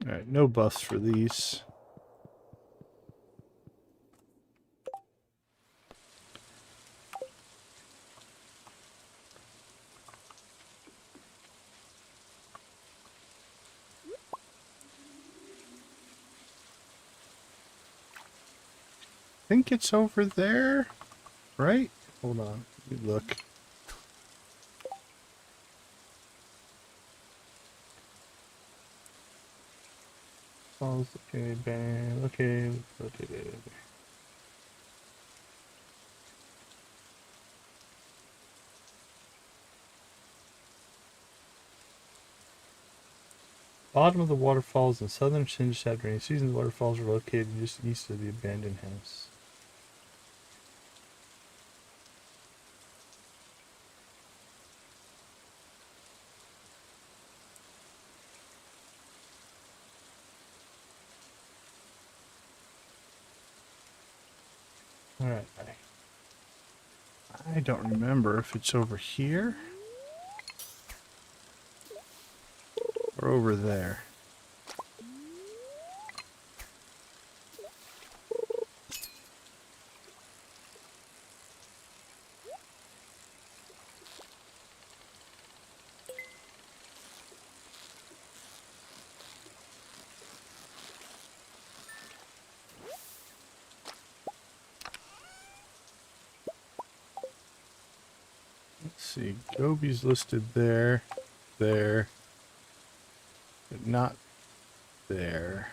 Alright, no buffs for these. I think it's over there, right? Hold on, let me look. Okay, bam, okay. Bottom of the waterfalls in southern Shinji after rainy season. The waterfalls are located just east of the abandoned house. Alright. I don't remember if it's over here or over there. Let's see, Goby's listed there, but not there.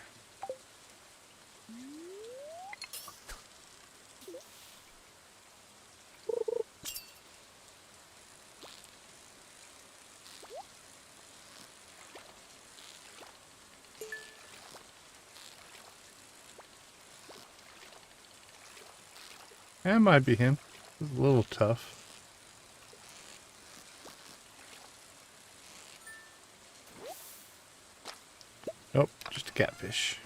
That might be him. It's a little tough. Nope, just a catfish.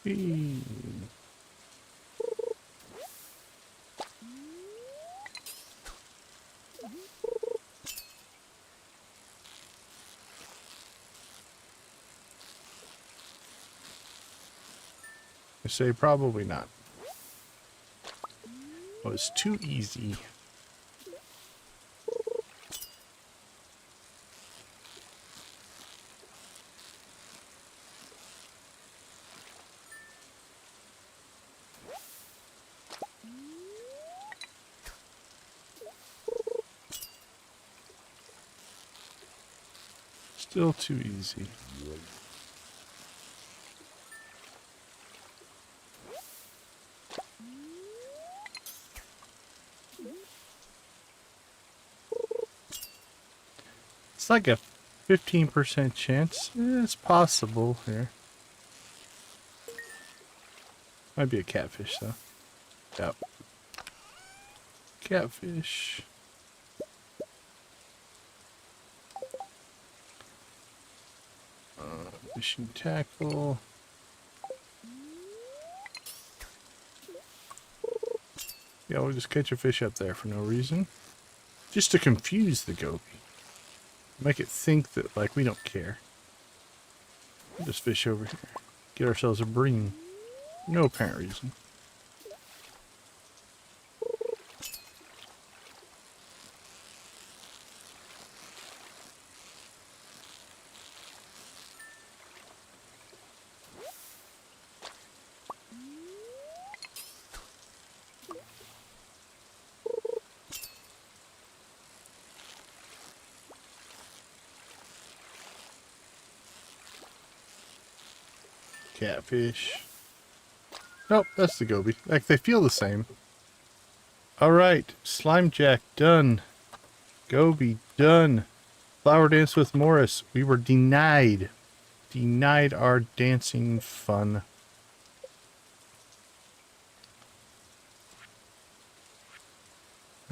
Whee. I say probably not. was too easy. Still too easy. It's like a 15% chance. It's possible here. Might be a catfish though. Yep. Catfish. Fishing tackle. Yeah, we'll just catch a fish up there for no reason. Just to confuse the Goby. Make it think that, like, we don't care. We'll just fish over here. Get ourselves a bream. No apparent reason. Catfish. Nope, that's the Goby. Like, they feel the same. Alright, Slimejack done. Goby done. Flower dance with Morris. We were denied. Denied our dancing fun.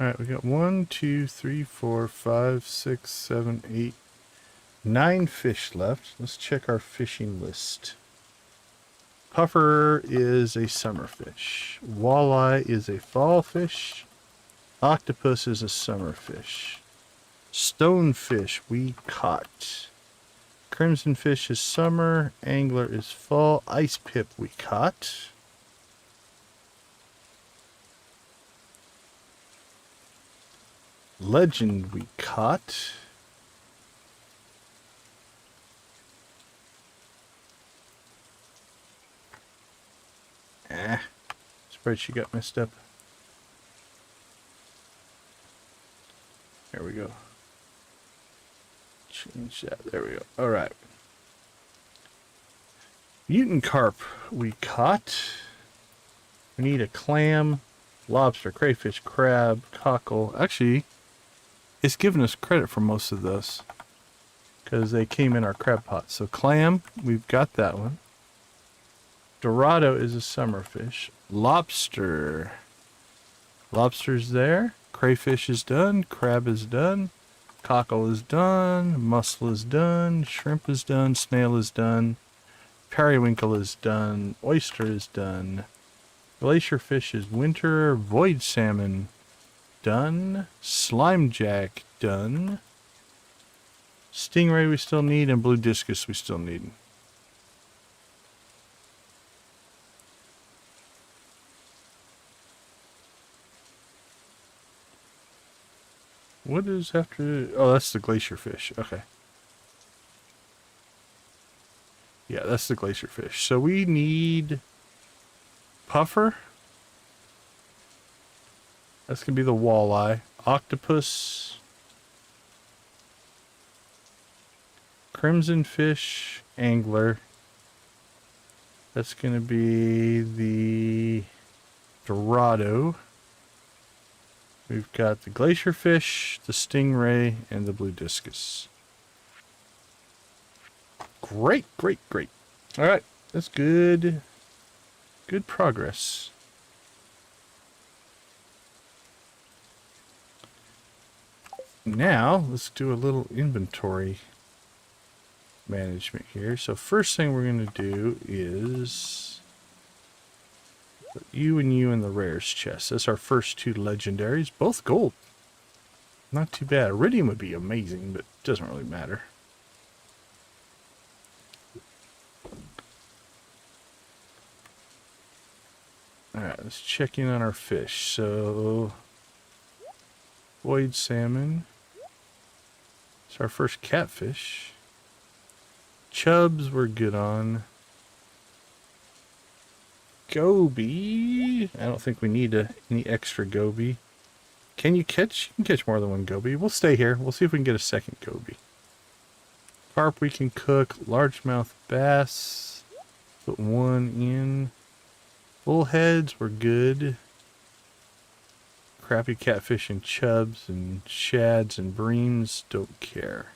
Alright, we got 1, 2, 3, 4, 5, 6, 7, 8, 9 fish left. Let's check our fishing list. Puffer is a summer fish. Walleye is a fall fish. Octopus is a summer fish. Stonefish we caught. Crimson fish is summer. Angler is fall. Ice pip we caught. Legend we caught. Spreadsheet got messed up. There we go. Change that. There we go. All right. Mutant Carp we caught. We need a clam, lobster, crayfish, crab, cockle. Actually, it's giving us credit for most of those because they came in our crab pot. So clam, we've got that one. Dorado is a summer fish. Lobster. Lobster's there. Crayfish is done. Crab is done. Cockle is done. Mussel is done. Shrimp is done. Snail is done. Periwinkle is done. Oyster is done. Glacier fish is winter. Void salmon done. Slimejack done. Stingray we still need. And blue discus we still need. What is after... Oh, that's the glacier fish. Okay. Yeah, that's the glacier fish. So we need... Puffer. That's going to be the walleye. Octopus. Crimson fish. Angler. That's going to be the Dorado. We've got the glacier fish, the stingray, and the blue discus. Great, great, great. All right, that's good. Good progress. Now, let's do a little inventory management here. So first thing we're going to do is... You and you in the rares chest. That's our first two legendaries. Both gold. Not too bad. Iridium would be amazing, but it doesn't really matter. Alright, let's check in on our fish. So, void salmon. It's our first catfish. Chubs we're good on. Goby. I don't think we need any extra goby. Can you catch? You can catch more than one goby. We'll stay here. We'll see if we can get a second goby. Carp we can cook. Largemouth bass. Put one in. Bullheads were good. Crappy catfish and chubs and shads and breams. Don't care.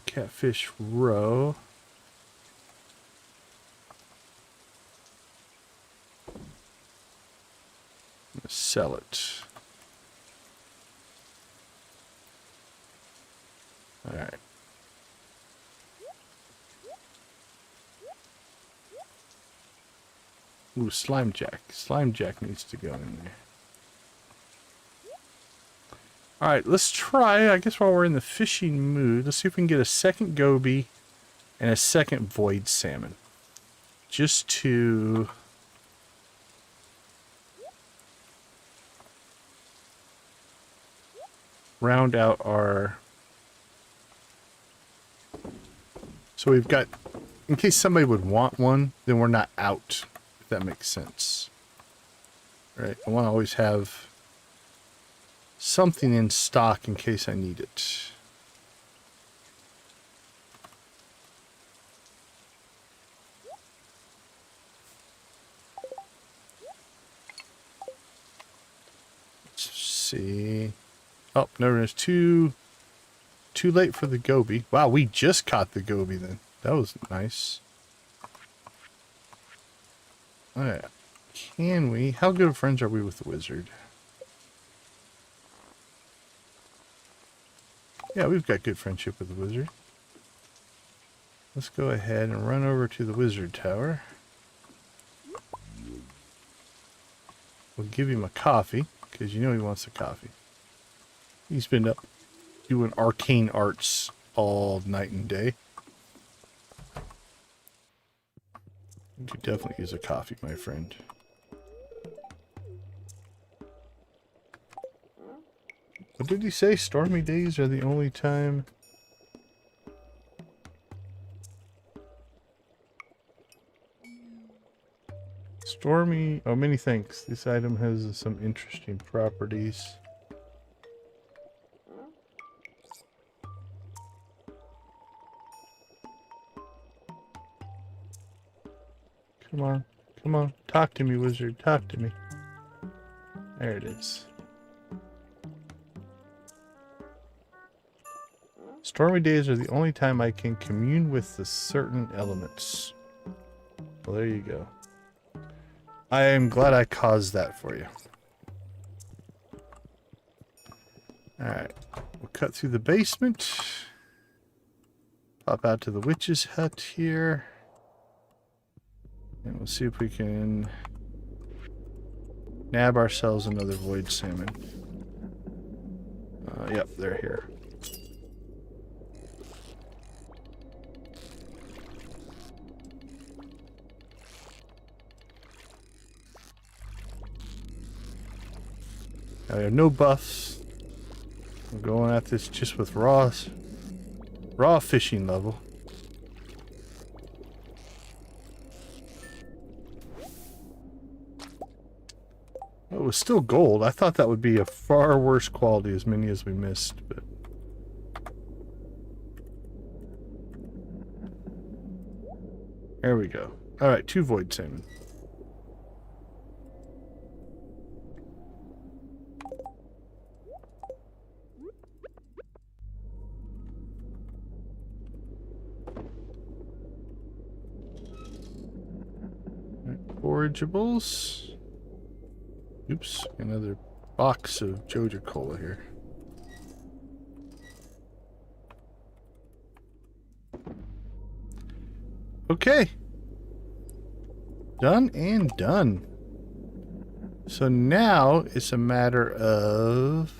Catfish roe. I'm gonna sell it. All right. Ooh, Slimejack. Slimejack needs to go in there. Alright, let's try, I guess while we're in the fishing mood, let's see if we can get a second goby and a second void salmon. Just to round out our... So we've got, in case somebody would want one, then we're not out, if that makes sense. Right, I want to always have something in stock in case I need it. Let's see. Oh, no, it's too late for the goby. Wow, we just caught the goby then. That was nice. Alright. Can we? How good of friends are we with the wizard? Yeah, we've got good friendship with the wizard. Let's go ahead and run over to the wizard tower. We'll give him a coffee, because you know he wants a coffee. He's been up doing arcane arts all night and day. You could definitely use a coffee, my friend. What did he say? Stormy days are the only time... Stormy... Oh, many thanks. This item has some interesting properties. Come on. Come on. Talk to me, wizard. Talk to me. There it is. Stormy days are the only time I can commune with the certain elements. Well, there you go. I am glad I caused that for you. Alright. We'll cut through the basement. Pop out to the witch's hut here. And we'll see if we can nab ourselves another void salmon. Yep, they're here. Now we have no buffs. We're going at this just with raw fishing level. It was still gold. I thought that would be a far worse quality, as many as we missed, but... There we go. Alright, 2 void salmon. Forageables. Oops, another box of Joja Cola here. Okay. Done and done. So now it's a matter of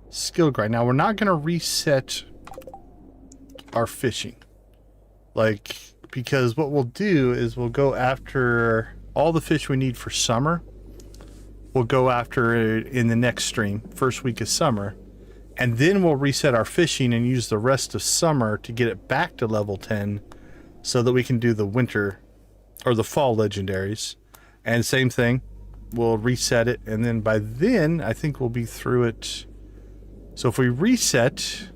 skill grind. Now we're not going to reset our fishing. Like, because what we'll do is we'll go after all the fish we need for summer. We'll go after it in the next stream, first week of summer. And then we'll reset our fishing and use the rest of summer to get it back to level 10 so that we can do the winter or the fall legendaries. And same thing, we'll reset it. And then by then, I think we'll be through it. So if we reset...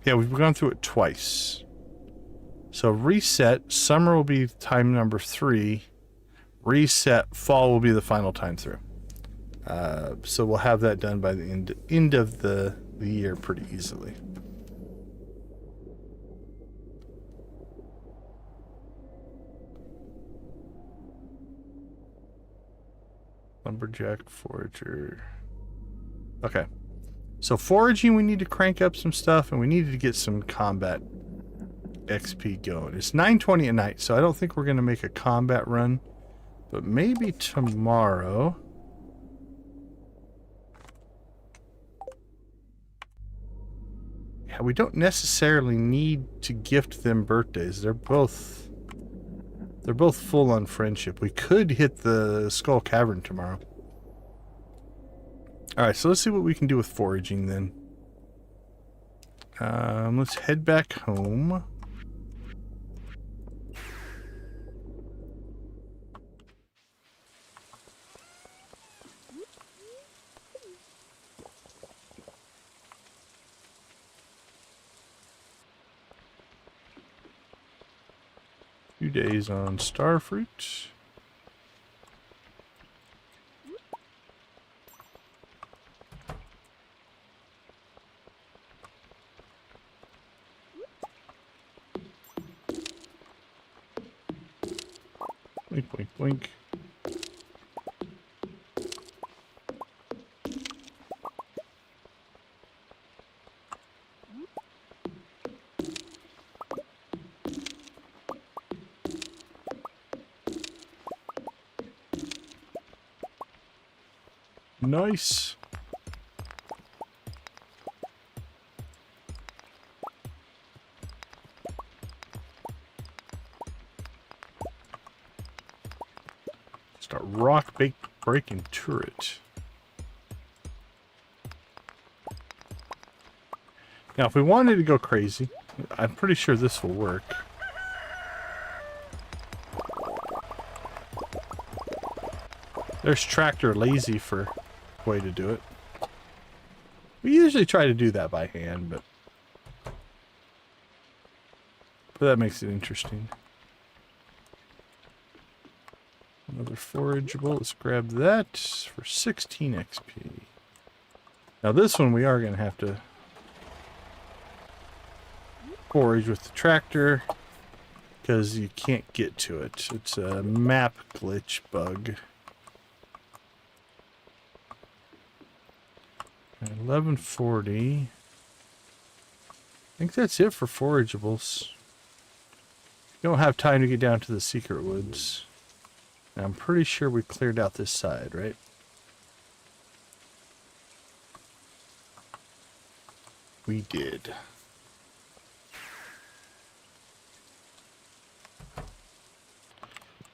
Yeah, we've gone through it twice. So reset, summer will be time number 3. Reset, fall will be the final time through. So we'll have that done by the end of the year pretty easily. Lumberjack, forager. Okay. So foraging, we need to crank up some stuff, and we needed to get some combat XP going. It's 9:20 at night, so I don't think we're going to make a combat run. But maybe tomorrow... Yeah, we don't necessarily need to gift them birthdays. They're both full on friendship. We could hit the Skull Cavern tomorrow. Alright, so let's see what we can do with foraging then. Let's head back home. Few days on Starfruit. Blink, blink, blink. Nice. Start breaking turret. Now, if we wanted to go crazy, I'm pretty sure this will work. There's Tractor Lazy for a way to do it. We usually try to do that by hand, but that makes it interesting. Another forageable. Let's grab that for 16 XP. Now this one we are going to have to forage with the tractor because you can't get to it. It's a map glitch bug. 1140. I think that's it for forageables. You don't have time to get down to the secret woods. Now, I'm pretty sure we cleared out this side, right? We did.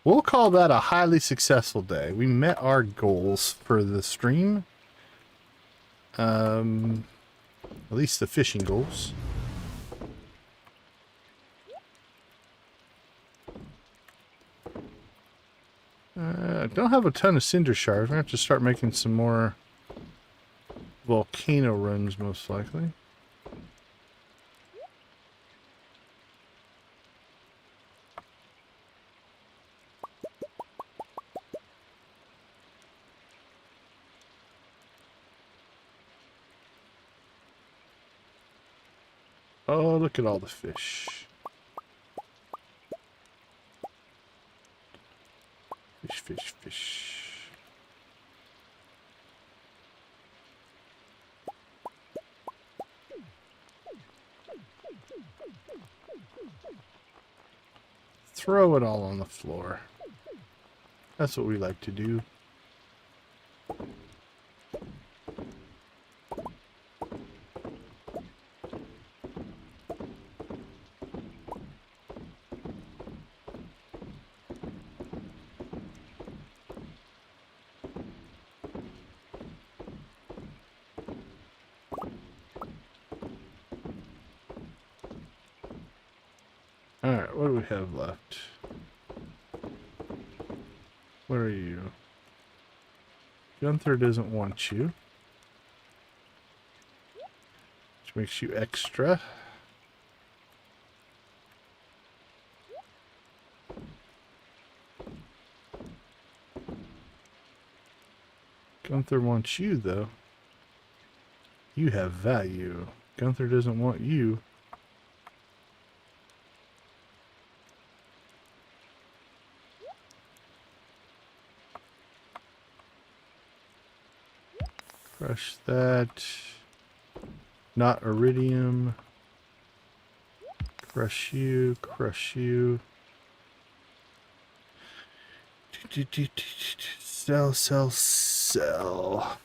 We'll call that a highly successful day. We met our goals for the stream. At least the fishing goals. I don't have a ton of cinder shards. I'm going to have to start making some more volcano runs, most likely. Oh, look at all the fish. Fish, fish, fish. Throw it all on the floor. That's what we like to do. Alright, what do we have left? Where are you? Gunther doesn't want you. Which makes you extra. Gunther wants you, though. You have value. Gunther doesn't want you. Crush that. Not iridium. Crush you. Crush you. Sell, sell, sell.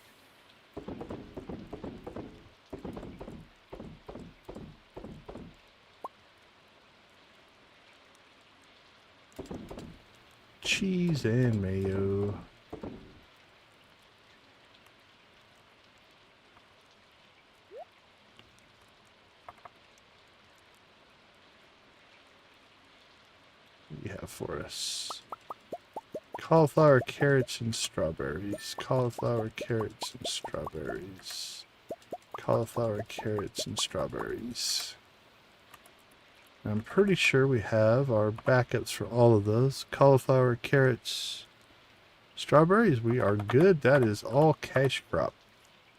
Cheese and mayo. What do you have for us? Cauliflower, carrots, and strawberries. Cauliflower, carrots, and strawberries. Cauliflower, carrots, and strawberries. I'm pretty sure we have our backups for all of those. Cauliflower, carrots, strawberries. We are good. That is all cash crop.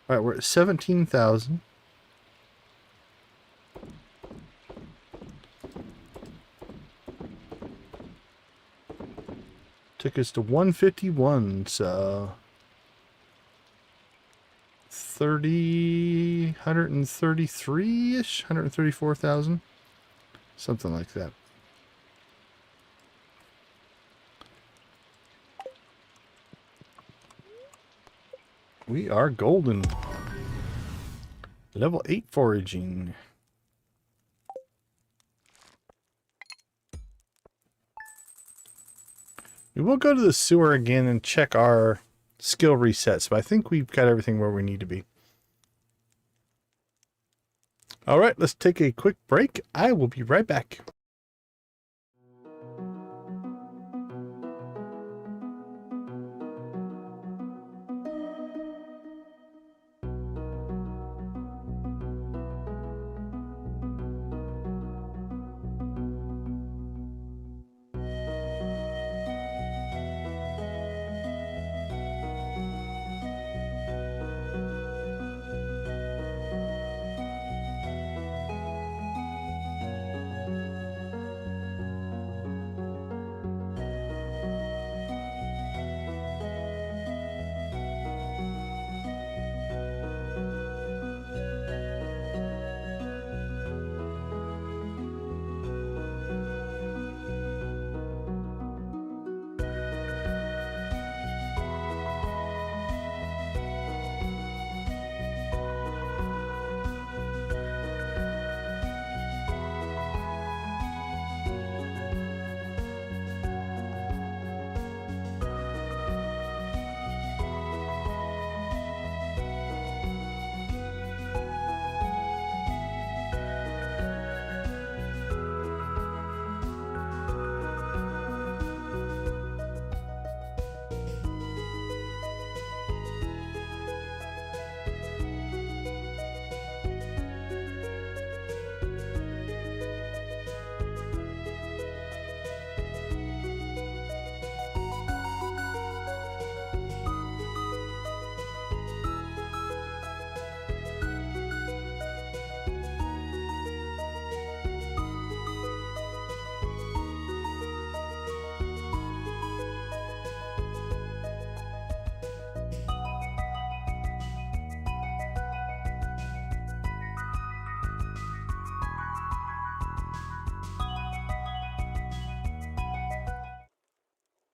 All right, we're at 17,000. Took us to 151, so 133-ish, 134,000, something like that. We are golden. Level 8 foraging. We will go to the sewer again and check our skill resets, but I think we've got everything where we need to be. All right, let's take a quick break. I will be right back.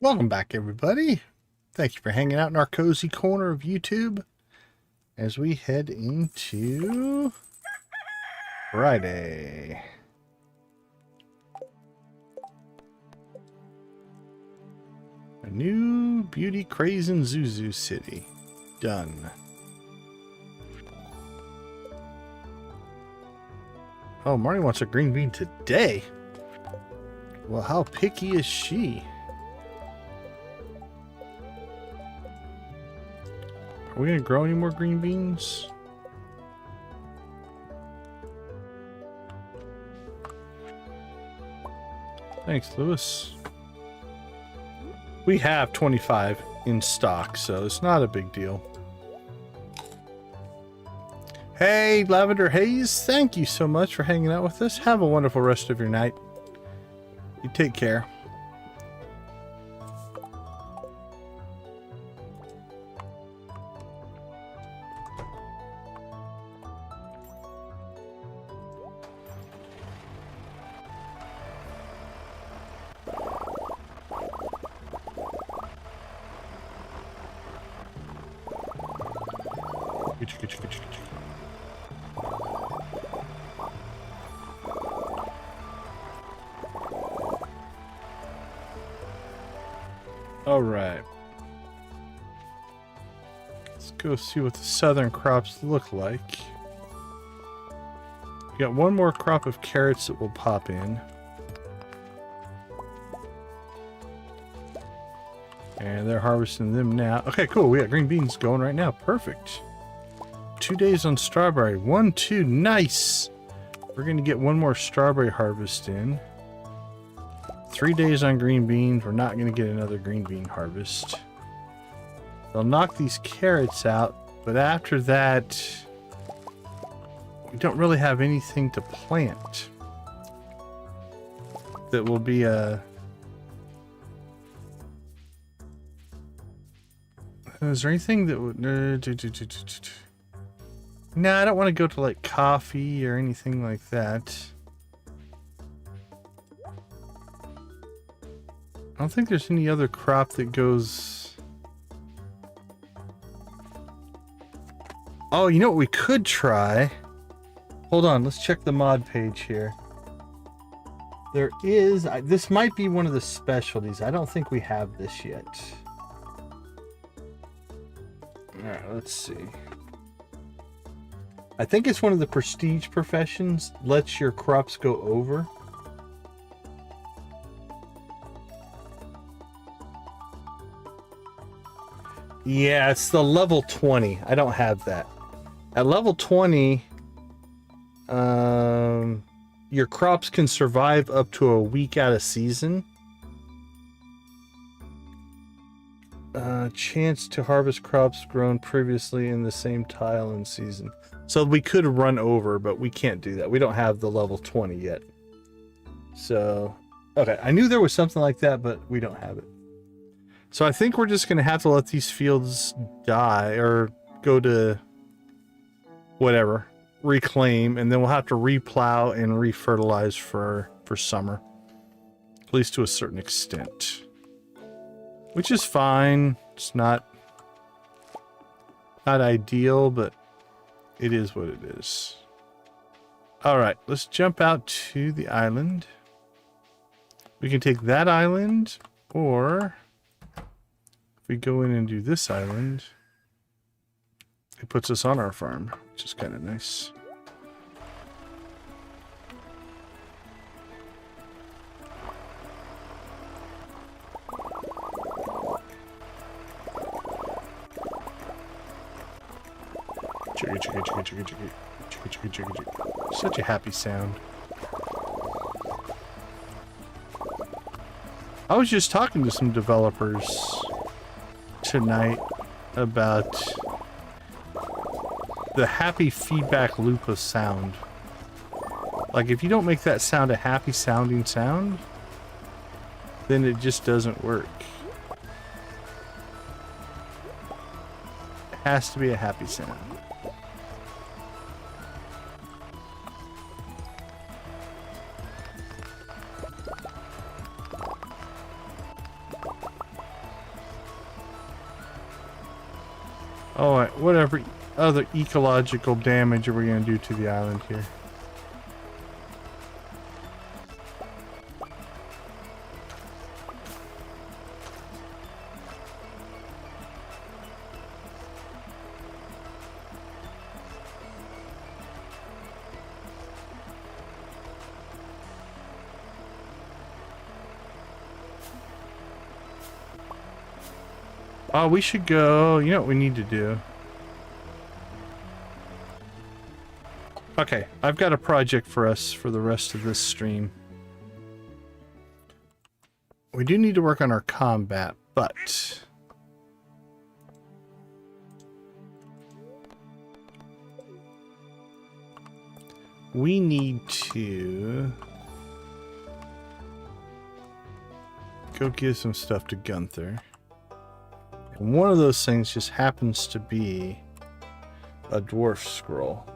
Welcome back, everybody. Thank you for hanging out in our cozy corner of YouTube as we head into Friday. A new beauty craze in Zuzu City. Done. Oh, Marty wants a green bean today. Well, how picky is she? Are we gonna grow any more green beans? Thanks, Lewis. We have 25 in stock, so it's not a big deal. Hey, Lavender Haze, thank you so much for hanging out with us. Have a wonderful rest of your night. You take care. All right. Let's go see what the southern crops look like. We got one more crop of carrots that will pop in. And they're harvesting them now. Okay, cool. We got green beans going right now. Perfect. 2 days on strawberry. 1, 2. Nice. We're going to get one more strawberry harvest in. 3 days on green beans. We're not going to get another green bean harvest. They'll knock these carrots out, but after that, we don't really have anything to plant that will be a... Is there anything that would... No, I don't want to go to like coffee or anything like that. I don't think there's any other crop that goes... Oh, you know what we could try? Hold on, let's check the mod page here. There is... This might be one of the specialties. I don't think we have this yet. Alright, let's see. I think it's one of the prestige professions. Lets your crops go over. Yeah, it's the level 20. I don't have that. At level 20, your crops can survive up to a week out of season. Chance to harvest crops grown previously in the same tile and season. So we could run over, but we can't do that. We don't have the level 20 yet. So, okay. I knew there was something like that, but we don't have it. So I think we're just going to have to let these fields die or go to whatever, reclaim, and then we'll have to replow and refertilize for summer, at least to a certain extent, which is fine. It's not ideal, but it is what it is. All right, let's jump out to the island. We can take that island, or if we go in and do this island, it puts us on our farm, which is kind of nice. Chugga, chugga, chugga, chugga, chugga. Chugga, chugga, chugga, chugga. Such a happy sound. I was just talking to some developers tonight about the happy feedback loop of sound. Like, if you don't make that sound a happy sounding sound, then it just doesn't work. It has to be a happy sound. Alright, whatever other ecological damage are we going to do to the island here? Oh, we should go. You know what we need to do? Okay, I've got a project for us for the rest of this stream. We do need to work on our combat, but we need to go give some stuff to Gunther. And one of those things just happens to be a dwarf scroll.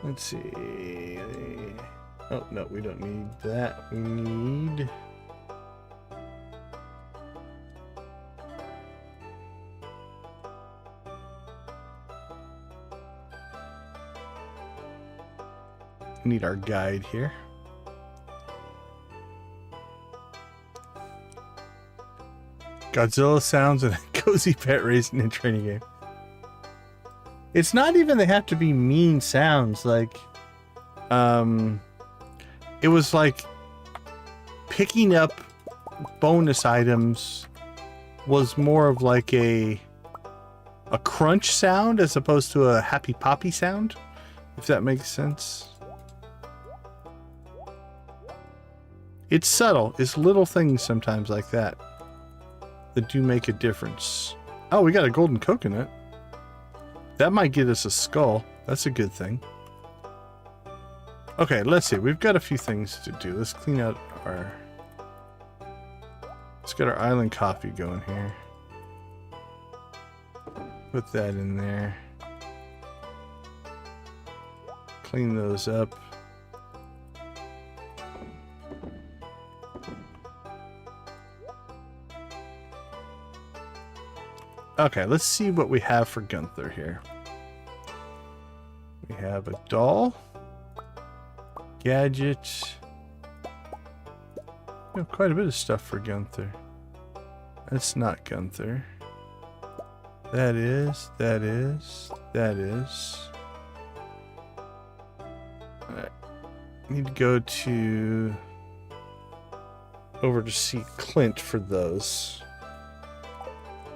Let's see. Oh, no, we don't need that. We need... we need our guide here. Godzilla sounds and a cozy pet racing and training game. It's not even they have to be mean sounds, like it was like picking up bonus items was more of like a crunch sound as opposed to a happy poppy sound, if that makes sense. It's subtle. It's little things sometimes like that that do make a difference. Oh, we got a golden coconut. That might get us a skull. That's a good thing. Okay, let's see. We've got a few things to do. Let's clean out our... let's get our island coffee going here. Put that in there. Clean those up. Okay, let's see what we have for Gunther here. We have a doll. Gadget. We have quite a bit of stuff for Gunther. That's not Gunther. That is. Alright. Need to go to... over to see Clint for those.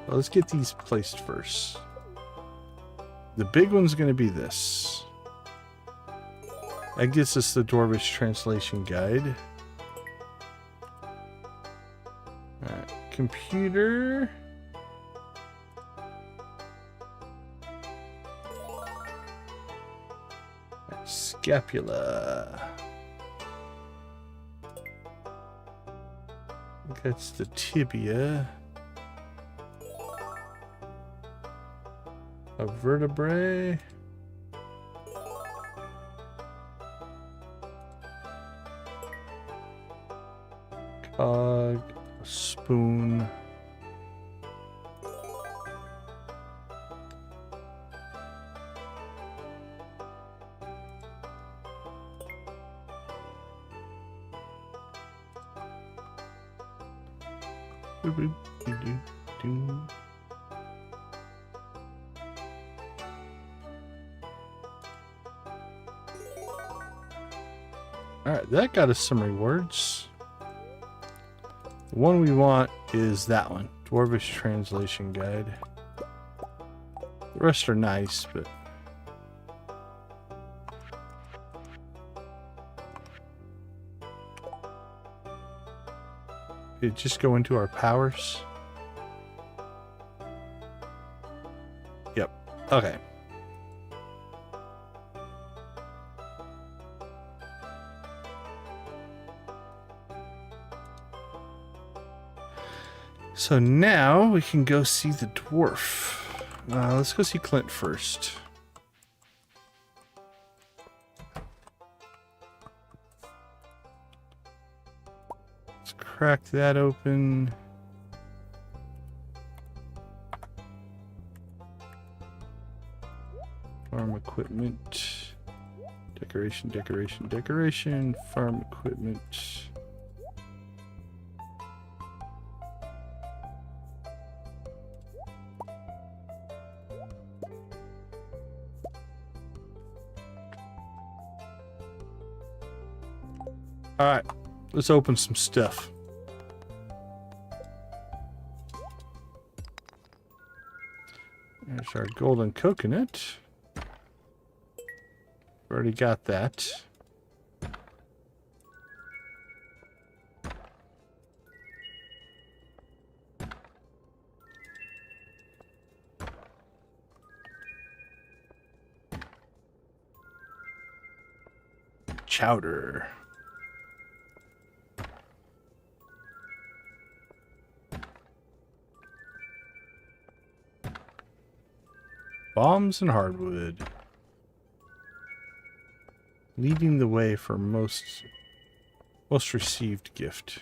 Well, let's get these placed first. The big one's going to be this. That gets us the Dwarvish translation guide. Alright, computer. Scapula. That's the tibia. A vertebrae. Cog. A spoon. Alright, that got us some rewards. The one we want is that one. Dwarvish Translation Guide. The rest are nice, but... did it just go into our powers? Yep. Okay. So now we can go see the dwarf. Let's go see Clint first. Let's crack that open. Farm equipment. Decoration, decoration, decoration. Farm equipment. Alright, let's open some stuff. There's our golden coconut. Already got that. Chowder. Bombs and hardwood. Leading the way for most received gift.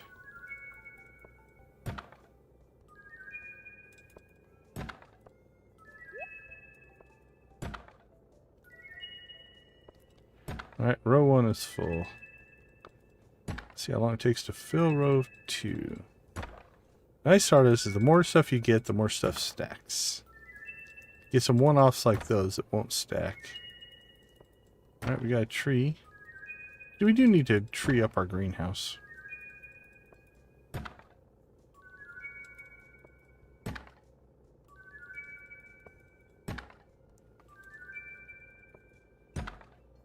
Alright, row 1 is full. Let's see how long it takes to fill row 2. Nice part of this is the more stuff you get, the more stuff stacks. Get some one-offs like those that won't stack. Alright, we got a tree. We do need to tree up our greenhouse.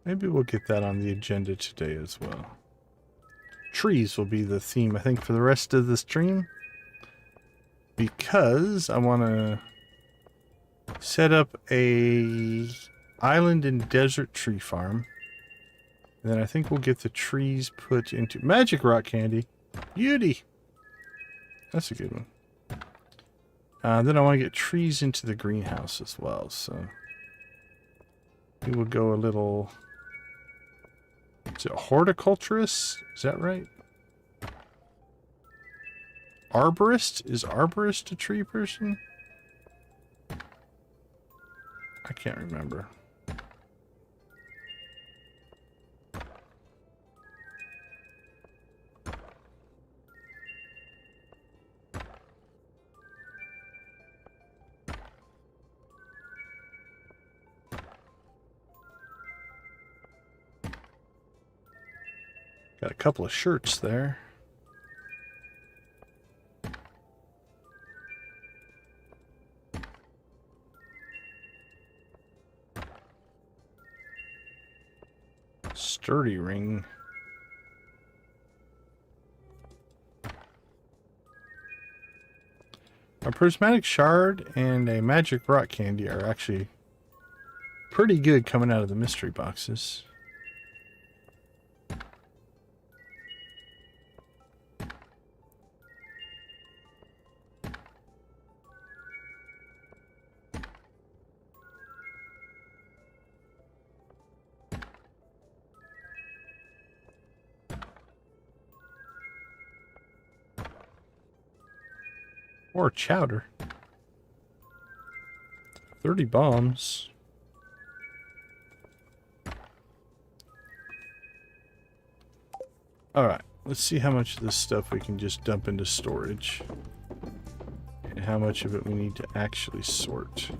Maybe we'll get that on the agenda today as well. Trees will be the theme, I think, for the rest of the stream. Because I want to set up a island and desert tree farm. And then I think we'll get the trees put into magic rock candy. Beauty. That's a good one. Then I want to get trees into the greenhouse as well. So we will go a little. Is it horticulturist? Is that right? Arborist? Is arborist a tree person? I can't remember. Got a couple of shirts there. Sturdy ring. A prismatic shard and a magic rock candy are actually pretty good coming out of the mystery boxes. Or chowder. 30 bombs. Alright, let's see how much of this stuff we can just dump into storage. And how much of it we need to actually sort.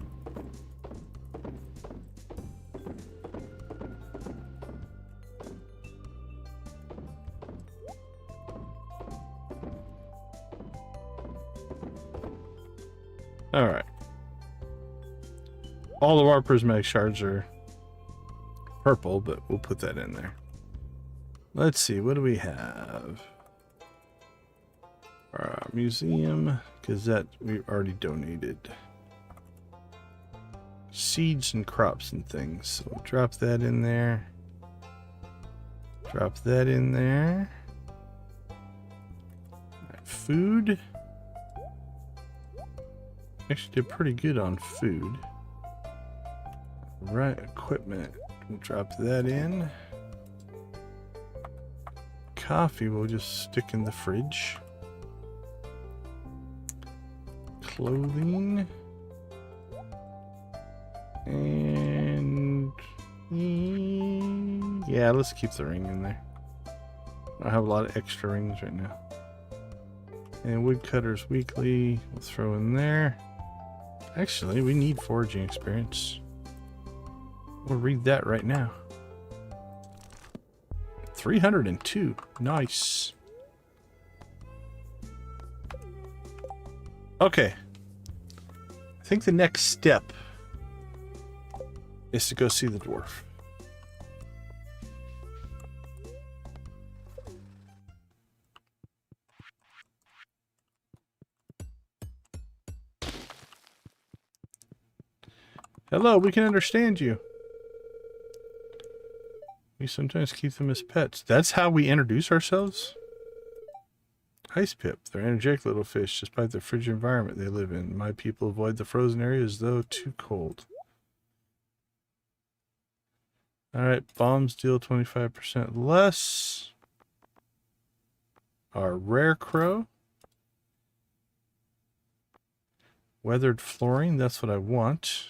Alright. All of our prismatic shards are purple, but we'll put that in there. Let's see, what do we have? Our museum, because that we've already donated. Seeds and crops and things. So we'll drop that in there. Drop that in there. Food. Actually did pretty good on food. Right, equipment. We'll drop that in. Coffee we'll just stick in the fridge. Clothing. And yeah, let's keep the ring in there. I have a lot of extra rings right now. And woodcutters weekly, we'll throw in there. Actually, we need foraging experience. We'll read that right now. 302. Nice. Okay. I think the next step is to go see the dwarf. Hello, we can understand you. We sometimes keep them as pets. That's how we introduce ourselves? Ice Pip. They're energetic little fish, despite the frigid environment they live in. My people avoid the frozen areas, though too cold. Alright, bombs deal 25% less. Our rare crow. Weathered flooring, that's what I want.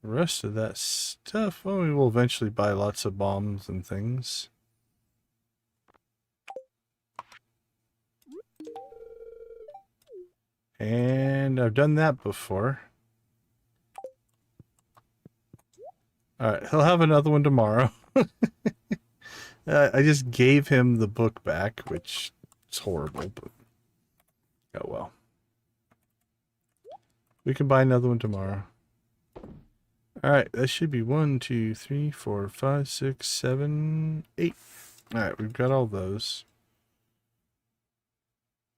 The rest of that stuff, well, we will eventually buy lots of bombs and things. And I've done that before. Alright, he'll have another one tomorrow. I just gave him the book back, which is horrible, but oh well. We can buy another one tomorrow. Alright, that should be 1, 2, 3, 4, 5, 6, 7, 8. Alright, we've got all those.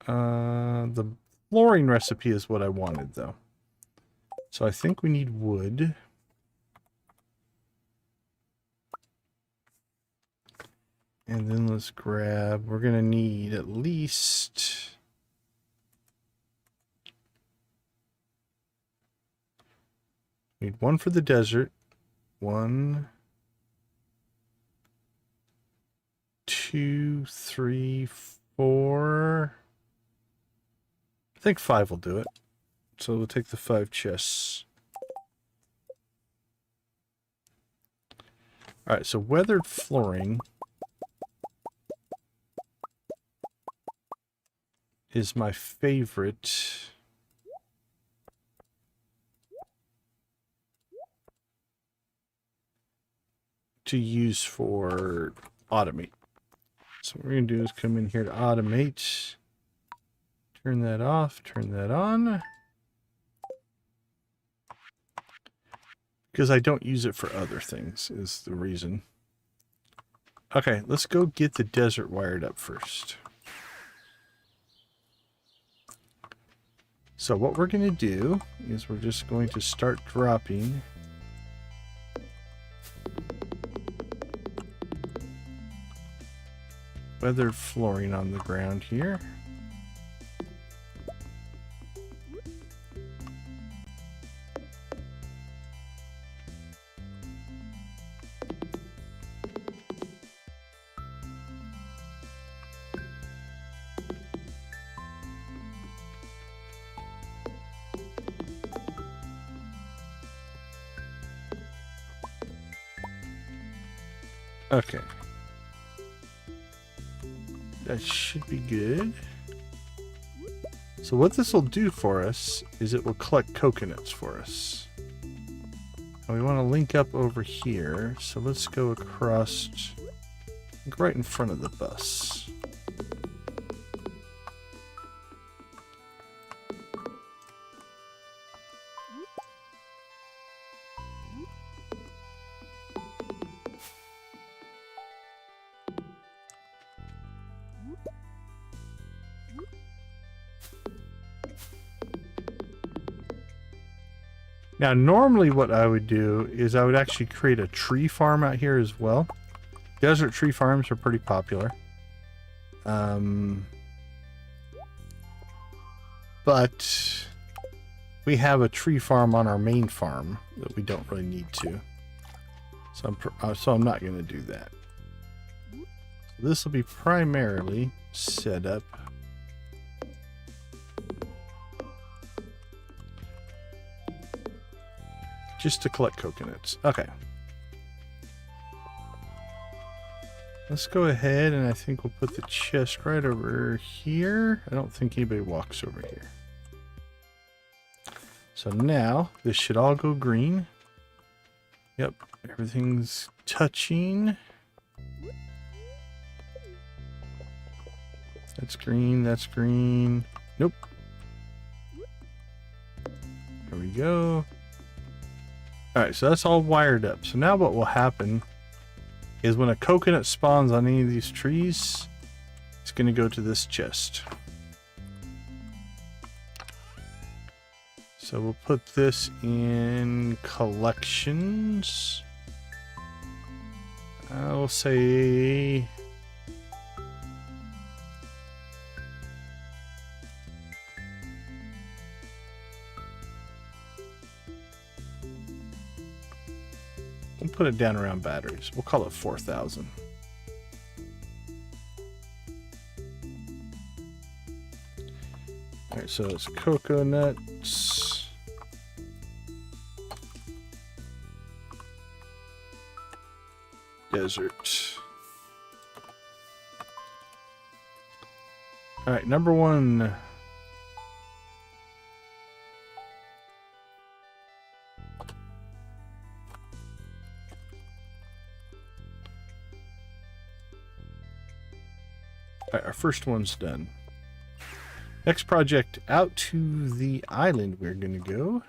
The flooring recipe is what I wanted, though. So I think we need wood. And then let's grab, we're going to need at least... Need one for the desert. 1, 2, 3, 4. I think 5 will do it. So we'll take the 5 chests. Alright, so weathered flooring is my favorite. To use for automate. So what we're going to do is come in here to automate. Turn that off, turn that on. Because I don't use it for other things is the reason. Okay, let's go get the desert wired up first. So what we're going to do is we're just going to start dropping weathered flooring on the ground here. Okay. That should be good. So what this will do for us is it will collect coconuts for us. And we want to link up over here. So let's go across right in front of the bus. Now, normally what I would do is I would actually create a tree farm out here as well. Desert tree farms are pretty popular. But we have a tree farm on our main farm that we don't really need to. So I'm not going to do that. So this will be primarily set up just to collect coconuts. Okay. Let's go ahead and I think we'll put the chest right over here. I don't think anybody walks over here. So now this should all go green. Yep, everything's touching. That's green, that's green. Nope. There we go. All right, so that's all wired up. So now what will happen is when a coconut spawns on any of these trees, it's going to go to this chest. So we'll put this in collections. I'll say we'll put it down around batteries. We'll call it 4,000. All right, so it's coconuts. Desert. All right, number one. All right, our first one's done. Next project, out to the island we're going to go.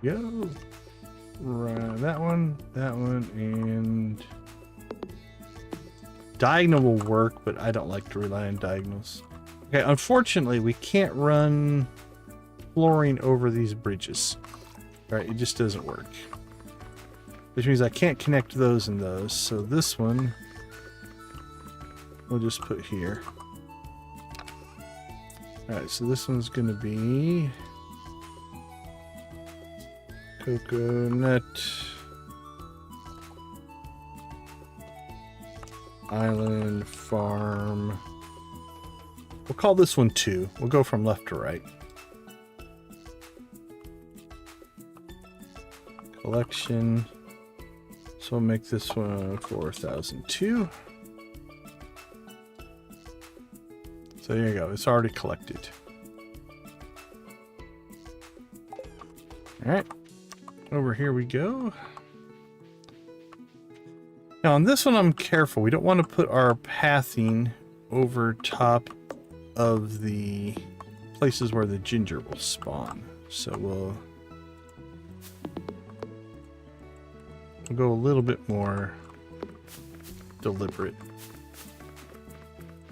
Go. Right, that one, and diagonal will work, but I don't like to rely on diagonals. Okay, unfortunately, we can't run flooring over these bridges. Right, it just doesn't work. Which means I can't connect those and those. So this one, we'll just put here. All right, so this one's going to be coconut island farm. We'll call this one 2. We'll go from left to right. Collection. So we'll make this one 4,002. So there you go. It's already collected. All right. Over here we go. Now on this one I'm careful. We don't want to put our pathing over top of the places where the ginger will spawn. So we'll go a little bit more deliberate.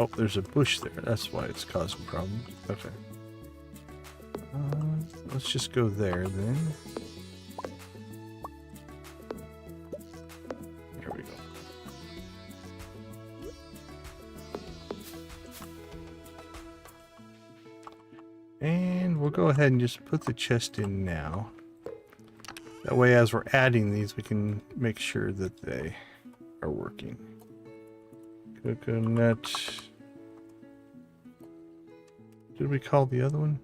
Oh, there's a bush there. That's why it's causing problems. Okay. Let's just go there then. And we'll go ahead and just put the chest in now. That way, as we're adding these, we can make sure that they are working. Coconut. What did we call the other one?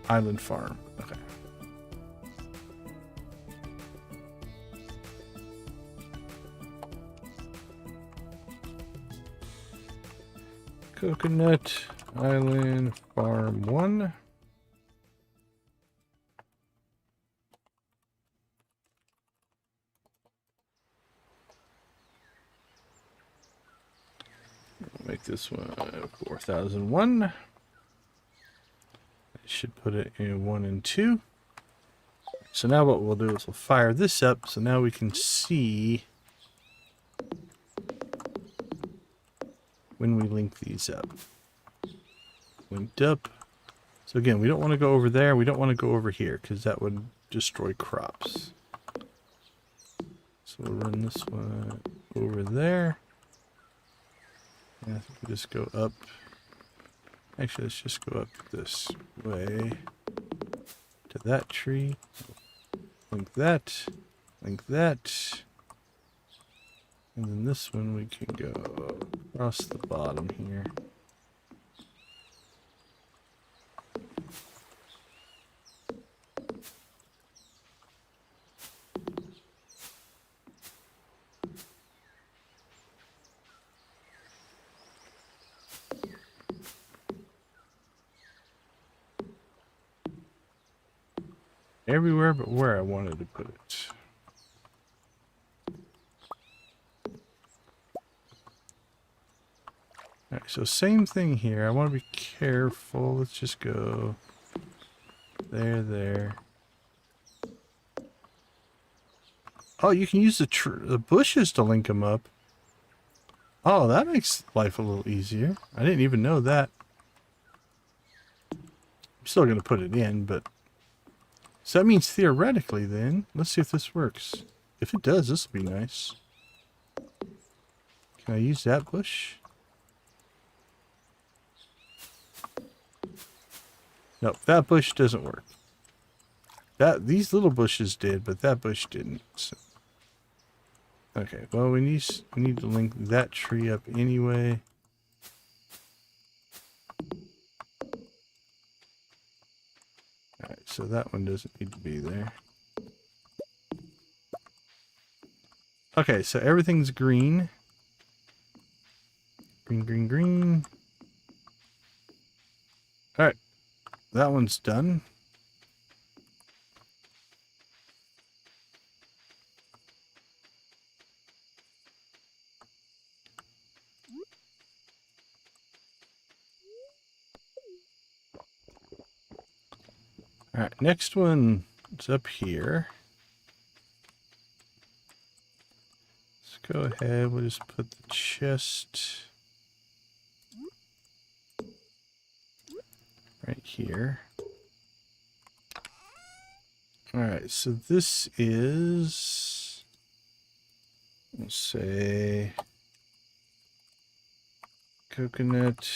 Island Farm. Okay. Coconut Island Farm 1. Make this one 4,001. I should put it in 1 and 2. So now what we'll do is we'll fire this up so now we can see when we link these up. Linked up. So again, we don't want to go over there. We don't want to go over here because that would destroy crops. So we'll run this one over there. And I think we'll just go up. Actually, let's just go up this way to that tree. Link that. Link that. And then this one we can go across the bottom here. everywhere but where I wanted to put it. Alright, so same thing here. I want to be careful. Let's just go there. Oh, you can use the bushes to link them up. Oh, that makes life a little easier. I didn't even know that. I'm still going to put it in, but... So that means theoretically then, let's see if this works. If it does, this will be nice. Can I use that bush? Nope, that bush doesn't work. These little bushes did, but that bush didn't. So. Okay, well we need to link that tree up anyway. Alright, so that one doesn't need to be there. Okay, so everything's green. Green. Alright, that one's done. Alright, next one is up here. Let's go ahead, we'll just put the chest right here. Alright, so this is, let's say, Coconut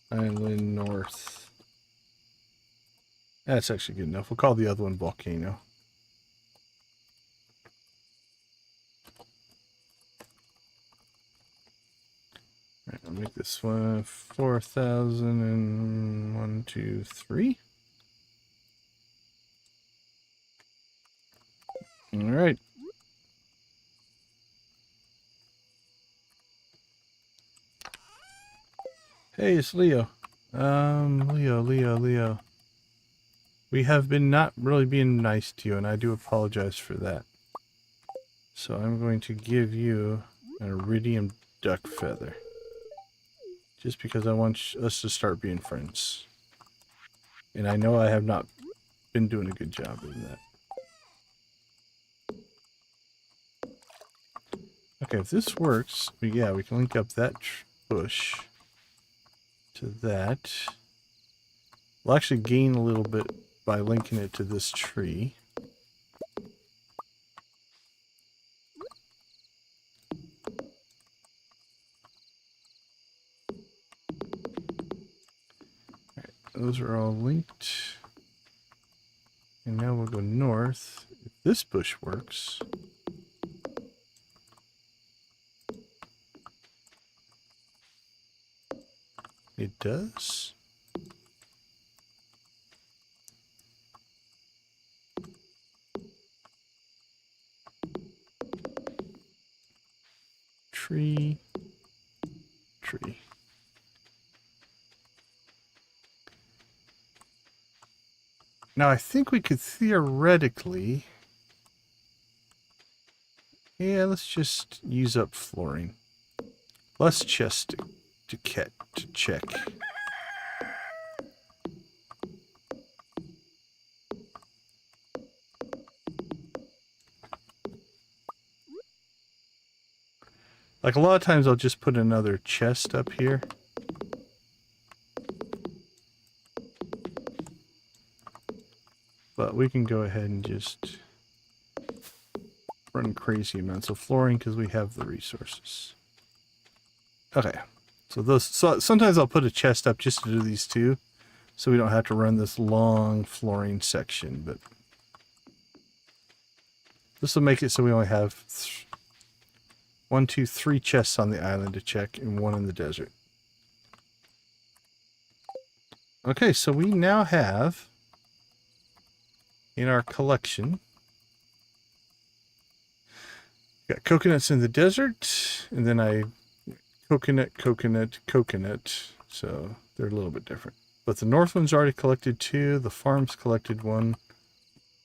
Island North. That's actually good enough. We'll call the other one Volcano. Alright, I'll make this one 4,000 and 1, 2, 3. Alright. Hey, it's Leo. Leo. We have been not really being nice to you, and I do apologize for that. So I'm going to give you an iridium duck feather. Just because I want us to start being friends. And I know I have not been doing a good job of that. Okay, if this works, yeah, we can link up that bush to that. We'll actually gain a little bit by linking it to this tree. Alright, those are all linked. And now we'll go north. If this bush works. It does. Tree. Now I think we could theoretically... Yeah, let's just use up flooring. Less chest to check. Like a lot of times I'll just put another chest up here. But we can go ahead and just run crazy amounts of flooring because we have the resources. Okay. So sometimes I'll put a chest up just to do these two. So we don't have to run this long flooring section, but this will make it so we only have 1, 2, 3 chests on the island to check and 1 in the desert. Okay, so we now have in our collection, got coconuts in the desert, and then coconut, so they're a little bit different. But the north one's already collected 2, the farm's collected 1,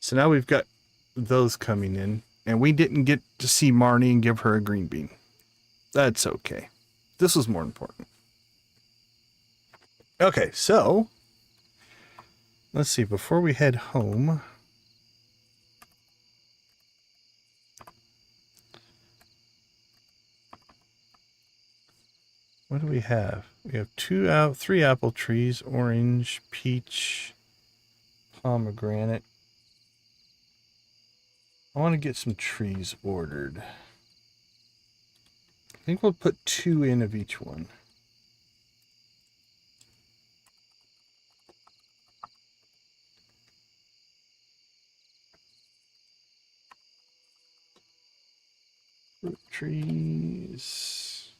So now we've got those coming in, and we didn't get to see Marnie and give her a green bean. That's okay. This was more important. Okay, so let's see. Before we head home, what do we have? We have 3 apple trees, orange, peach, pomegranate. I want to get some trees ordered. I think we'll put 2 in of each one. Fruit trees.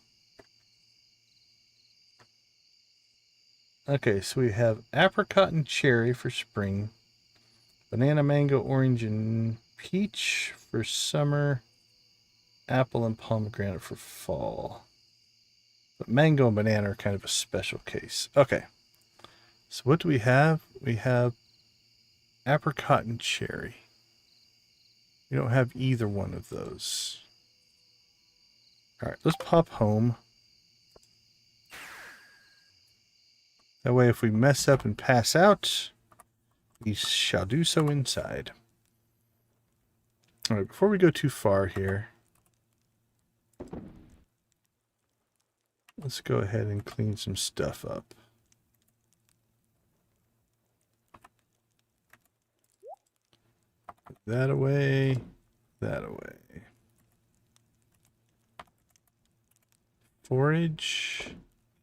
Okay, so we have apricot and cherry for spring. Banana, mango, orange, and peach for summer. Apple and pomegranate for fall. But mango and banana are kind of a special case. Okay. So what do we have? We have apricot and cherry. We don't have either one of those. All right, let's pop home. That way if we mess up and pass out, we shall do so inside. All right, before we go too far here, let's go ahead and clean some stuff up. Put that away, that away. Forage,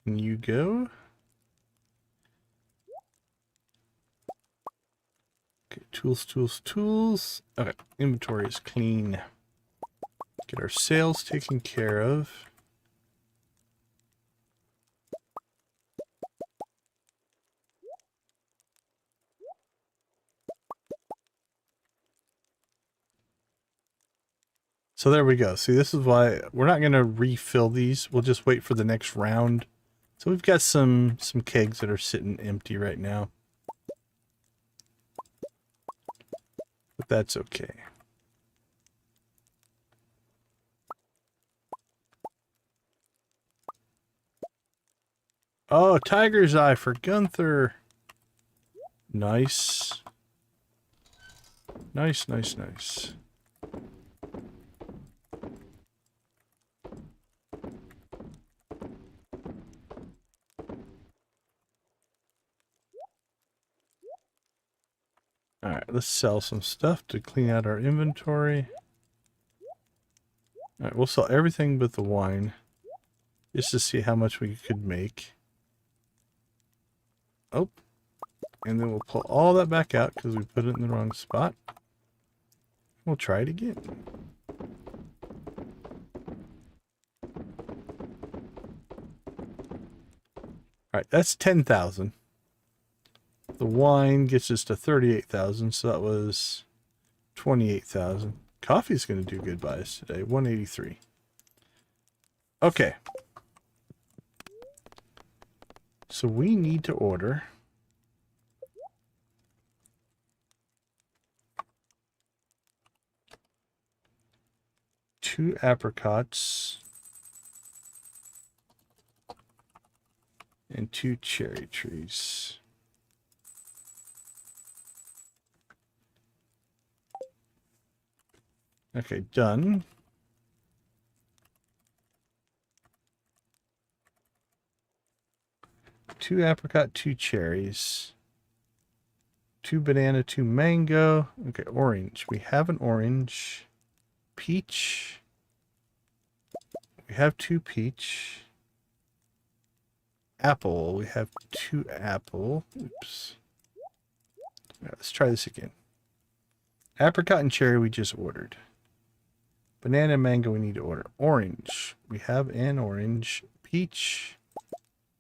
and you go. Okay, tools, tools, tools. Okay, inventory is clean. Get our sales taken care of. So there we go. See, this is why we're not going to refill these. We'll just wait for the next round. So we've got some kegs that are sitting empty right now. But that's okay. Oh, Tiger's Eye for Gunther. Nice. Nice, nice, nice. All right, let's sell some stuff to clean out our inventory. All right, we'll sell everything but the wine just to see how much we could make. Oh, and then we'll pull all that back out because we put it in the wrong spot. We'll try it again. All right, that's 10,000. The wine gets us to 38,000, so that was 28,000. Coffee's going to do good by us today, 183. Okay. So we need to order 2 apricots and 2 cherry trees. Okay, done. Two apricot, 2 cherries, 2 banana, 2 mango. Okay, orange. We have an orange. Peach. We have 2 peach. Apple. We have 2 apple. Oops. Right, let's try this again. Apricot and cherry we just ordered. Banana and mango we need to order. Orange. We have an orange. Peach.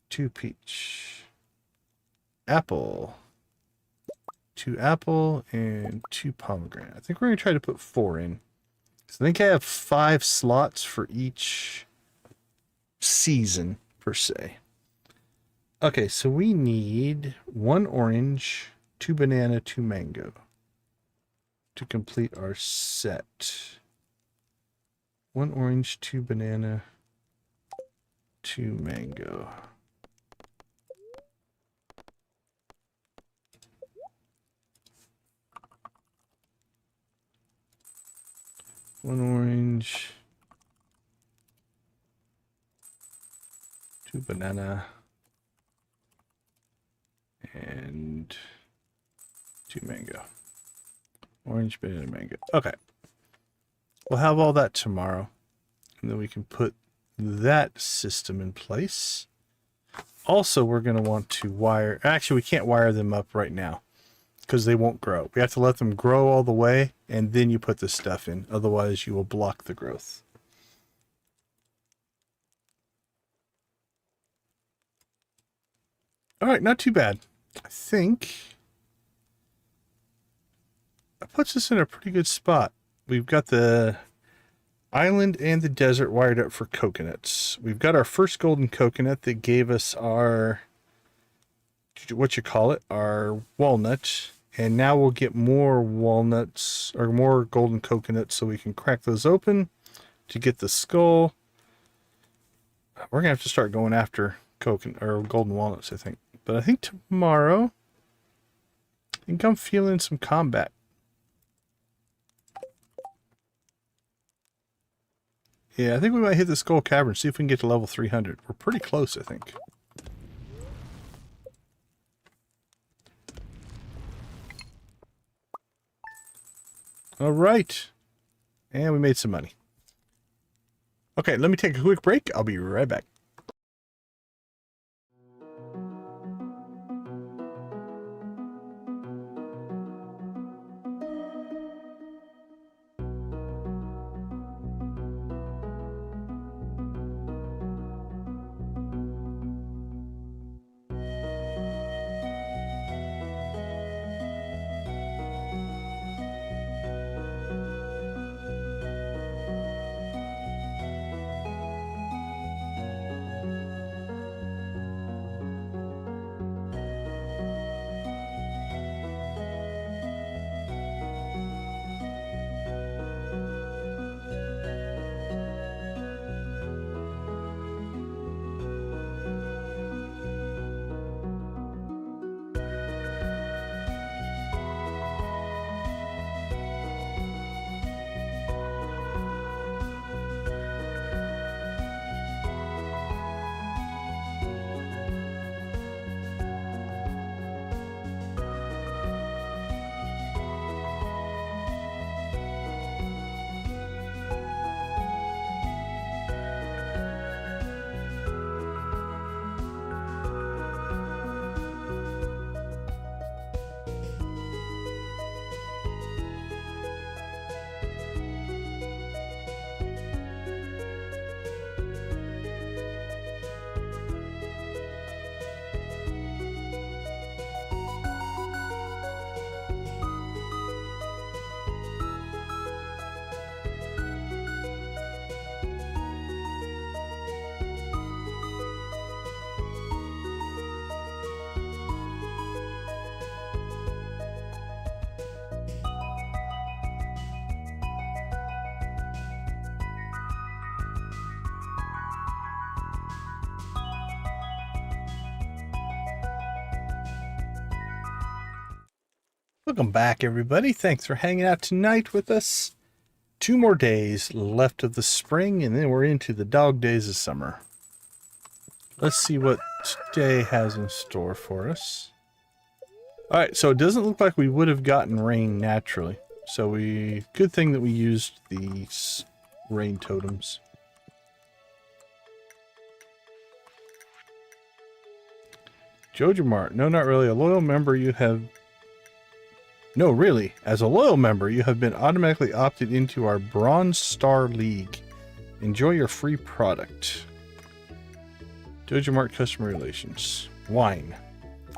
2 peach. Apple. 2 apple and 2 pomegranate. I think we're going to try to put 4 in. So I think I have 5 slots for each season, per se. Okay, so we need 1 orange, 2 banana, 2 mango. to complete our set. 1 orange, 2 banana, 2 mango. One orange, 2 banana, and 2 mango. Orange, banana, mango. Okay. We'll have all that tomorrow. And then we can put that system in place. Also, we're going to want to wire... Actually, we can't wire them up right now because they won't grow. We have to let them grow all the way, and then you put the stuff in. Otherwise, you will block the growth. All right, not too bad. I think that puts us in a pretty good spot. We've got the island and the desert wired up for coconuts. We've got our first golden coconut that gave us our, our walnut. And now we'll get more walnuts or more golden coconuts so we can crack those open to get the skull. We're going to have to start going after coconut or golden walnuts, I think. But I think tomorrow, I think I'm feeling some combat. Yeah, I think we might hit the Skull Cavern, see if we can get to level 300. We're pretty close, I think. All right. And we made some money. Okay, let me take a quick break. I'll be right back. Welcome back, everybody. Thanks for hanging out tonight with us. 2 more days left of the spring, and then we're into the dog days of summer. Let's see what today has in store for us. All right, so it doesn't look like we would have gotten rain naturally. So good thing that we used these rain totems. Joja Mart. No, not really. A loyal member you have... No, really. As a loyal member, you have been automatically opted into our Bronze Star League. Enjoy your free product. Joja Mart customer relations. Wine.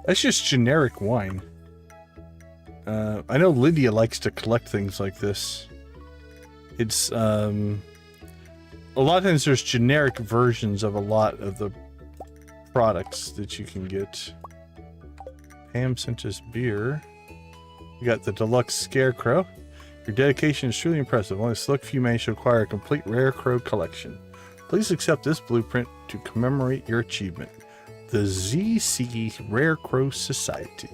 That's just generic wine. I know Lydia likes to collect things like this. It's, a lot of times there's generic versions of a lot of the products that you can get. Pam sent us beer. We got the deluxe scarecrow. Your dedication is truly impressive. Only a select few managed to acquire a complete rare crow collection. Please accept this blueprint to commemorate your achievement. The ZC Rare Crow Society.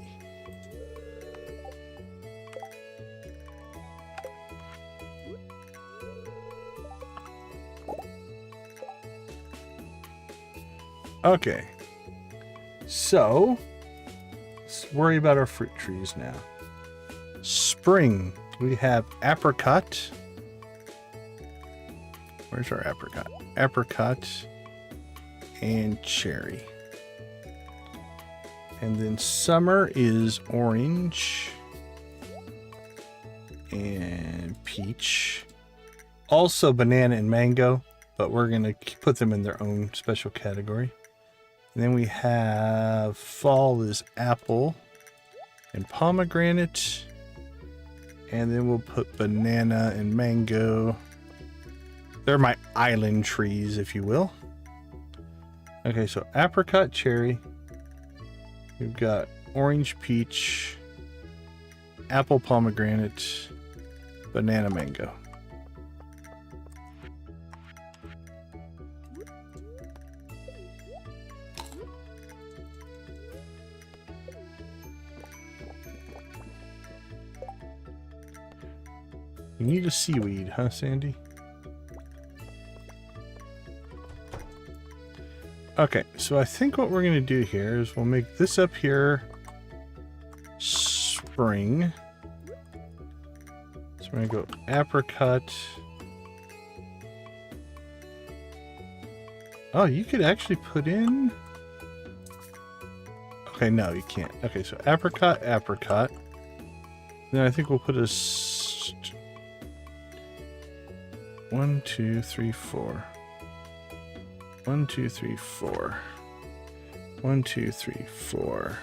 Okay. So, let's worry about our fruit trees now. Spring. We have apricot. Where's our apricot? Apricot and cherry. And then summer is orange and peach. Also banana and mango, but we're going to put them in their own special category. And then we have fall is apple and pomegranate. And then we'll put banana and mango. They're my island trees, if you will. Okay, so apricot, cherry. We've got orange, peach, apple, pomegranate, banana, mango. You need a seaweed, huh, Sandy? Okay, so I think what we're going to do here is we'll make this up here spring. So we're going to go apricot. Oh, you could actually put in... Okay, no, you can't. Okay, so apricot, apricot. Then I think we'll put a... 1, 2, 3, 4. 1, 2, 3, 4. 1, 2, 3, 4.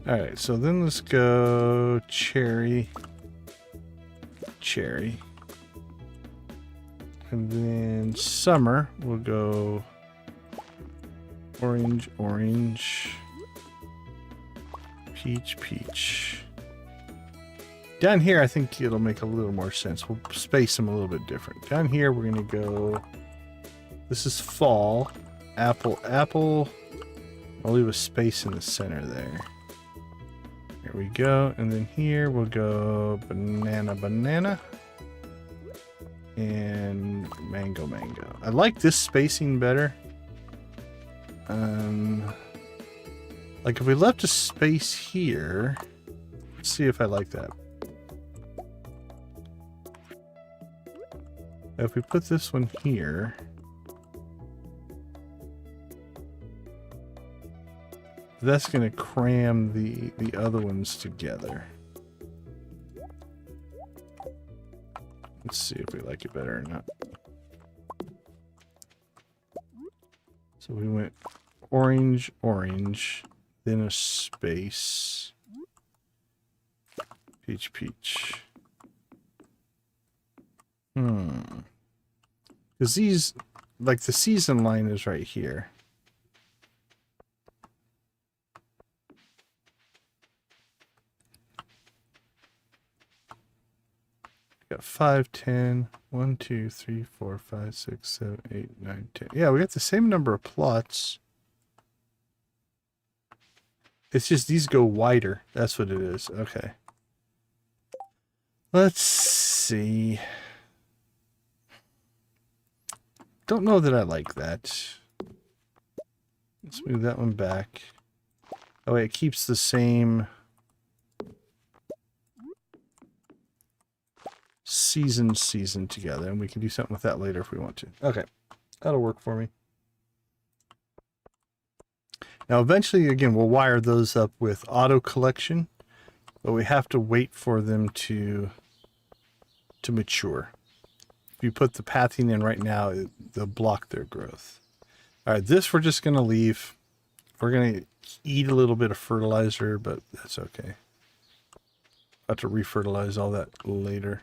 Alright, so then let's go cherry. Cherry. And then summer, we'll go orange, orange. Peach, peach. Down here, I think it'll make a little more sense. We'll space them a little bit different. Down here, we're going to go... This is fall. Apple, apple. I'll leave a space in the center there. Here we go. And then here, we'll go banana, banana. And mango, mango. I like this spacing better. Like if we left a space here... Let's see if I like that. If we put this one here, that's going to cram the other ones together. Let's see if we like it better or not. So we went orange, orange, then a space, peach, peach. Because these, like the season line is right here. Got 5, 10, 1, 2, 3, 4, 5, 6, 7, 8, 9, 10. Yeah, we got the same number of plots. It's just these go wider. That's what it is. Okay. Let's see. Don't know that I like that. Let's move that one back. Oh, wait, it keeps the same season together, and we can do something with that later if we want to. Okay, that'll work for me. Now, eventually, again, we'll wire those up with auto collection, but we have to wait for them to mature. If you put the pathing in right now, they'll block their growth. All right, this we're just going to leave. We're going to eat a little bit of fertilizer, but that's okay. I'll have to refertilize all that later.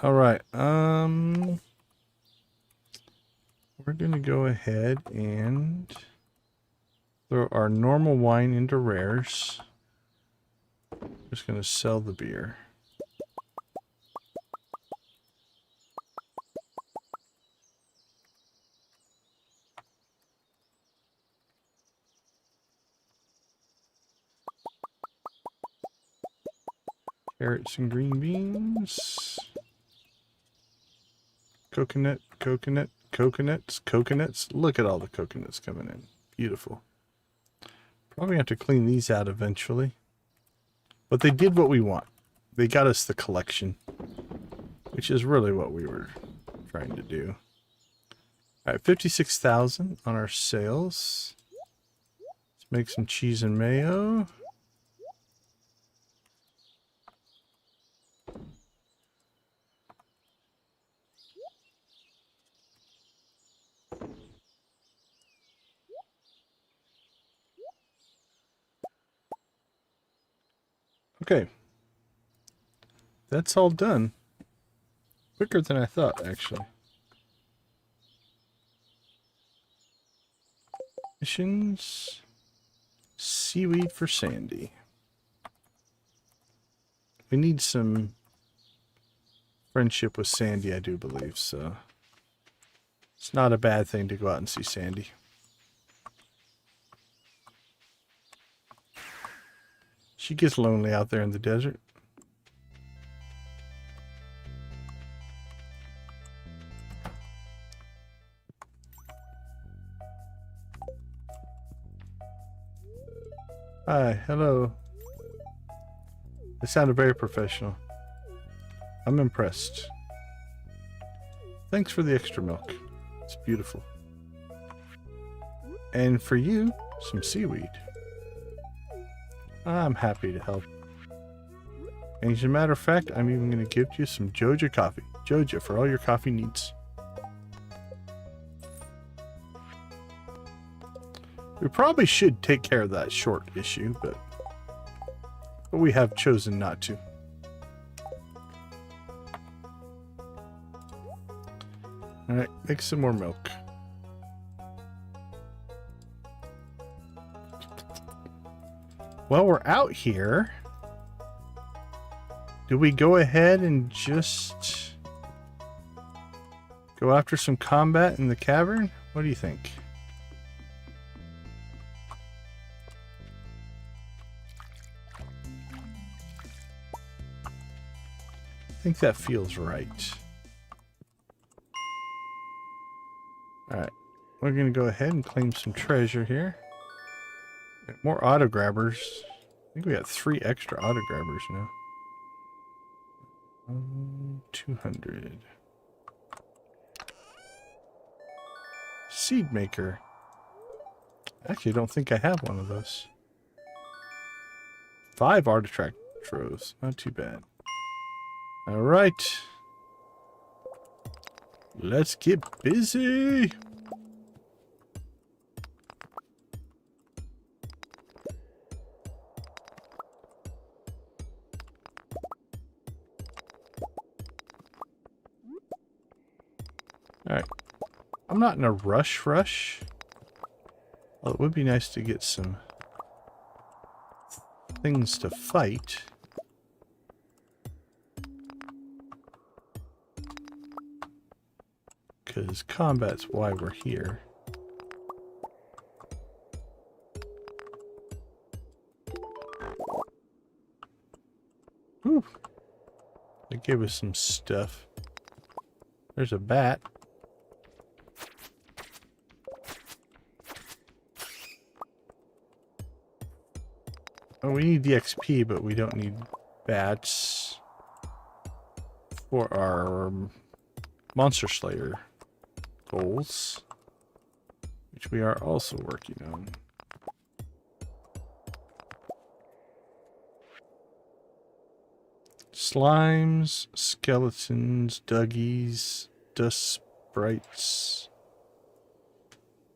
All right, we're going to go ahead and Throw our normal wine into rares. Just gonna sell the beer. Carrots and green beans. Coconut, coconut, coconuts, coconuts. Look at all the coconuts coming in. Beautiful. Probably have to clean these out eventually. But they did what we want. They got us the collection, which is really what we were trying to do. All right, 56,000 on our sales. Let's make some cheese and mayo. Okay. That's all done. Quicker than I thought, actually. Missions. Seaweed for Sandy. We need some friendship with Sandy, I do believe, so it's not a bad thing to go out and see Sandy. She gets lonely out there in the desert. Hi, hello. They sounded very professional. I'm impressed. Thanks for the extra milk. It's beautiful. And for you, some seaweed. I'm happy to help. And as a matter of fact, I'm even going to give you some Joja coffee. Joja for all your coffee needs. We probably should take care of that short issue, but we have chosen not to. Alright, make some more milk. Well, we're out here. Do we go ahead and just go after some combat in the cavern? What do you think? I think that feels right. Alright, we're going to go ahead and claim some treasure here. More auto grabbers. I think we got 3 extra auto grabbers now. 200. Seed maker. Actually, I don't think I have one of those. 5 artifact troves. Not too bad. Alright. Let's get busy. Alright. I'm not in a rush. Well, it would be nice to get some things to fight. Because combat's why we're here. Whew. They gave us some stuff. There's a bat. Oh, we need the XP, but we don't need bats for our Monster Slayer goals, which we are also working on. Slimes, skeletons, duggies, dust sprites,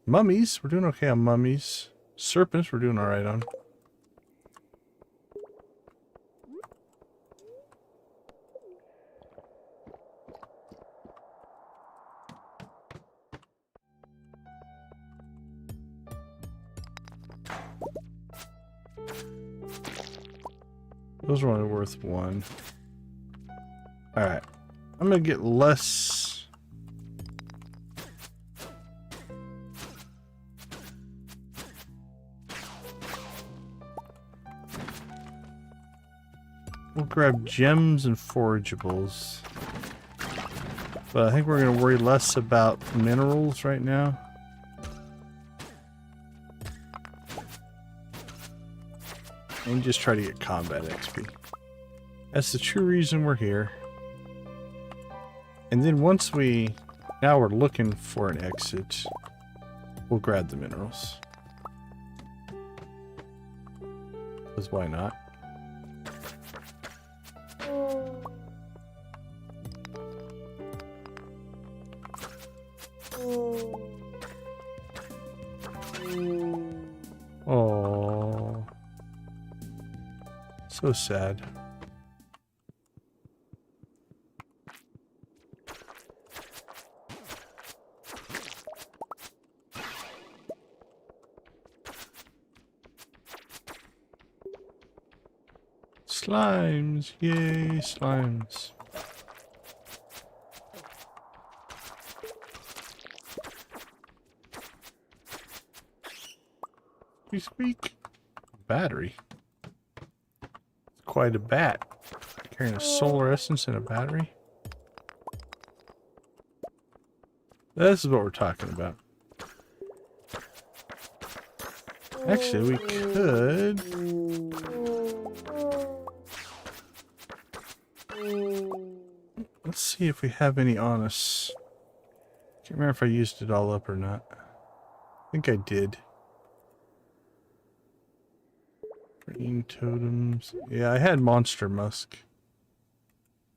mummies. We're doing okay on mummies. Serpents, we're doing alright on. Those are only worth 1. Alright. I'm gonna get less. We'll grab gems and forageables. But I think we're gonna worry less about minerals right now. And just try to get combat XP. That's the true reason we're here. And then once now we're looking for an exit, we'll grab the minerals. Because why not? Oh, so sad. Slimes, yay, slimes. Squeak. Battery. Quite a bat. Carrying a solar essence and a battery. This is what we're talking about. Actually, we could. Let's see if we have any on us. Can't remember if I used it all up or not. I think I did. Green totems. Yeah, I had monster musk.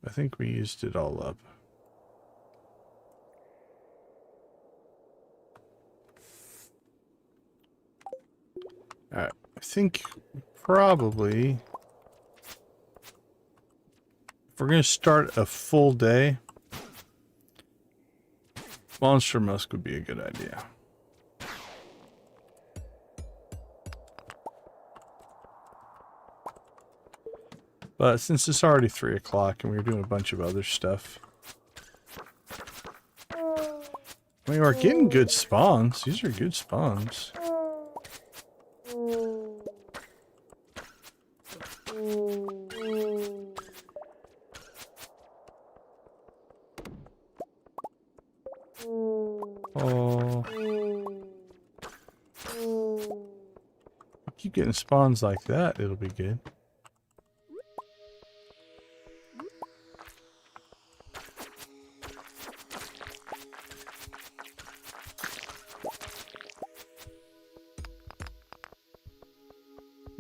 I think we used it all up. Alright, I think probably if we're going to start a full day, monster musk would be a good idea. But since it's already 3 o'clock and we're doing a bunch of other stuff, I mean, we're getting good spawns. These are good spawns. Oh. Keep getting spawns like that, it'll be good.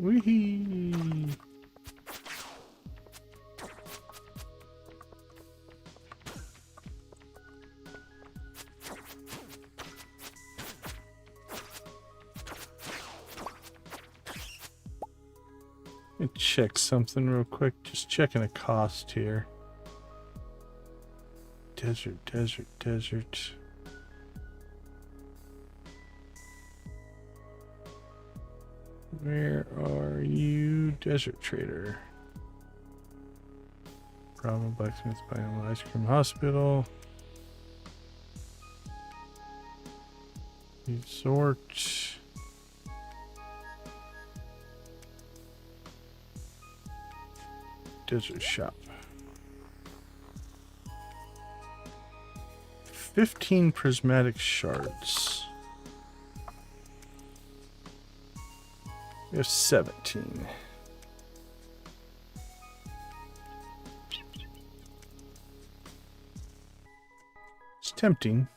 Wee-hee. Let me check something real quick. Just checking a cost here. Desert, desert, desert. Where are you, desert trader? Problem blacksmith, buying ice cream hospital. Resort. Desert shop. 15 prismatic shards. We have 17. It's tempting.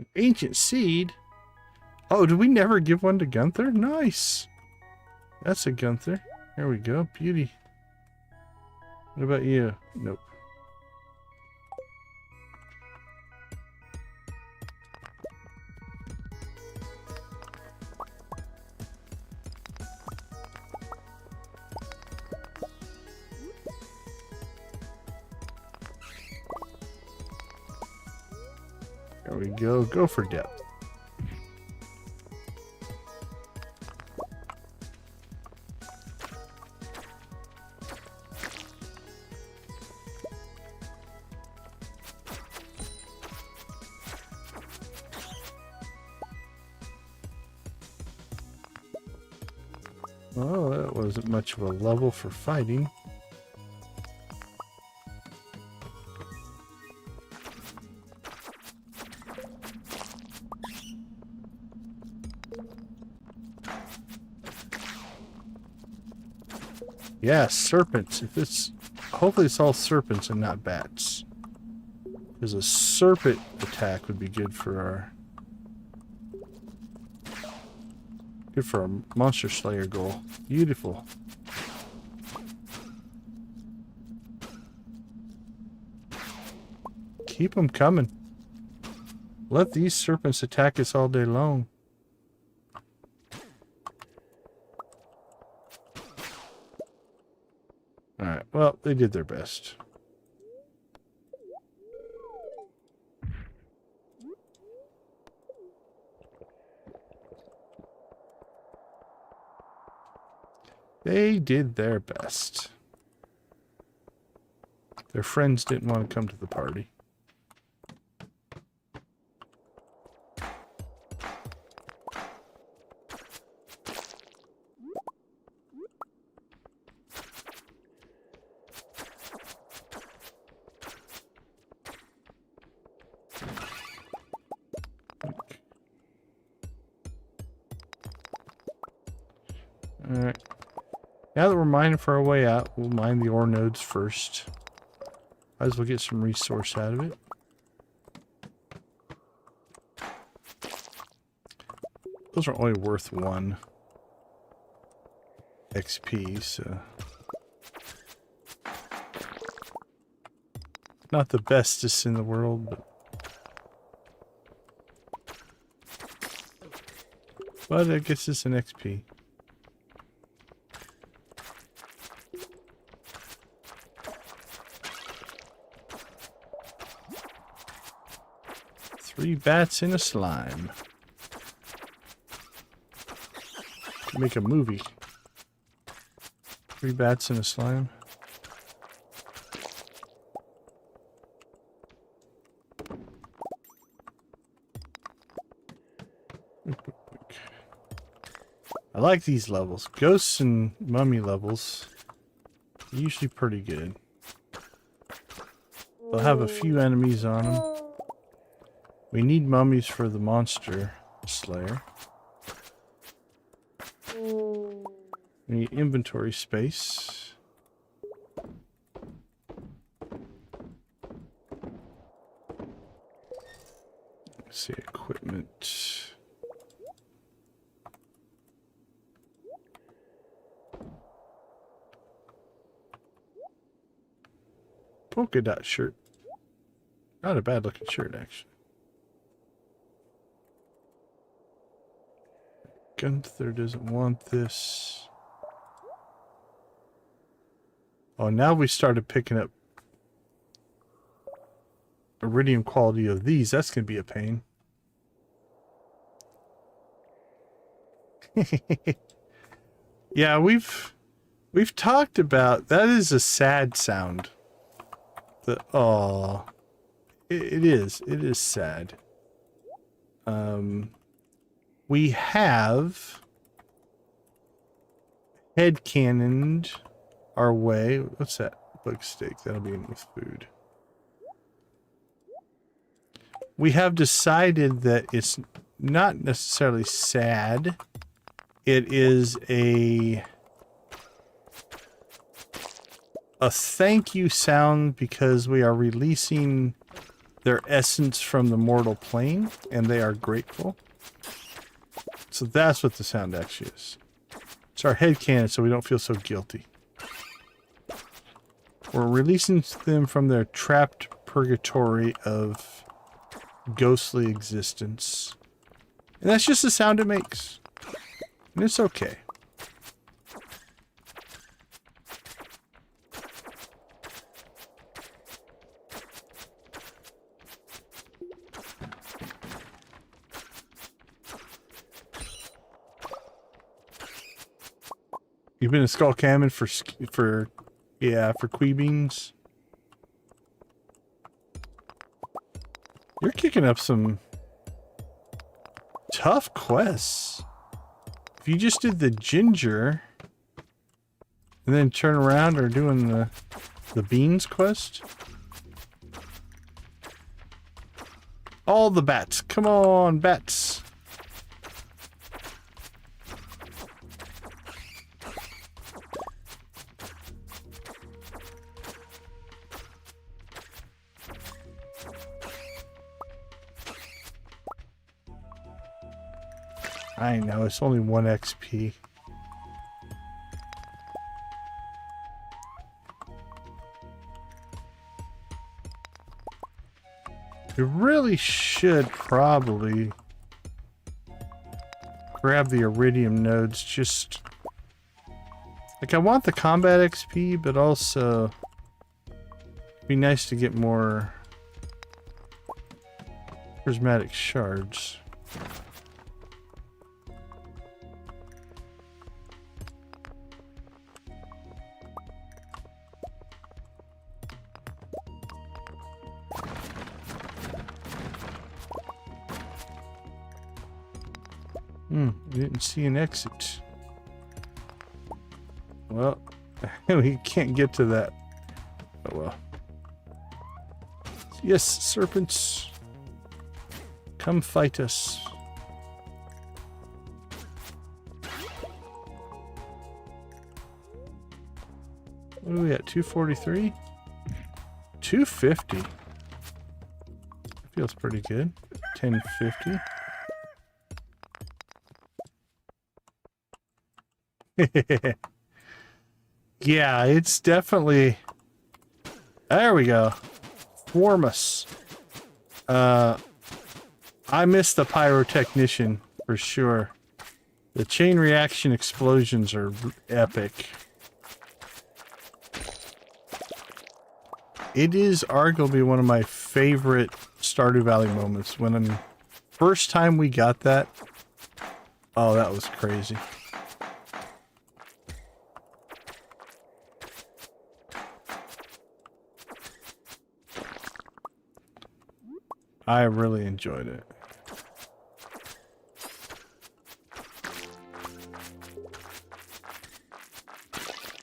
An ancient seed? Oh, did we never give one to Gunther? Nice. That's a Gunther. There we go. Beauty. What about you? Nope. There we go. Go for depth. Oh, that wasn't much of a level for fighting. Yeah, serpents. If it's hopefully it's all serpents and not bats. Because a serpent attack would be good for our monster slayer goal. Beautiful. Keep them coming. Let these serpents attack us all day long. Alright, well, they did their best. They did their best. Their friends didn't want to come to the party. Alright. Now that we're mining for our way out, we'll mine the ore nodes first. Might as well get some resource out of it. Those are only worth 1 XP, so... Not the bestest in the world, but I guess it's an XP. Three bats in a slime. Could make a movie. 3 bats in a slime. I like these levels. Ghosts and mummy levels are usually pretty good. They'll have a few enemies on them. We need mummies for the monster slayer. We need inventory space. Let's see, equipment. Polka dot shirt. Not a bad looking shirt, actually. Gunther doesn't want this. Oh, now we started picking up iridium quality of these. That's going to be a pain. Yeah, we've talked about that. Is a sad sound. It is sad. We have headcannoned our way. What's that? Bug steak. That'll be in with food. We have decided that it's not necessarily sad. It is a thank you sound because we are releasing their essence from the mortal plane, and they are grateful. So that's what the sound actually is. It's our headcanon, so we don't feel so guilty. We're releasing them from their trapped purgatory of ghostly existence. And that's just the sound it makes. And it's okay. You've been a skull salmon for Quebeans. You're kicking up some tough quests. If you just did the ginger and then turn around or doing the beans quest. All the bats. Come on, bats. I know, it's only 1 XP. We really should probably grab the iridium nodes. Just like, I want the combat XP, but also it'd be nice to get more prismatic shards. Didn't see an exit. Well, we can't get to that. Oh well. Yes, serpents. Come fight us. What are we at? 243? 250. Feels pretty good. 1050. Yeah, it's definitely... There we go. Warmus. I missed the pyrotechnician for sure. The chain reaction explosions are epic. It is arguably one of my favorite Stardew Valley moments. When first time we got that, oh, that was crazy. I really enjoyed it.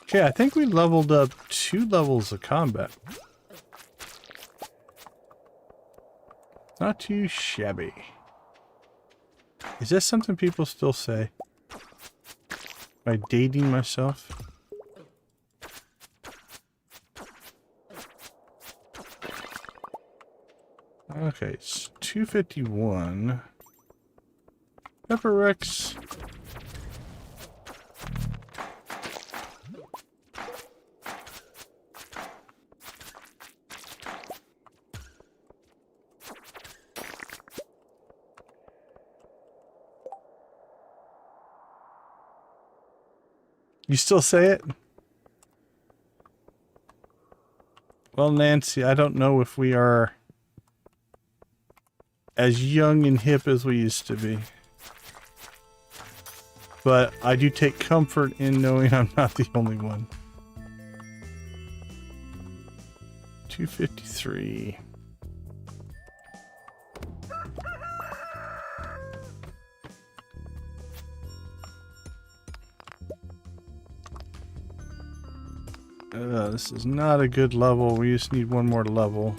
Okay, I think we leveled up 2 levels of combat. Not too shabby. Is that something people still say? Am I dating myself? Okay, it's 251. Pepper Rex. You still say it? Well, Nancy, I don't know if we are as young and hip as we used to be. But I do take comfort in knowing I'm not the only one. 253. This is not a good level. We just need one more level.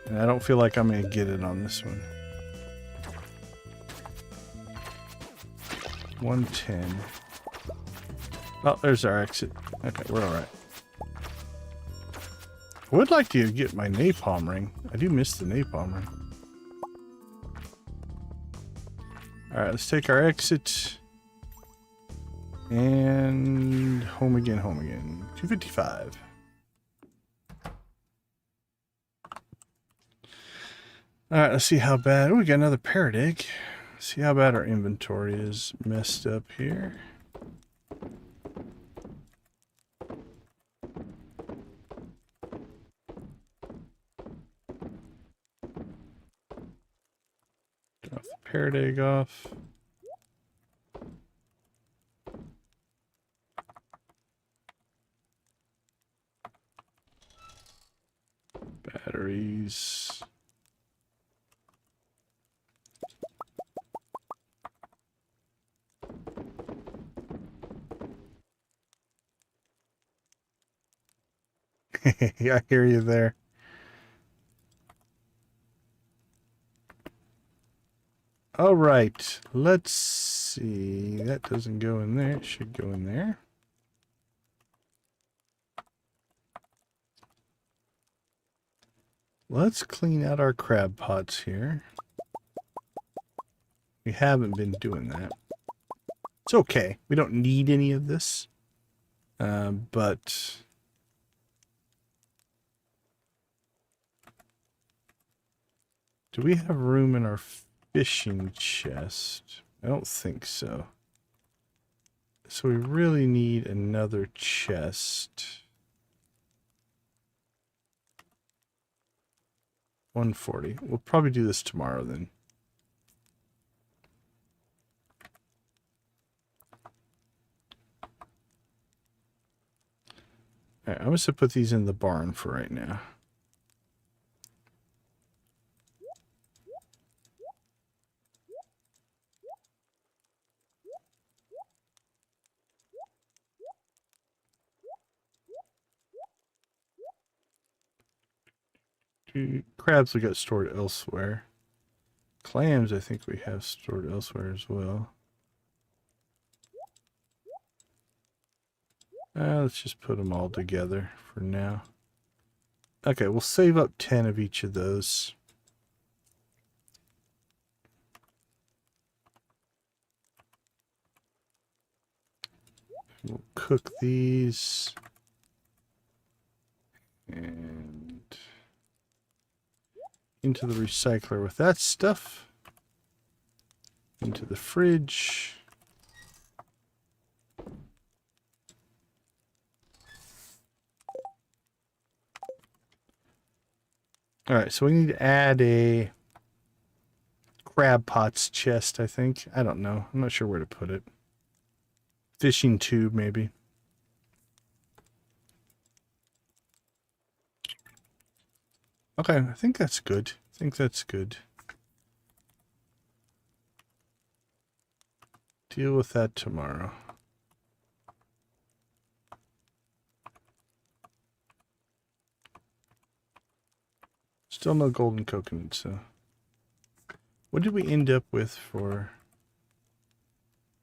And I don't feel like I'm going to get it on this one. 110. Oh, there's our exit. Okay, we're alright. I would like to get my napalm ring. I do miss the napalm ring. Alright, let's take our exit. And home again, home again. 255. Alright, let's see how bad... Oh, we got another parrot egg. Let's see how bad our inventory is messed up here. Drop the parrot egg off. berries. Yeah, I hear you there. All right, let's see. That doesn't go in there. It should go in there. Let's clean out our crab pots here. We haven't been doing that. It's okay. We don't need any of this. But do we have room in our fishing chest? I don't think so. So we really need another chest. 140. We'll probably do this tomorrow then. All right, I'm just going to put these in the barn for right now. Crabs we got stored elsewhere. Clams I think we have stored elsewhere as well. Let's just put them all together for now. Okay, we'll save up 10 of each of those. We'll cook these. And into the recycler with that stuff. Into the fridge. Alright, so we need to add a crab pots chest, I think. I don't know. I'm not sure where to put it. Fishing tube, maybe. Okay, I think that's good. I think that's good. Deal with that tomorrow. Still no golden coconut, so. What did we end up with for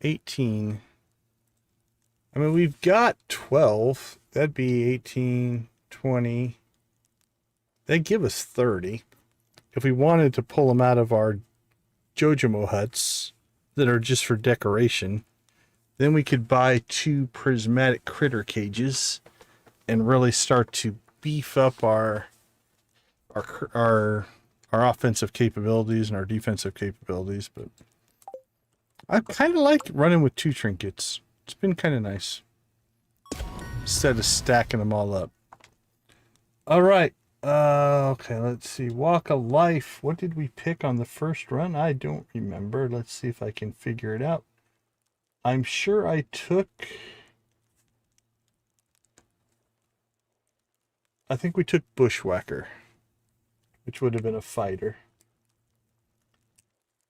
18? I mean, we've got 12. That'd be 18, 20. That'd give us 30. If we wanted to pull them out of our Joja huts that are just for decoration, then we could buy 2 prismatic critter cages and really start to beef up our offensive capabilities and our defensive capabilities. But I kind of like running with 2 trinkets. It's been kind of nice instead of stacking them all up. All right. Okay, let's see. Walk of Life. What did we pick on the first run? I don't remember. Let's see if I can figure it out. I'm sure I took... I think we took Bushwhacker, which would have been a fighter.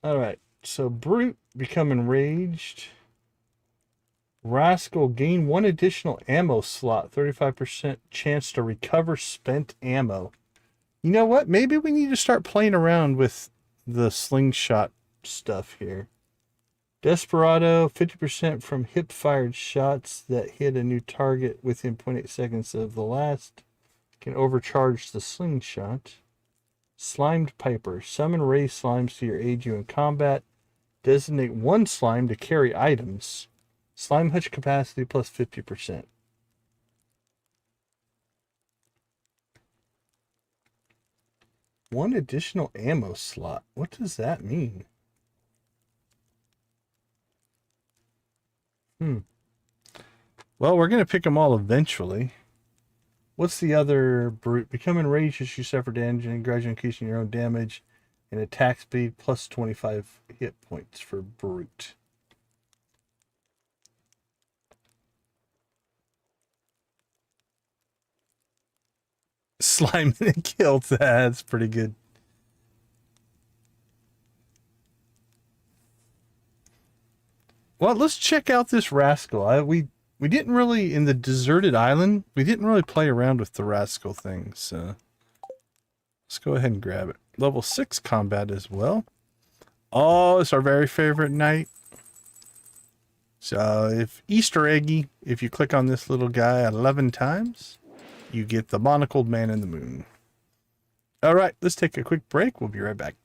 Alright, so Brute, become enraged. Rascal, gain 1 additional ammo slot, 35% chance to recover spent ammo. You know what? Maybe we need to start playing around with the slingshot stuff here. Desperado, 50% from hip-fired shots that hit a new target within 0.8 seconds of the last. Can overcharge the slingshot. Slimed Piper, summon ray slimes to your aid you in combat. Designate 1 slime to carry items. Slime hutch capacity plus 50%. One additional ammo slot. What does that mean? Well, we're going to pick them all eventually. What's the other Brute? Become enraged as you suffer damage and gradually increasing your own damage and attack speed plus 25 hit points for Brute. slime and killed that. That's pretty good. Well, let's check out this rascal. We didn't really, in the deserted island, we didn't really play around with the rascal thing, so let's go ahead and grab it. Level 6 combat as well. Oh, it's our very favorite night. So if Easter eggy, if you click on this little guy 11 times, you get the monocled man in the moon. All right, let's take a quick break. We'll be right back.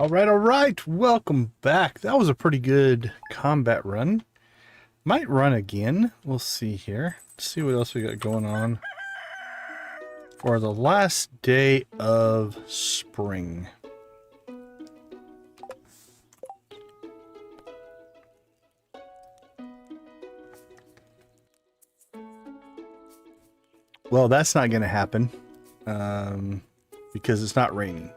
All right. Welcome back. That was a pretty good combat run. Might run again. We'll see here. Let's see what else we got going on for the last day of spring. Well, that's not going to happen because it's not raining.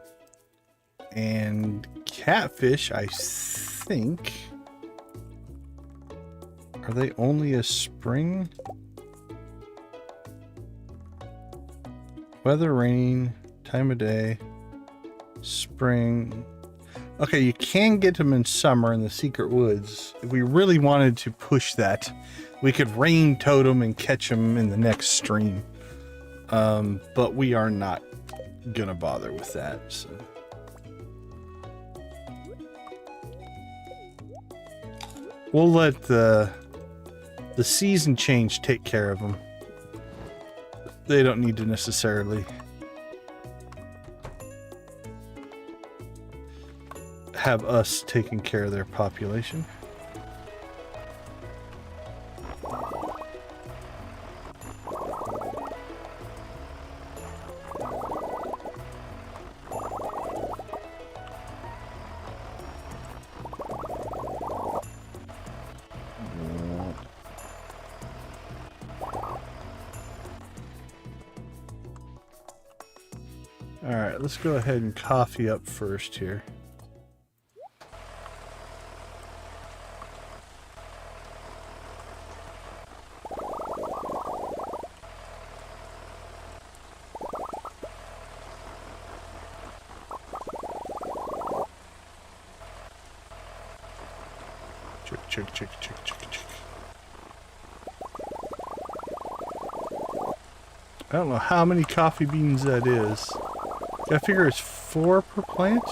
And catfish, I think, are they only a spring? Weather, rain, time of day, spring. Okay, you can get them in summer in the secret woods. If we really wanted to push that, we could rain totem and catch them in the next stream. But we are not gonna bother with that, so. We'll let the season change take care of them. They don't need to necessarily have us taking care of their population. Alright, let's go ahead and coffee up first here. Check. I don't know how many coffee beans that is. I figure it's 4 per plant.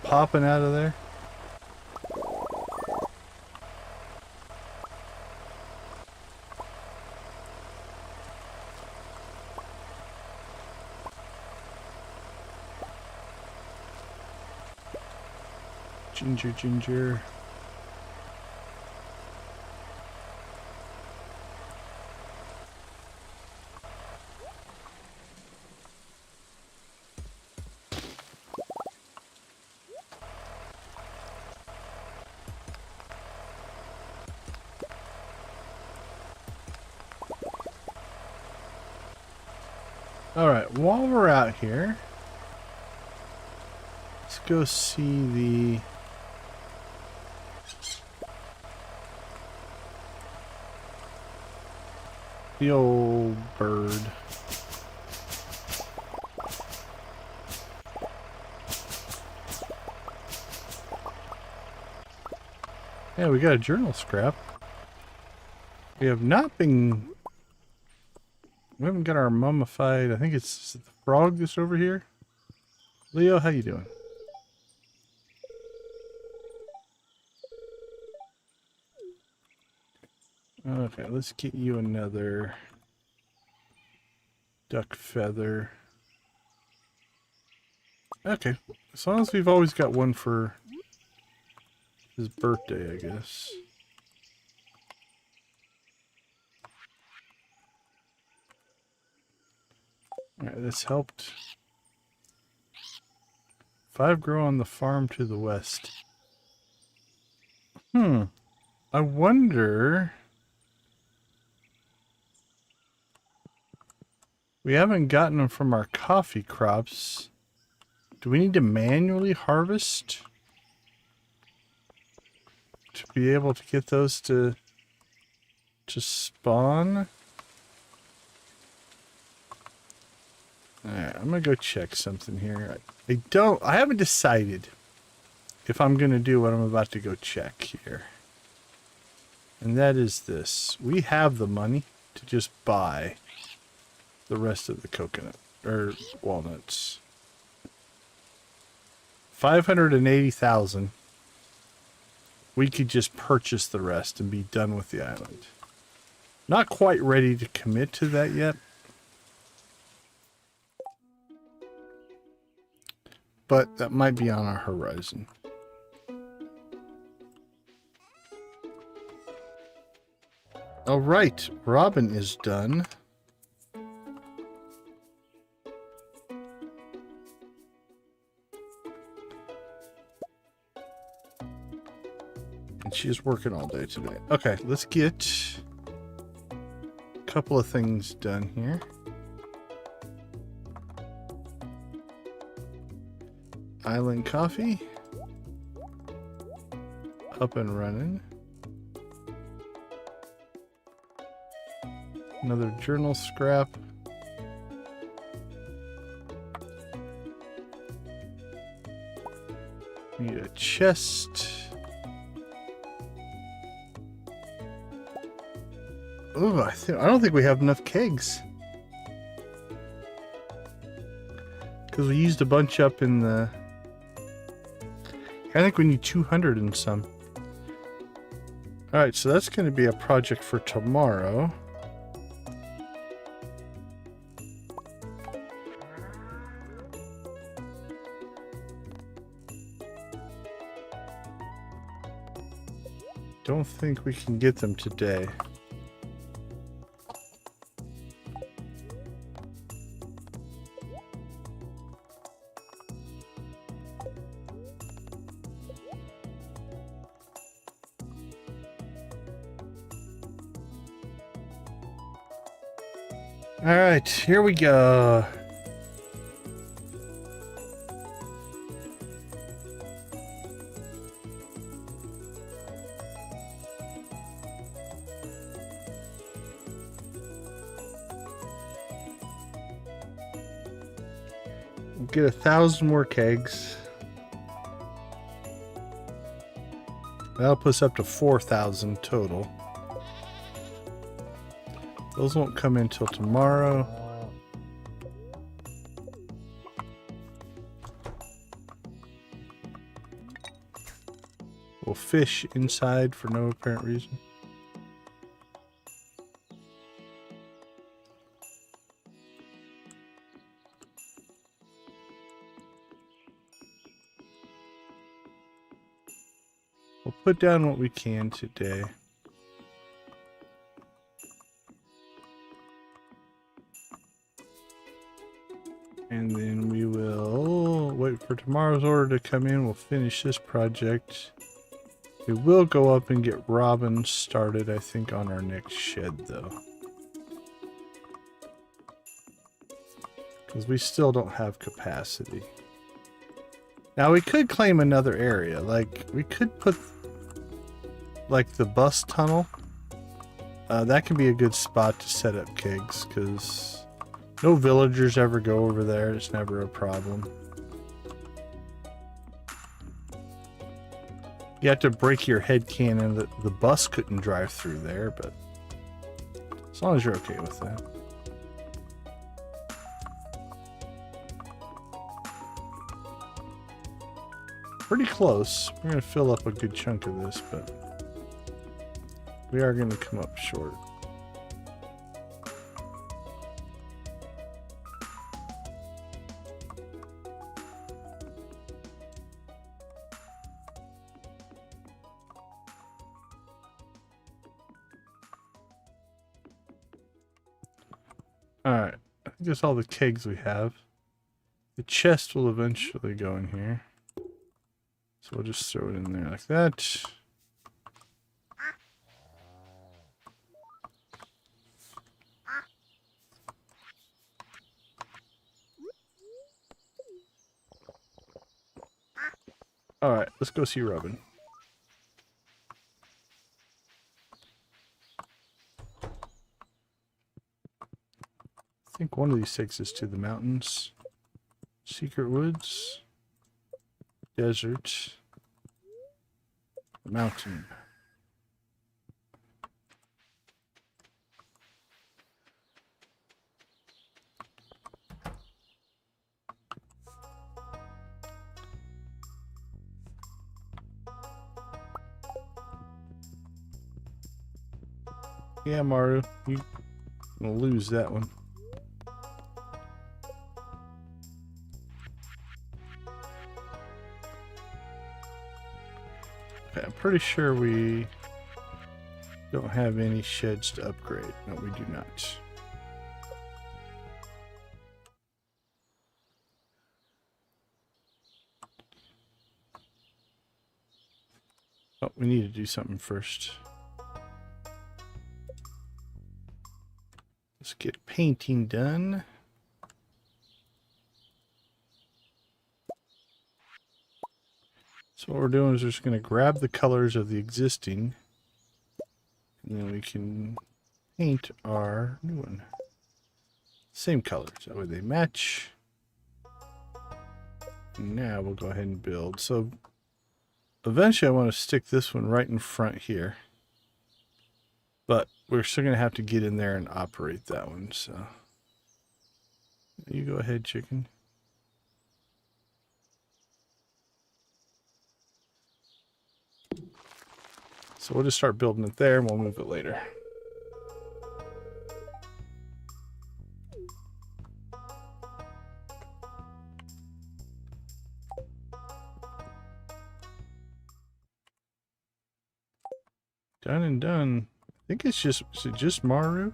Popping out of there. Ginger, ginger. All right, while we're out here, let's go see the old bird. Yeah, we got a journal scrap. We have not been... We haven't got our mummified... I think it's the frog that's over here. Leo, how you doing? Okay, let's get you another duck feather. Okay, as long as we've always got one for his birthday, I guess. Alright, this helped. 5 grow on the farm to the west. I wonder... We haven't gotten them from our coffee crops. Do we need to manually harvest to be able to get those to spawn? Alright, I'm gonna go check something here. I haven't decided if I'm gonna do what I'm about to go check here. And that is this. We have the money to just buy the rest of the coconut or walnuts. 580,000. We could just purchase the rest and be done with the island. Not quite ready to commit to that yet. But that might be on our horizon. All right, Robin is done. And she's working all day today. Okay, let's get a couple of things done here. Island coffee. Up and running. Another journal scrap. Need a chest. Oh, I don't think we have enough kegs. Because we used a bunch up in the... I think we need 200 and some. Alright, so that's going to be a project for tomorrow. Don't think we can get them today. All right, here we go. We'll get 1,000 more kegs. That'll put us up to 4,000 total. Those won't come in till tomorrow. We'll fish inside for no apparent reason. put down what we can today. And then we will wait for tomorrow's order to come in. We'll finish this project. We will go up and get Robin started, I think, on our next shed, though. Because we still don't have capacity. Now, we could claim another area. Like, we could put, like, the bus tunnel. That can be a good spot to set up kegs, because no villagers ever go over there. It's never a problem. You have to break your head cannon that the bus couldn't drive through there, but as long as you're okay with that. Pretty close. We're going to fill up a good chunk of this, but we are going to come up short. Alright, I think that's all the kegs we have. The chest will eventually go in here. So we'll just throw it in there like that. Alright, let's go see Robin. I think one of these takes us to the mountains. Secret woods. Desert. Mountain. Yeah, Maru, you're gonna lose that one. I'm pretty sure we don't have any sheds to upgrade. No, we do not. Oh, we need to do something first. Let's get painting done. So what we're doing is we're just going to grab the colors of the existing, and then we can paint our new one. Same colors, that way they match. And now we'll go ahead and build. So eventually I want to stick this one right in front here, but we're still going to have to get in there and operate that one. So you go ahead, chicken. So we'll just start building it there and we'll move it later. Done and done. I think it's just, is it just Maru?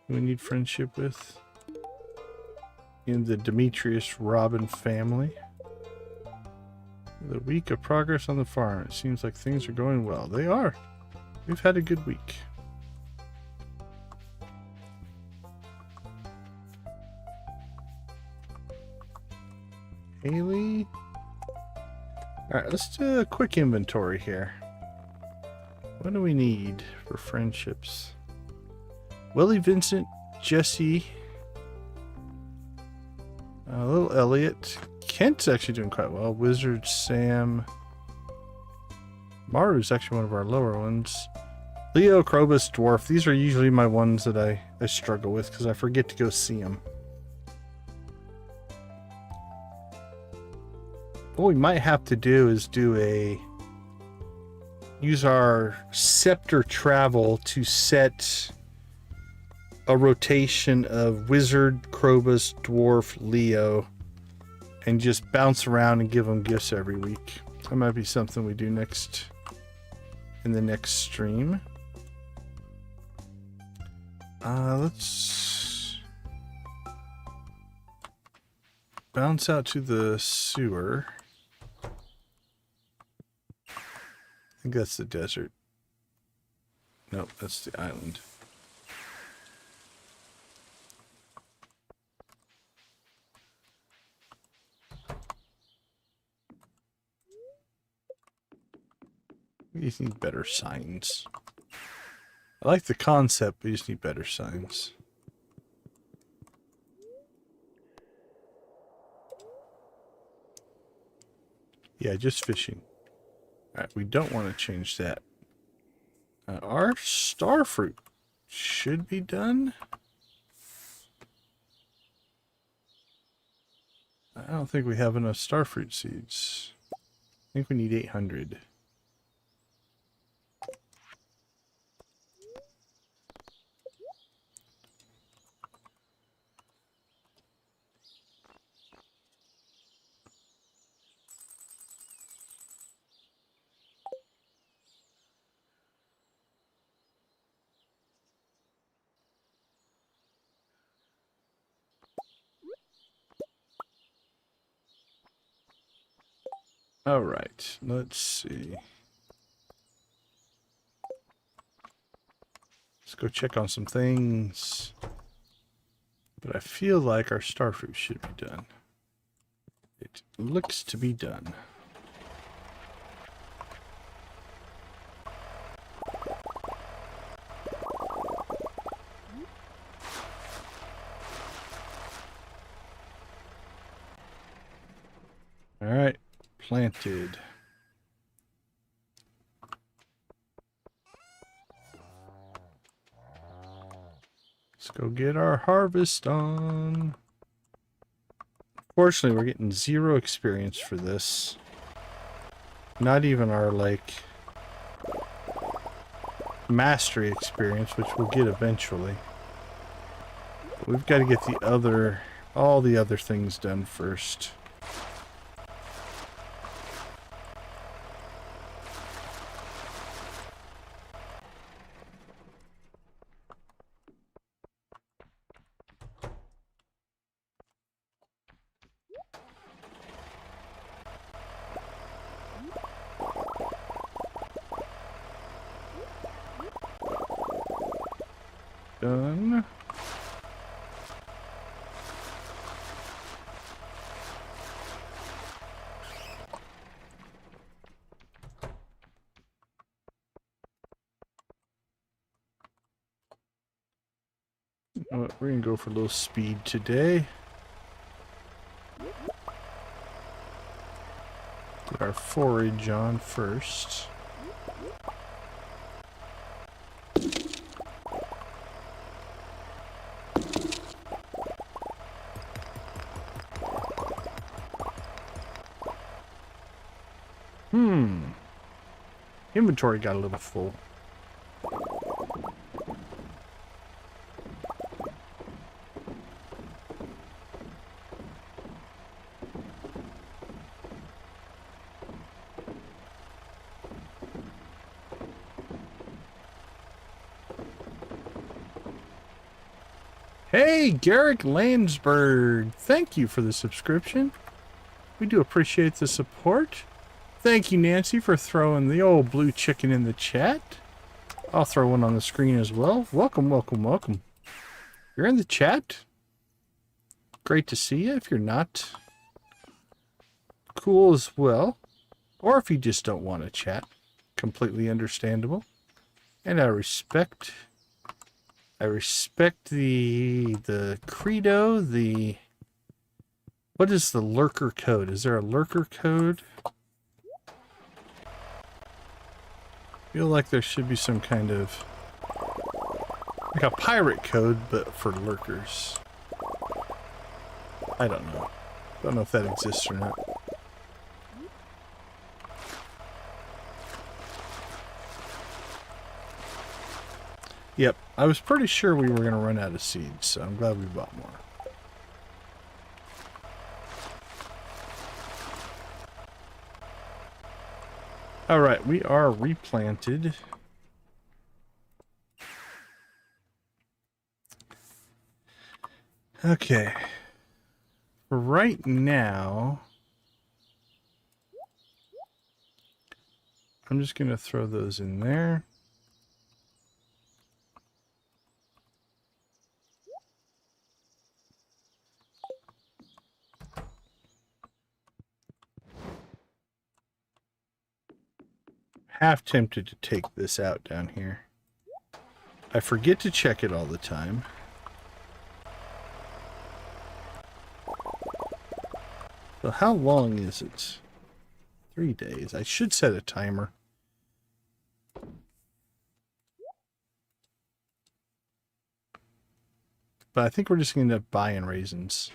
Who we need friendship with? In the Demetrius Robin family. The week of progress on the farm. It seems like things are going well. They are. We've had a good week. Haley. Alright, let's do a quick inventory here. What do we need for friendships? Willie, Vincent, Jesse, little Elliot. Kent's actually doing quite well. Wizard, Sam. Maru's actually one of our lower ones. Leo, Krobus, Dwarf. These are usually my ones that I struggle with because I forget to go see them. What we might have to do is use our scepter travel to set a rotation of Wizard, Krobus, Dwarf, Leo, and just bounce around and give them gifts every week. That might be something we do next in the next stream. Let's bounce out to the sewer. I think that's the desert. Nope, that's the island. We just need better signs. I like the concept, but we just need better signs. Yeah, just fishing. Alright, we don't want to change that. Our Starfruit should be done. I don't think we have enough Starfruit seeds. I think we need 800. All right, let's see. Let's go check on some things. But I feel like our Starfruit should be done. It looks to be done. All right, planted. Let's go get our harvest on. Unfortunately, we're getting 0 experience for this. Not even our, like, mastery experience, which we'll get eventually. But we've got to get all the other things done first. Done. We're gonna go for a little speed today. Get our forage on first. Inventory got a little full. Hey, Garrick Landsberg, thank you for the subscription. We do appreciate the support. Thank you, Nancy, for throwing the old blue chicken in the chat. I'll throw one on the screen as well. Welcome, welcome, welcome. You're in the chat. Great to see you. If you're not, cool as well. Or if you just don't want to chat, completely understandable. And I respect the credo, what is the lurker code? Is there a lurker code? I feel like there should be some kind of, like a pirate code, but for lurkers. I don't know. Don't know if that exists or not. Yep, I was pretty sure we were going to run out of seeds, so I'm glad we bought more. All right, we are replanted. Okay. For right now, I'm just going to throw those in there. Half tempted to take this out down here. I forget to check it all the time. So how long is it? 3 days. I should set a timer. But I think we're just going to end up buying raisins.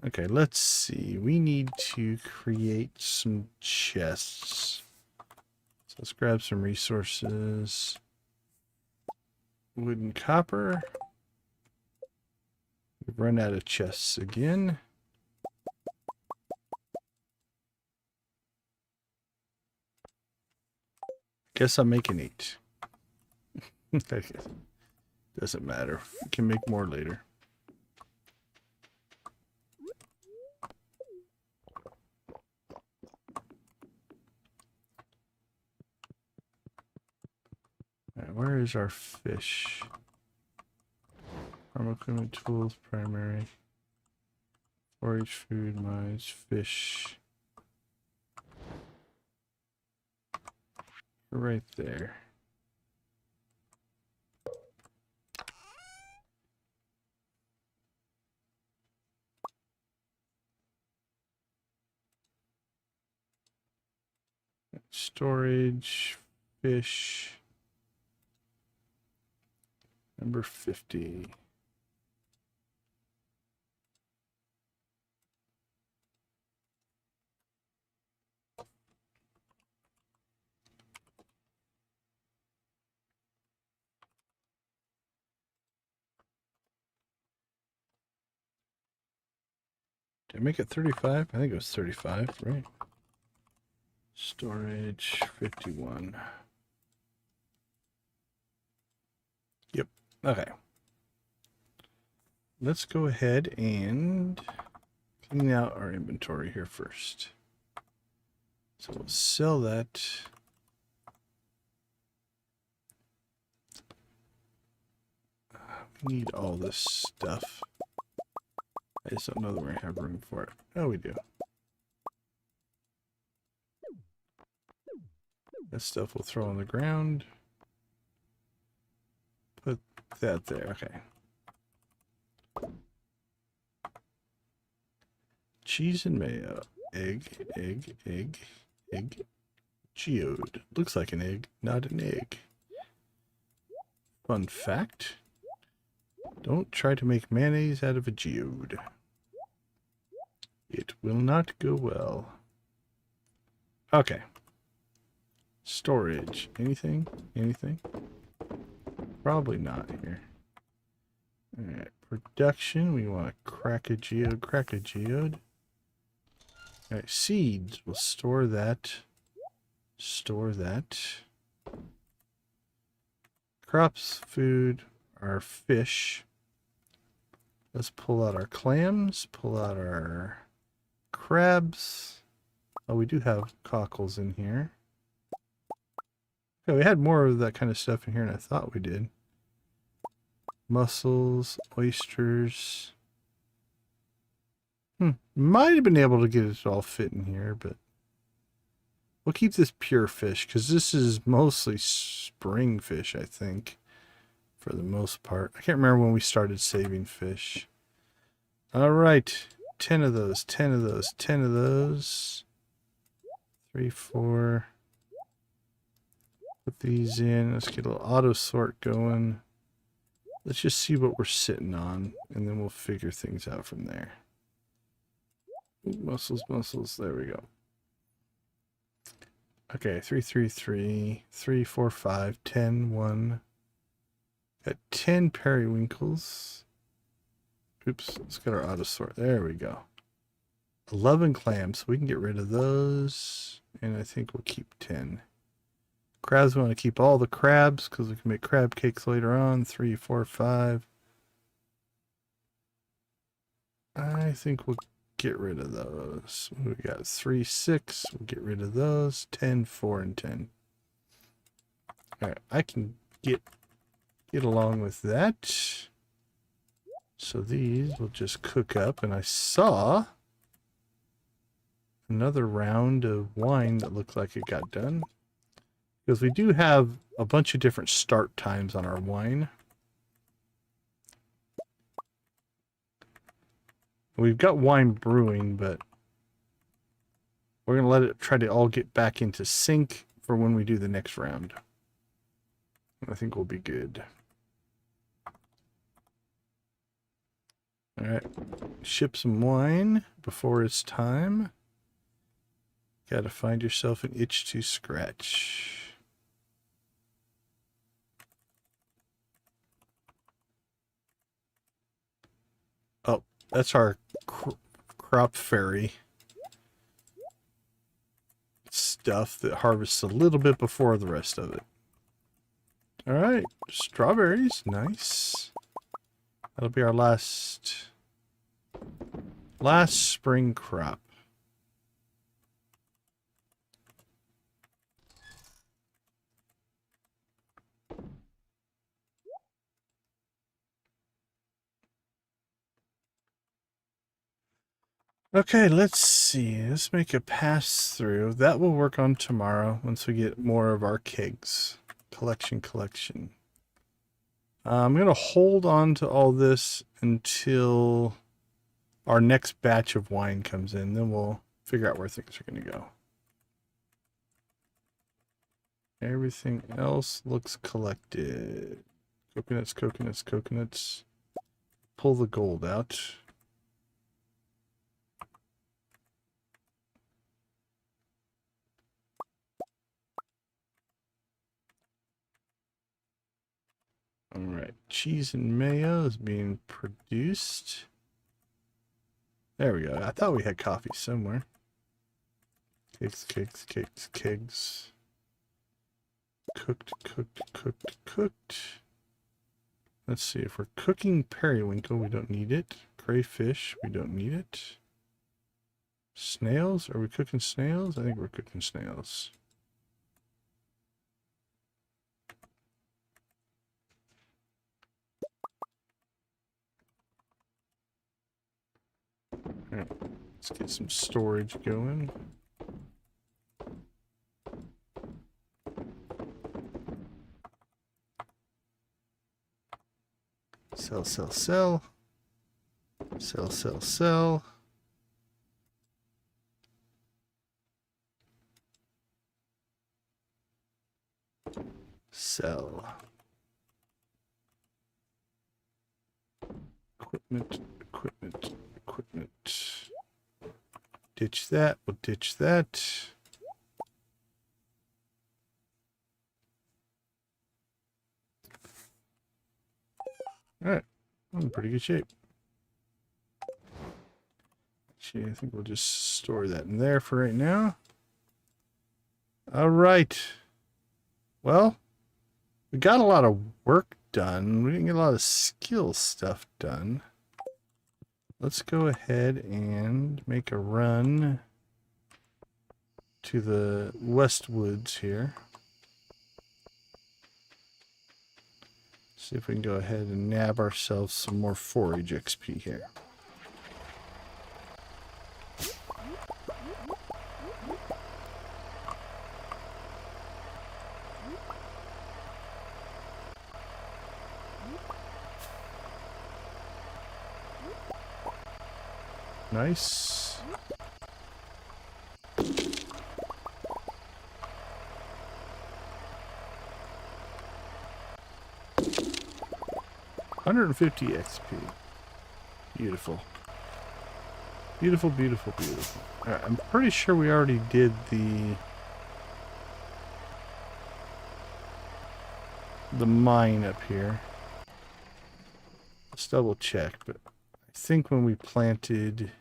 Okay, let's see. We need to create some chests. So let's grab some resources. Wood and copper. We've run out of chests again. Guess I'm making 8. Doesn't matter. We can make more later. Alright, where is our fish? Farm equipment, tools, primary. Forage, food, mines, fish. Right there. Storage, fish. Number 50. Did I make it 35? I think it was 35, right? Storage 51. Yep. Okay. Let's go ahead and clean out our inventory here first. So we'll sell that. We need all this stuff. I just don't know that we're going to have room for it. Oh, we do. That stuff we'll throw on the ground. Put that there. Okay. Cheese and mayo. Egg, egg, egg, egg. Geode. Looks like an egg, not an egg. Fun fact. Don't try to make mayonnaise out of a geode. It will not go well. Okay. Storage. Anything? Anything? Probably not here. Alright. Production. We want to crack a geode. Crack a geode. Alright. Seeds. We'll store that. Store that. Crops. Food. Our fish. Let's pull out our clams. Pull out our crabs. Oh, we do have cockles in here. Okay, we had more of that kind of stuff in here than I thought we did. Mussels, oysters. Might have been able to get it all fit in here, but we'll keep this pure fish because this is mostly spring fish, I think, for the most part. I can't remember when we started saving fish. All right, 10 of those, 10 of those, 10 of those. 3, 4. Put these in. Let's get a little auto sort going. Let's just see what we're sitting on, and then we'll figure things out from there. Ooh, mussels, mussels. There we go. Okay, 3, 3, 3, 3, 4, 5, 10, 1. Got 10 periwinkles. Oops, let's get our auto sort. There we go. 11 clams. We can get rid of those. And I think we'll keep 10. Crabs, we want to keep all the crabs because we can make crab cakes later on. 3, 4, 5. I think we'll get rid of those. We got 3, 6. We'll get rid of those. 10, 4, and 10. Alright, I can get along with that. So these will just cook up. And I saw another round of wine that looked like it got done. Because we do have a bunch of different start times on our wine. We've got wine brewing, but we're going to let it try to all get back into sync for when we do the next round. I think we'll be good. All right, ship some wine before it's time. Got to find yourself an itch to scratch. Oh, that's our crop fairy stuff that harvests a little bit before the rest of it. All right, strawberries, nice. That'll be our last spring crop. Okay, let's see. Let's make a pass through. That will work on tomorrow once we get more of our kegs. Collection. I'm going to hold on to all this until our next batch of wine comes in. Then we'll figure out where things are going to go. Everything else looks collected. Coconuts. Pull the gold out. All right, cheese and mayo is being produced. There we go. I thought we had coffee somewhere. Kegs. Cooked. Let's see, if we're cooking periwinkle, we don't need it. Crayfish, we don't need it. Snails, are we cooking snails? I think we're cooking snails. All right, let's get some storage going. Sell. Sell. Equipment. Ditch that. We'll ditch that. All right, I'm in pretty good shape. Actually, I think we'll just store that in there for right now. All right. Well, we got a lot of work done. We didn't get a lot of skill stuff done. Let's go ahead and make a run to the Westwoods here. See if we can go ahead and nab ourselves some more forage XP here. Nice. $150 XP. Beautiful. Beautiful. All right, I'm pretty sure we already did the the mine up here. Let's double check, but I think when we planted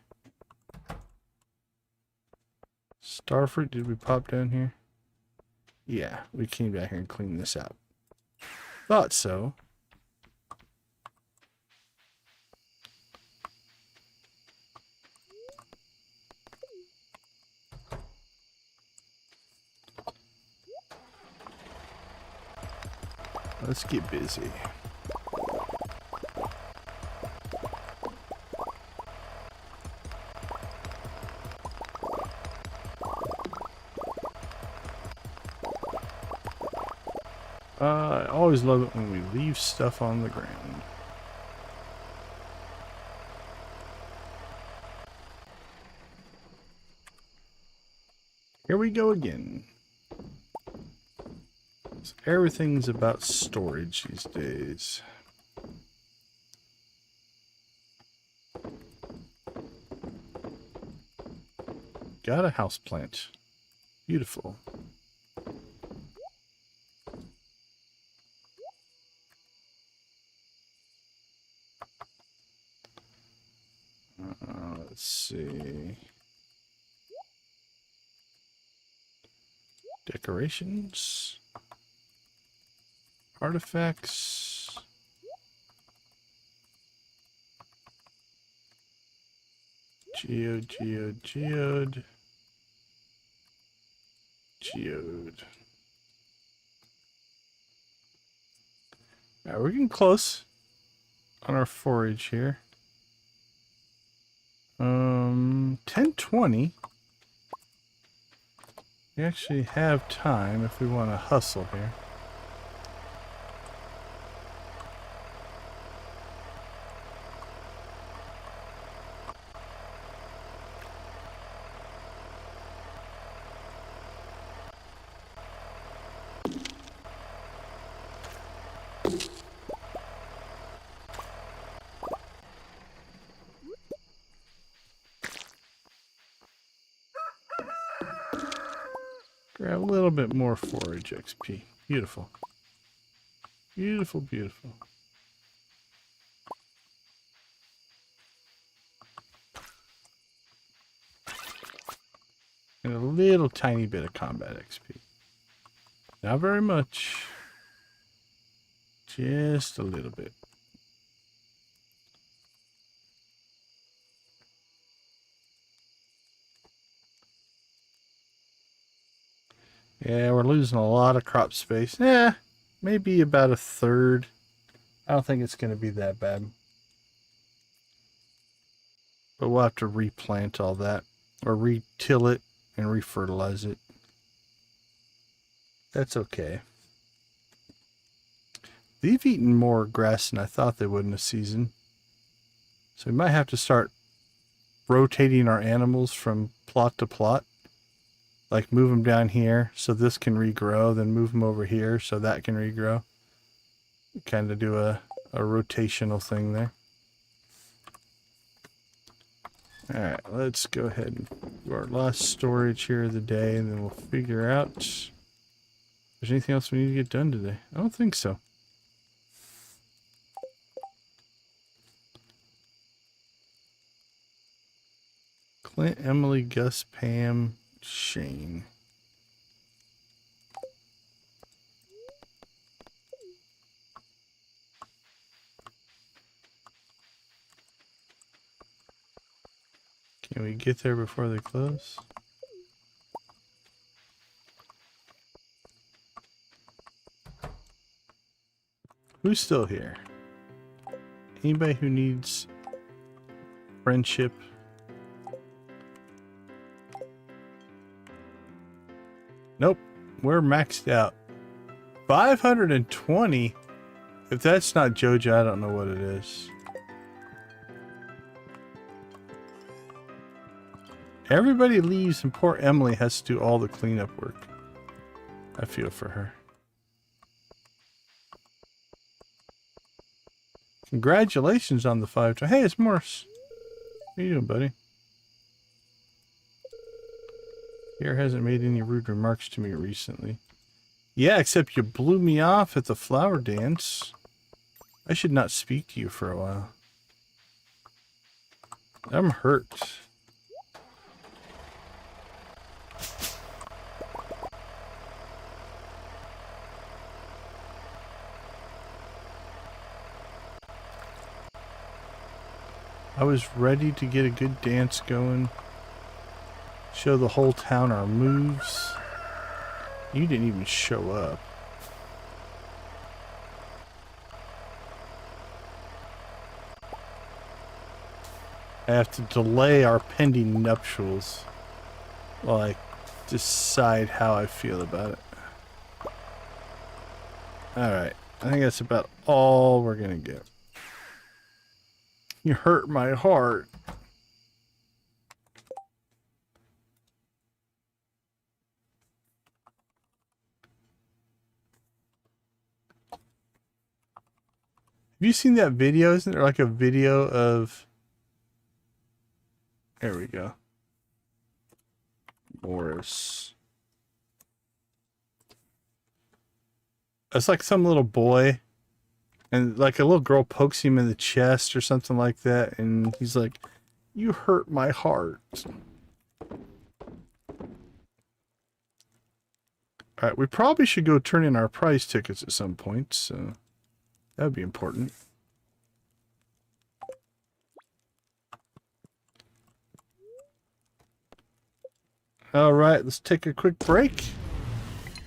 Starfruit, did we pop down here? Yeah, we came back here and cleaned this out. Thought so. Let's get busy. I always love it when we leave stuff on the ground. Here we go again. So everything's about storage these days. Got a houseplant. Beautiful. Let's see. Decorations. Artifacts. Geode. Alright, we're getting close on our forage here. 10:20. We actually have time if we want to hustle here. Grab a little bit more forage XP. Beautiful. Beautiful, beautiful. And a little tiny bit of combat XP. Not very much. Just a little bit. Yeah, we're losing a lot of crop space. Yeah, maybe about a third. I don't think it's going to be that bad. But we'll have to replant all that. Or re-till it and re-fertilize it. That's okay. They've eaten more grass than I thought they would in a season. So we might have to start rotating our animals from plot to plot. Like move them down here so this can regrow, then move them over here so that can regrow. Kind of do a rotational thing there. Alright, let's go ahead and do our last storage here of the day, and then we'll figure out if there's anything else we need to get done today. I don't think so. Clint, Emily, Gus, Pam, Shane. Can we get there before they close? Who's still here? Anybody who needs friendship? Nope, we're maxed out. 520? If that's not Joja, I don't know what it is. Everybody leaves and poor Emily has to do all the cleanup work. I feel for her. Congratulations on the 5. Hey, it's Morris. How you doing, buddy? Pierre hasn't made any rude remarks to me recently. Yeah, except you blew me off at the flower dance. I should not speak to you for a while. I'm hurt. I was ready to get a good dance going. Show the whole town our moves. You didn't even show up. I have to delay our pending nuptials while I decide how I feel about it. Alright, I think that's about all we're gonna get. You hurt my heart. Have you seen that video? Isn't there like a video of... There we go. Morris. It's like some little boy, and like a little girl pokes him in the chest or something like that, and he's like, "You hurt my heart." Alright, we probably should go turn in our prize tickets at some point, so that would be important. Alright, let's take a quick break.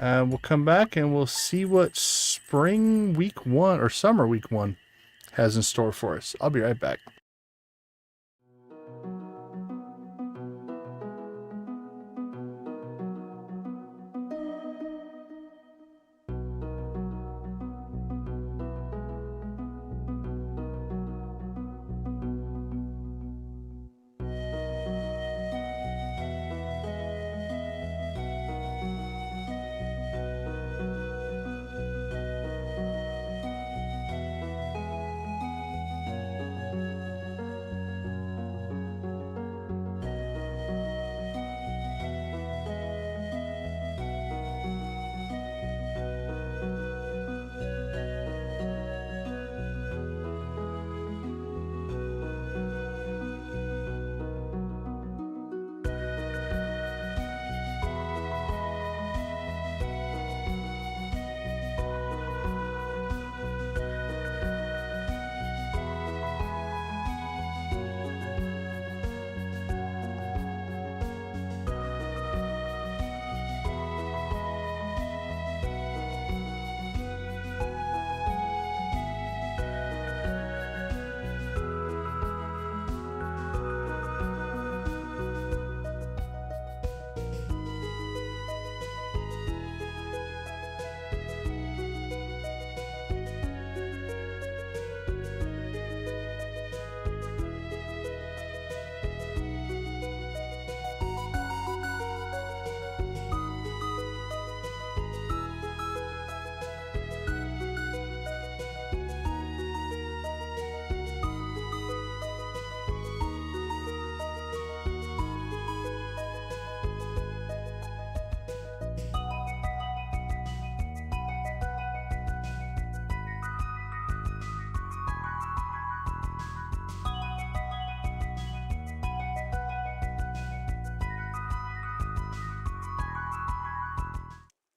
We'll come back and we'll see what spring week 1 or summer week 1 has in store for us. I'll be right back.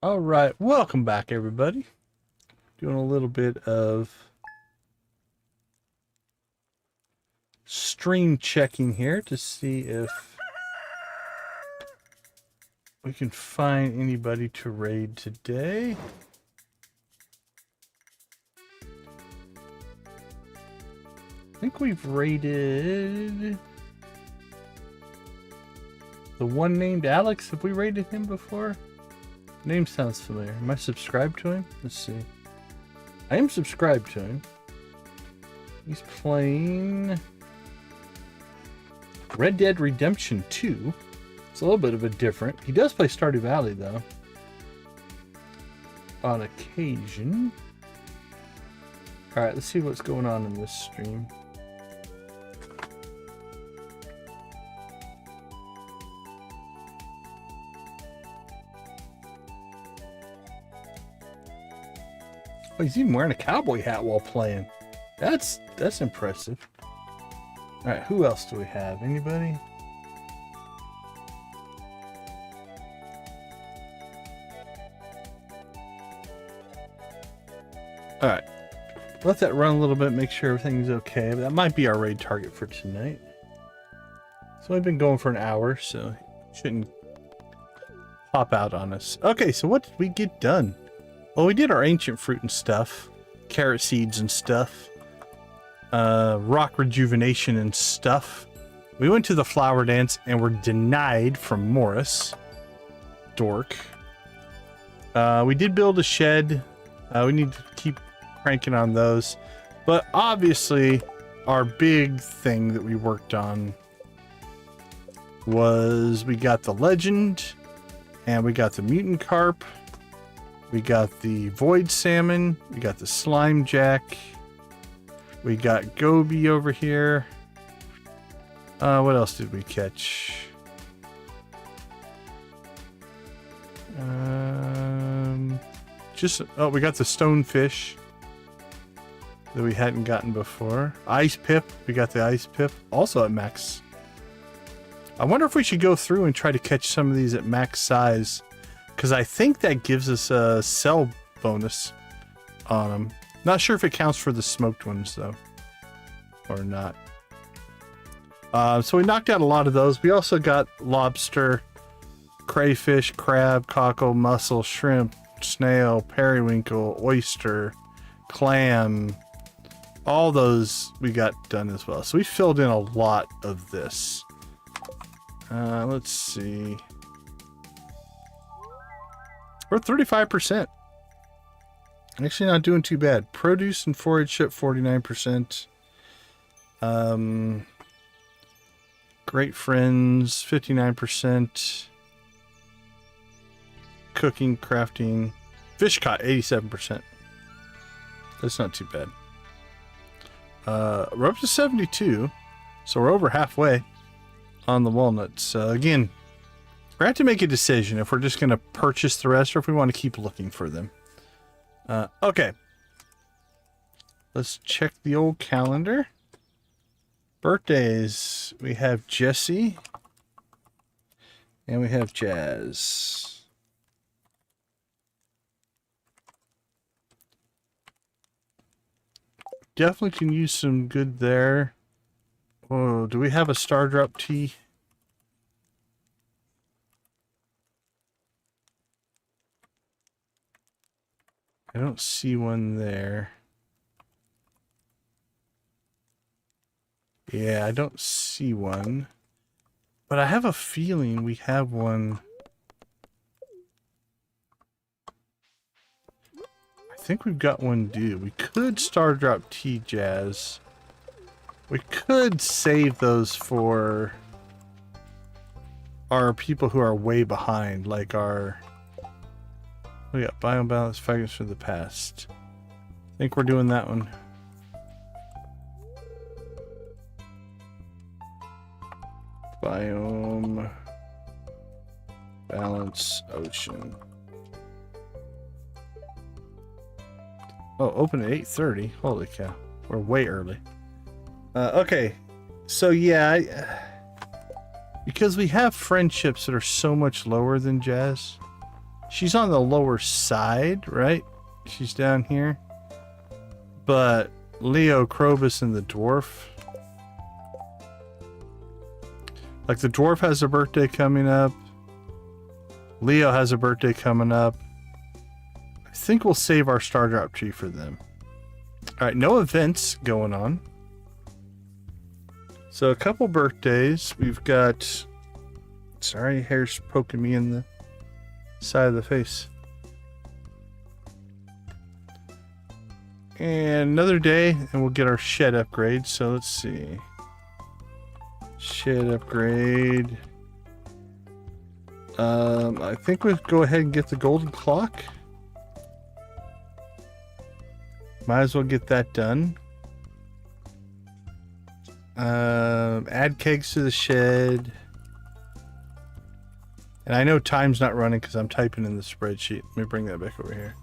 All right, welcome back, everybody. Doing a little bit of stream checking here to see if we can find anybody to raid today. I think we've raided the one named Alex. Have we raided him before? Name sounds familiar. Am I subscribed to him? Let's see. I am subscribed to him. He's playing Red Dead Redemption 2. It's a little bit of a different. He does play Stardew Valley, though. On occasion. Alright, let's see what's going on in this stream. Oh, he's even wearing a cowboy hat while playing. That's impressive. All right, who else do we have? Anybody? All right, let that run a little bit, make sure everything's okay. That might be our raid target for tonight. So we've been going for an hour, so shouldn't pop out on us. Okay, so what did we get done? Well, we did our ancient fruit and stuff, carrot seeds and stuff, rock rejuvenation and stuff. We went to the flower dance and were denied from Morris. Dork. We did build a shed. We need to keep cranking on those. But obviously, our big thing that we worked on was we got the legend, and we got the Mutant Carp, we got the Void Salmon, we got the Slimejack, we got Goby over here. What else did we catch? We got the Stonefish that we hadn't gotten before. Ice Pip, we got the Ice Pip, also at max. I wonder if we should go through and try to catch some of these at max size, because I think that gives us a sell bonus on them. Not sure if it counts for the smoked ones though, or not. So we knocked out a lot of those. We also got lobster, crayfish, crab, cockle, mussel, shrimp, snail, periwinkle, oyster, clam. All those we got done as well. So we filled in a lot of this. Let's see. We're 35%. Actually not doing too bad. Produce and forage ship 49%. Great friends 59%. Cooking, crafting, fish caught 87%. That's not too bad. We're up to 72, so we're over halfway on the walnuts. Again, we're going to have to make a decision if we're just going to purchase the rest or if we want to keep looking for them. Okay. Let's check the old calendar. Birthdays. We have Jesse. And we have Jazz. Definitely can use some good there. Oh, do we have a star drop tea? I don't see one there. Yeah, I don't see one. But I have a feeling we have one. I think we've got one due. We could star drop tea, Jazz. We could save those for our people who are way behind, like our... We got biome balance fragments from the past. I think we're doing that one. Biome balance ocean. Oh, open at 8:30. Holy cow. We're way early. Okay. So yeah, because we have friendships that are so much lower than Jazz. She's on the lower side, right? She's down here. But Leo, Krobus, and the dwarf. Like the dwarf has a birthday coming up. Leo has a birthday coming up. I think we'll save our star drop tree for them. Alright, no events going on. So a couple birthdays. We've got... Sorry, hair's poking me in the side of the face. And another day, and we'll get our shed upgrade. So let's see. Shed upgrade. I think we'll go ahead and get the golden clock. Might as well get that done. Add kegs to the shed. And I know time's not running because I'm typing in the spreadsheet. Let me bring that back over here.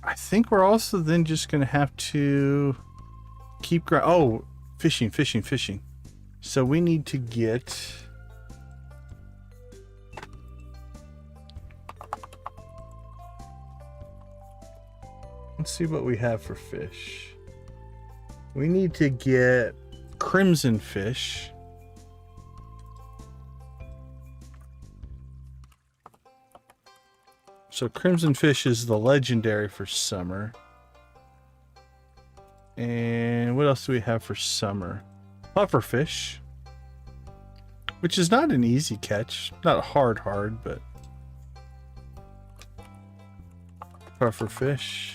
I think we're also then just going to have to keep... Oh, fishing. So we need to get... Let's see what we have for fish. We need to get crimson fish. So crimson fish is the legendary for summer. And what else do we have for summer? Pufferfish, which is not an easy catch. Not hard, but pufferfish.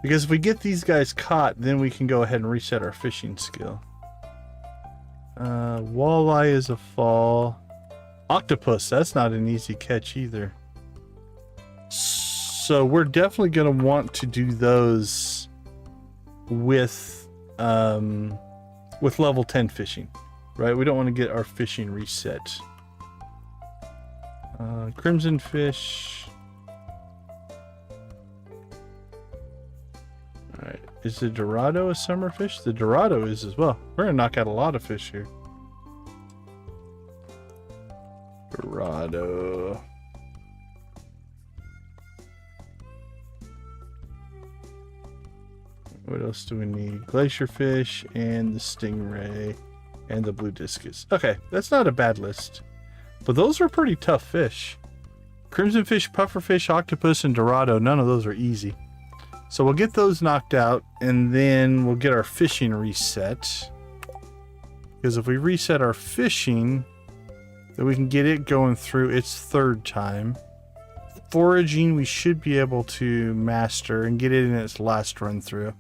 Because if we get these guys caught, then we can go ahead and reset our fishing skill. Walleye is a fall. Octopus, that's not an easy catch either. So we're definitely going to want to do those with level 10 fishing, right? We don't want to get our fishing reset. Crimson fish. Alright, is the Dorado a summer fish? The Dorado is as well. We're going to knock out a lot of fish here. Dorado. What else do we need? Glacier fish and the stingray and the blue discus. Okay, that's not a bad list. But those are pretty tough fish. Crimson fish, pufferfish, octopus, and Dorado. None of those are easy. So we'll get those knocked out, and then we'll get our fishing reset. Because if we reset our fishing, then we can get it going through its third time. Foraging, we should be able to master and get it in its last run through.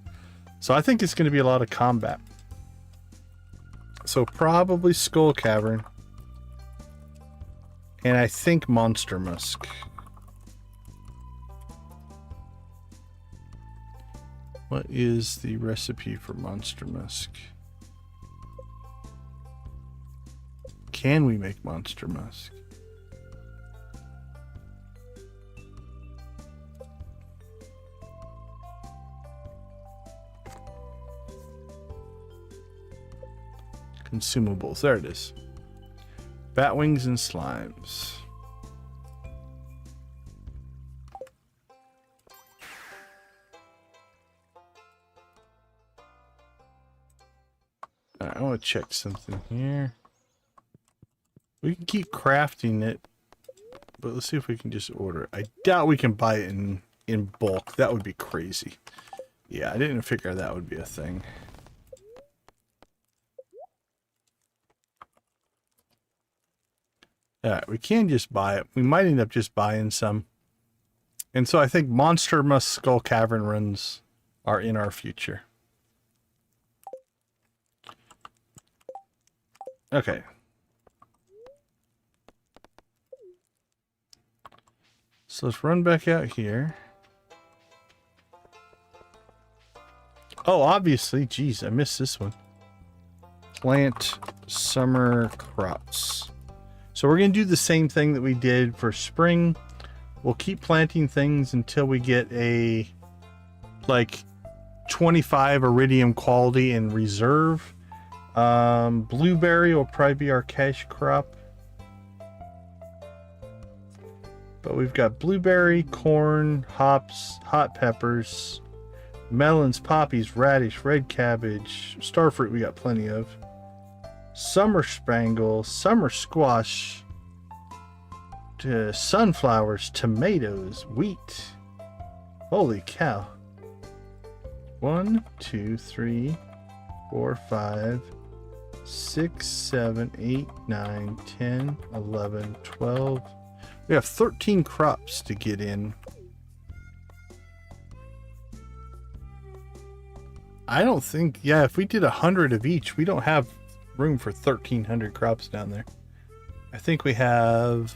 So I think it's going to be a lot of combat. So probably Skull Cavern. And I think Monster Musk. What is the recipe for Monster Musk? Can we make Monster Musk? Consumables. There it is. Bat wings and slimes. Alright, I want to check something here. We can keep crafting it, but let's see if we can just order it. I doubt we can buy it in bulk. That would be crazy. Yeah, I didn't figure that would be a thing. Alright, we can just buy it. We might end up just buying some. And so I think Monster Musk Skull Cavern runs are in our future. Okay. So let's run back out here. Oh, obviously. Geez, I missed this one. Plant summer crops. So we're going to do the same thing that we did for spring. We'll keep planting things until we get a like 25 iridium quality in reserve. Blueberry will probably be our cash crop. But we've got blueberry, corn, hops, hot peppers, melons, poppies, radish, red cabbage, starfruit we got plenty of. Summer spangle, summer squash, sunflowers, tomatoes, wheat. Holy cow. 1, 2, 3, 4, 5, 6, 7, 8, 9, 10, 11, 12. We have 13 crops to get in. I don't think, yeah, if we did 100 of each, we don't have room for 1,300 crops down there. I think we have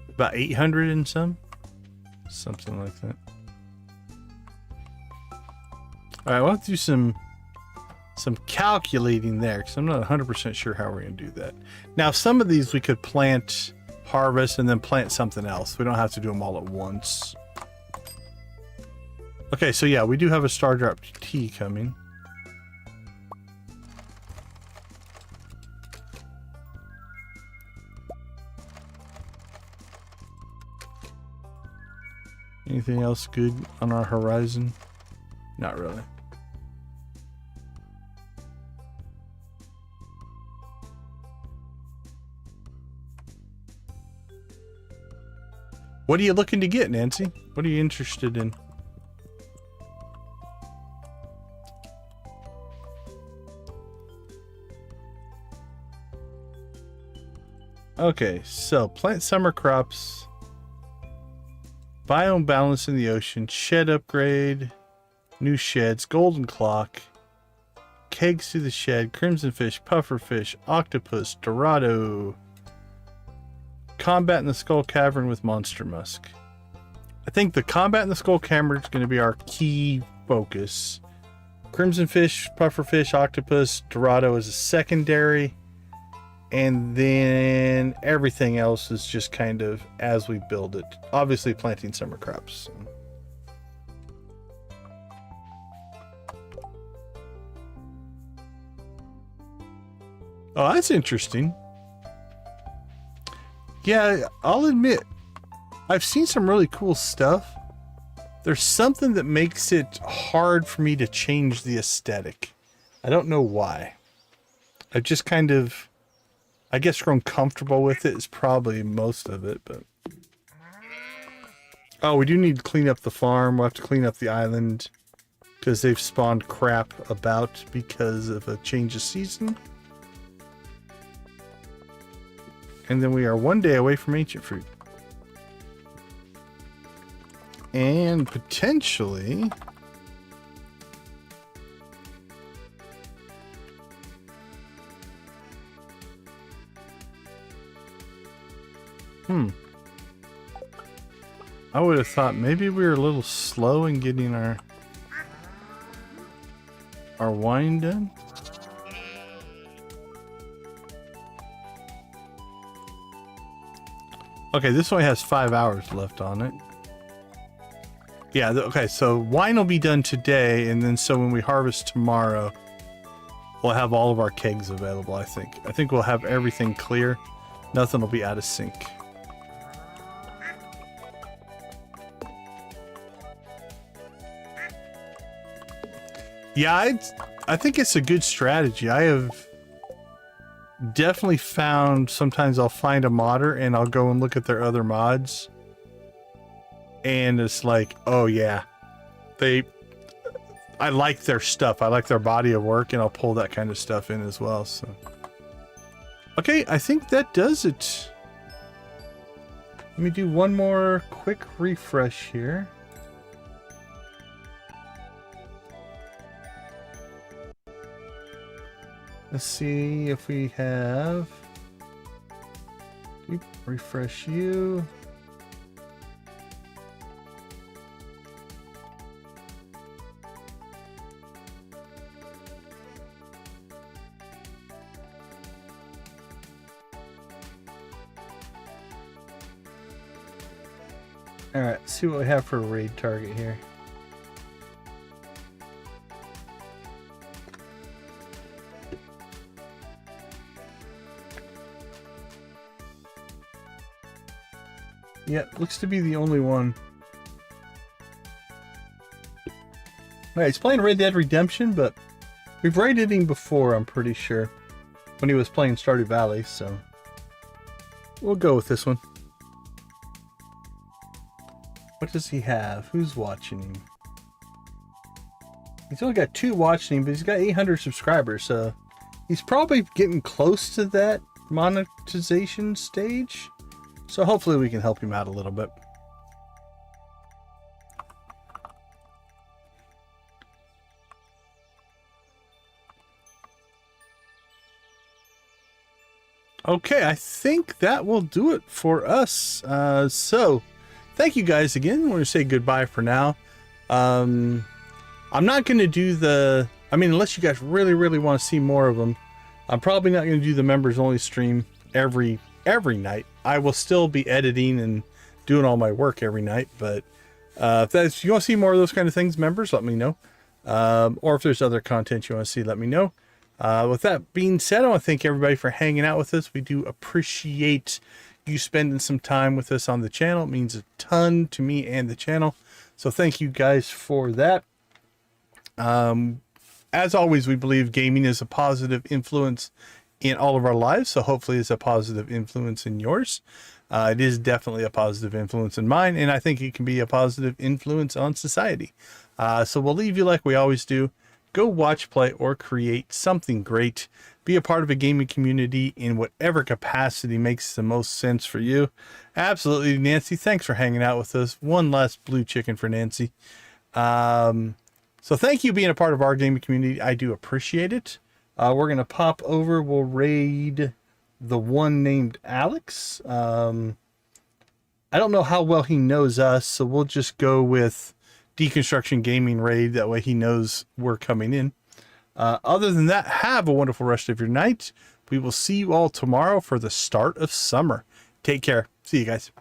about 800 and some. Something like that. Alright, we'll have to do some calculating there, because I'm not 100% sure how we're going to do that. Now, some of these we could plant harvest, and then plant something else. We don't have to do them all at once. Okay, so yeah, we do have a star drop tea coming. Anything else good on our horizon? Not really. What are you looking to get, Nancy? What are you interested in? Okay, so plant summer crops. Biome balance in the ocean, shed upgrade, new sheds, golden clock, kegs to the shed, crimson fish, puffer fish, octopus, dorado, combat in the skull cavern with monster musk. I think the combat in the skull cavern is going to be our key focus. Crimson fish, puffer fish, octopus, dorado is a secondary. And then everything else is just kind of as we build it. Obviously planting summer crops. Oh, that's interesting. Yeah, I'll admit, I've seen some really cool stuff. There's something that makes it hard for me to change the aesthetic. I don't know why. I've just kind of... I guess grown comfortable with it is probably most of it, but... Oh, we do need to clean up the farm. We'll have to clean up the island because they've spawned crap about because of a change of season. And then we are one day away from ancient fruit. And potentially... I would have thought maybe we were a little slow in getting our wine done. Okay, this only has 5 hours left on it. Yeah, okay, so wine will be done today, and then so when we harvest tomorrow, we'll have all of our kegs available, I think. I think we'll have everything clear. Nothing will be out of sync. Yeah, I think it's a good strategy. I have definitely found sometimes I'll find a modder and I'll go and look at their other mods. And it's like, oh yeah, I like their stuff. I like their body of work, and I'll pull that kind of stuff in as well. So, okay, I think that does it. Let me do one more quick refresh here. Let's see if we have... Refresh you. Alright, let's see what we have for a raid target here. Yeah, looks to be the only one. Alright, he's playing Red Dead Redemption, but we've raided him before, I'm pretty sure. When he was playing Stardew Valley, so... we'll go with this one. What does he have? Who's watching him? He's only got 2 watching him, but he's got 800 subscribers, so... he's probably getting close to that monetization stage. So hopefully we can help him out a little bit. Okay, I think that will do it for us. So, thank you guys again. We're going to say goodbye for now. I'm not going to do the... I mean, unless you guys really, really want to see more of them, I'm probably not going to do the members only stream every night. I will still be editing and doing all my work every night. But if you want to see more of those kind of things, members, let me know. Or if there's other content you want to see, let me know. With that being said, I want to thank everybody for hanging out with us. We do appreciate you spending some time with us on the channel. It means a ton to me and the channel. So thank you guys for that. As always, we believe gaming is a positive influence in all of our lives. So hopefully it's a positive influence in yours. It is definitely a positive influence in mine. And I think it can be a positive influence on society. So we'll leave you like we always do. Go watch, play, or create something great. Be a part of a gaming community in whatever capacity makes the most sense for you. Absolutely, Nancy. Thanks for hanging out with us. One last blue chicken for Nancy. So thank you being a part of our gaming community. I do appreciate it. We're going to pop over. We'll raid the one named Alex. I don't know how well he knows us, so we'll just go with Deconstruction Gaming raid. That way he knows we're coming in. Other than that, have a wonderful rest of your night. We will see you all tomorrow for the start of summer. Take care. See you guys.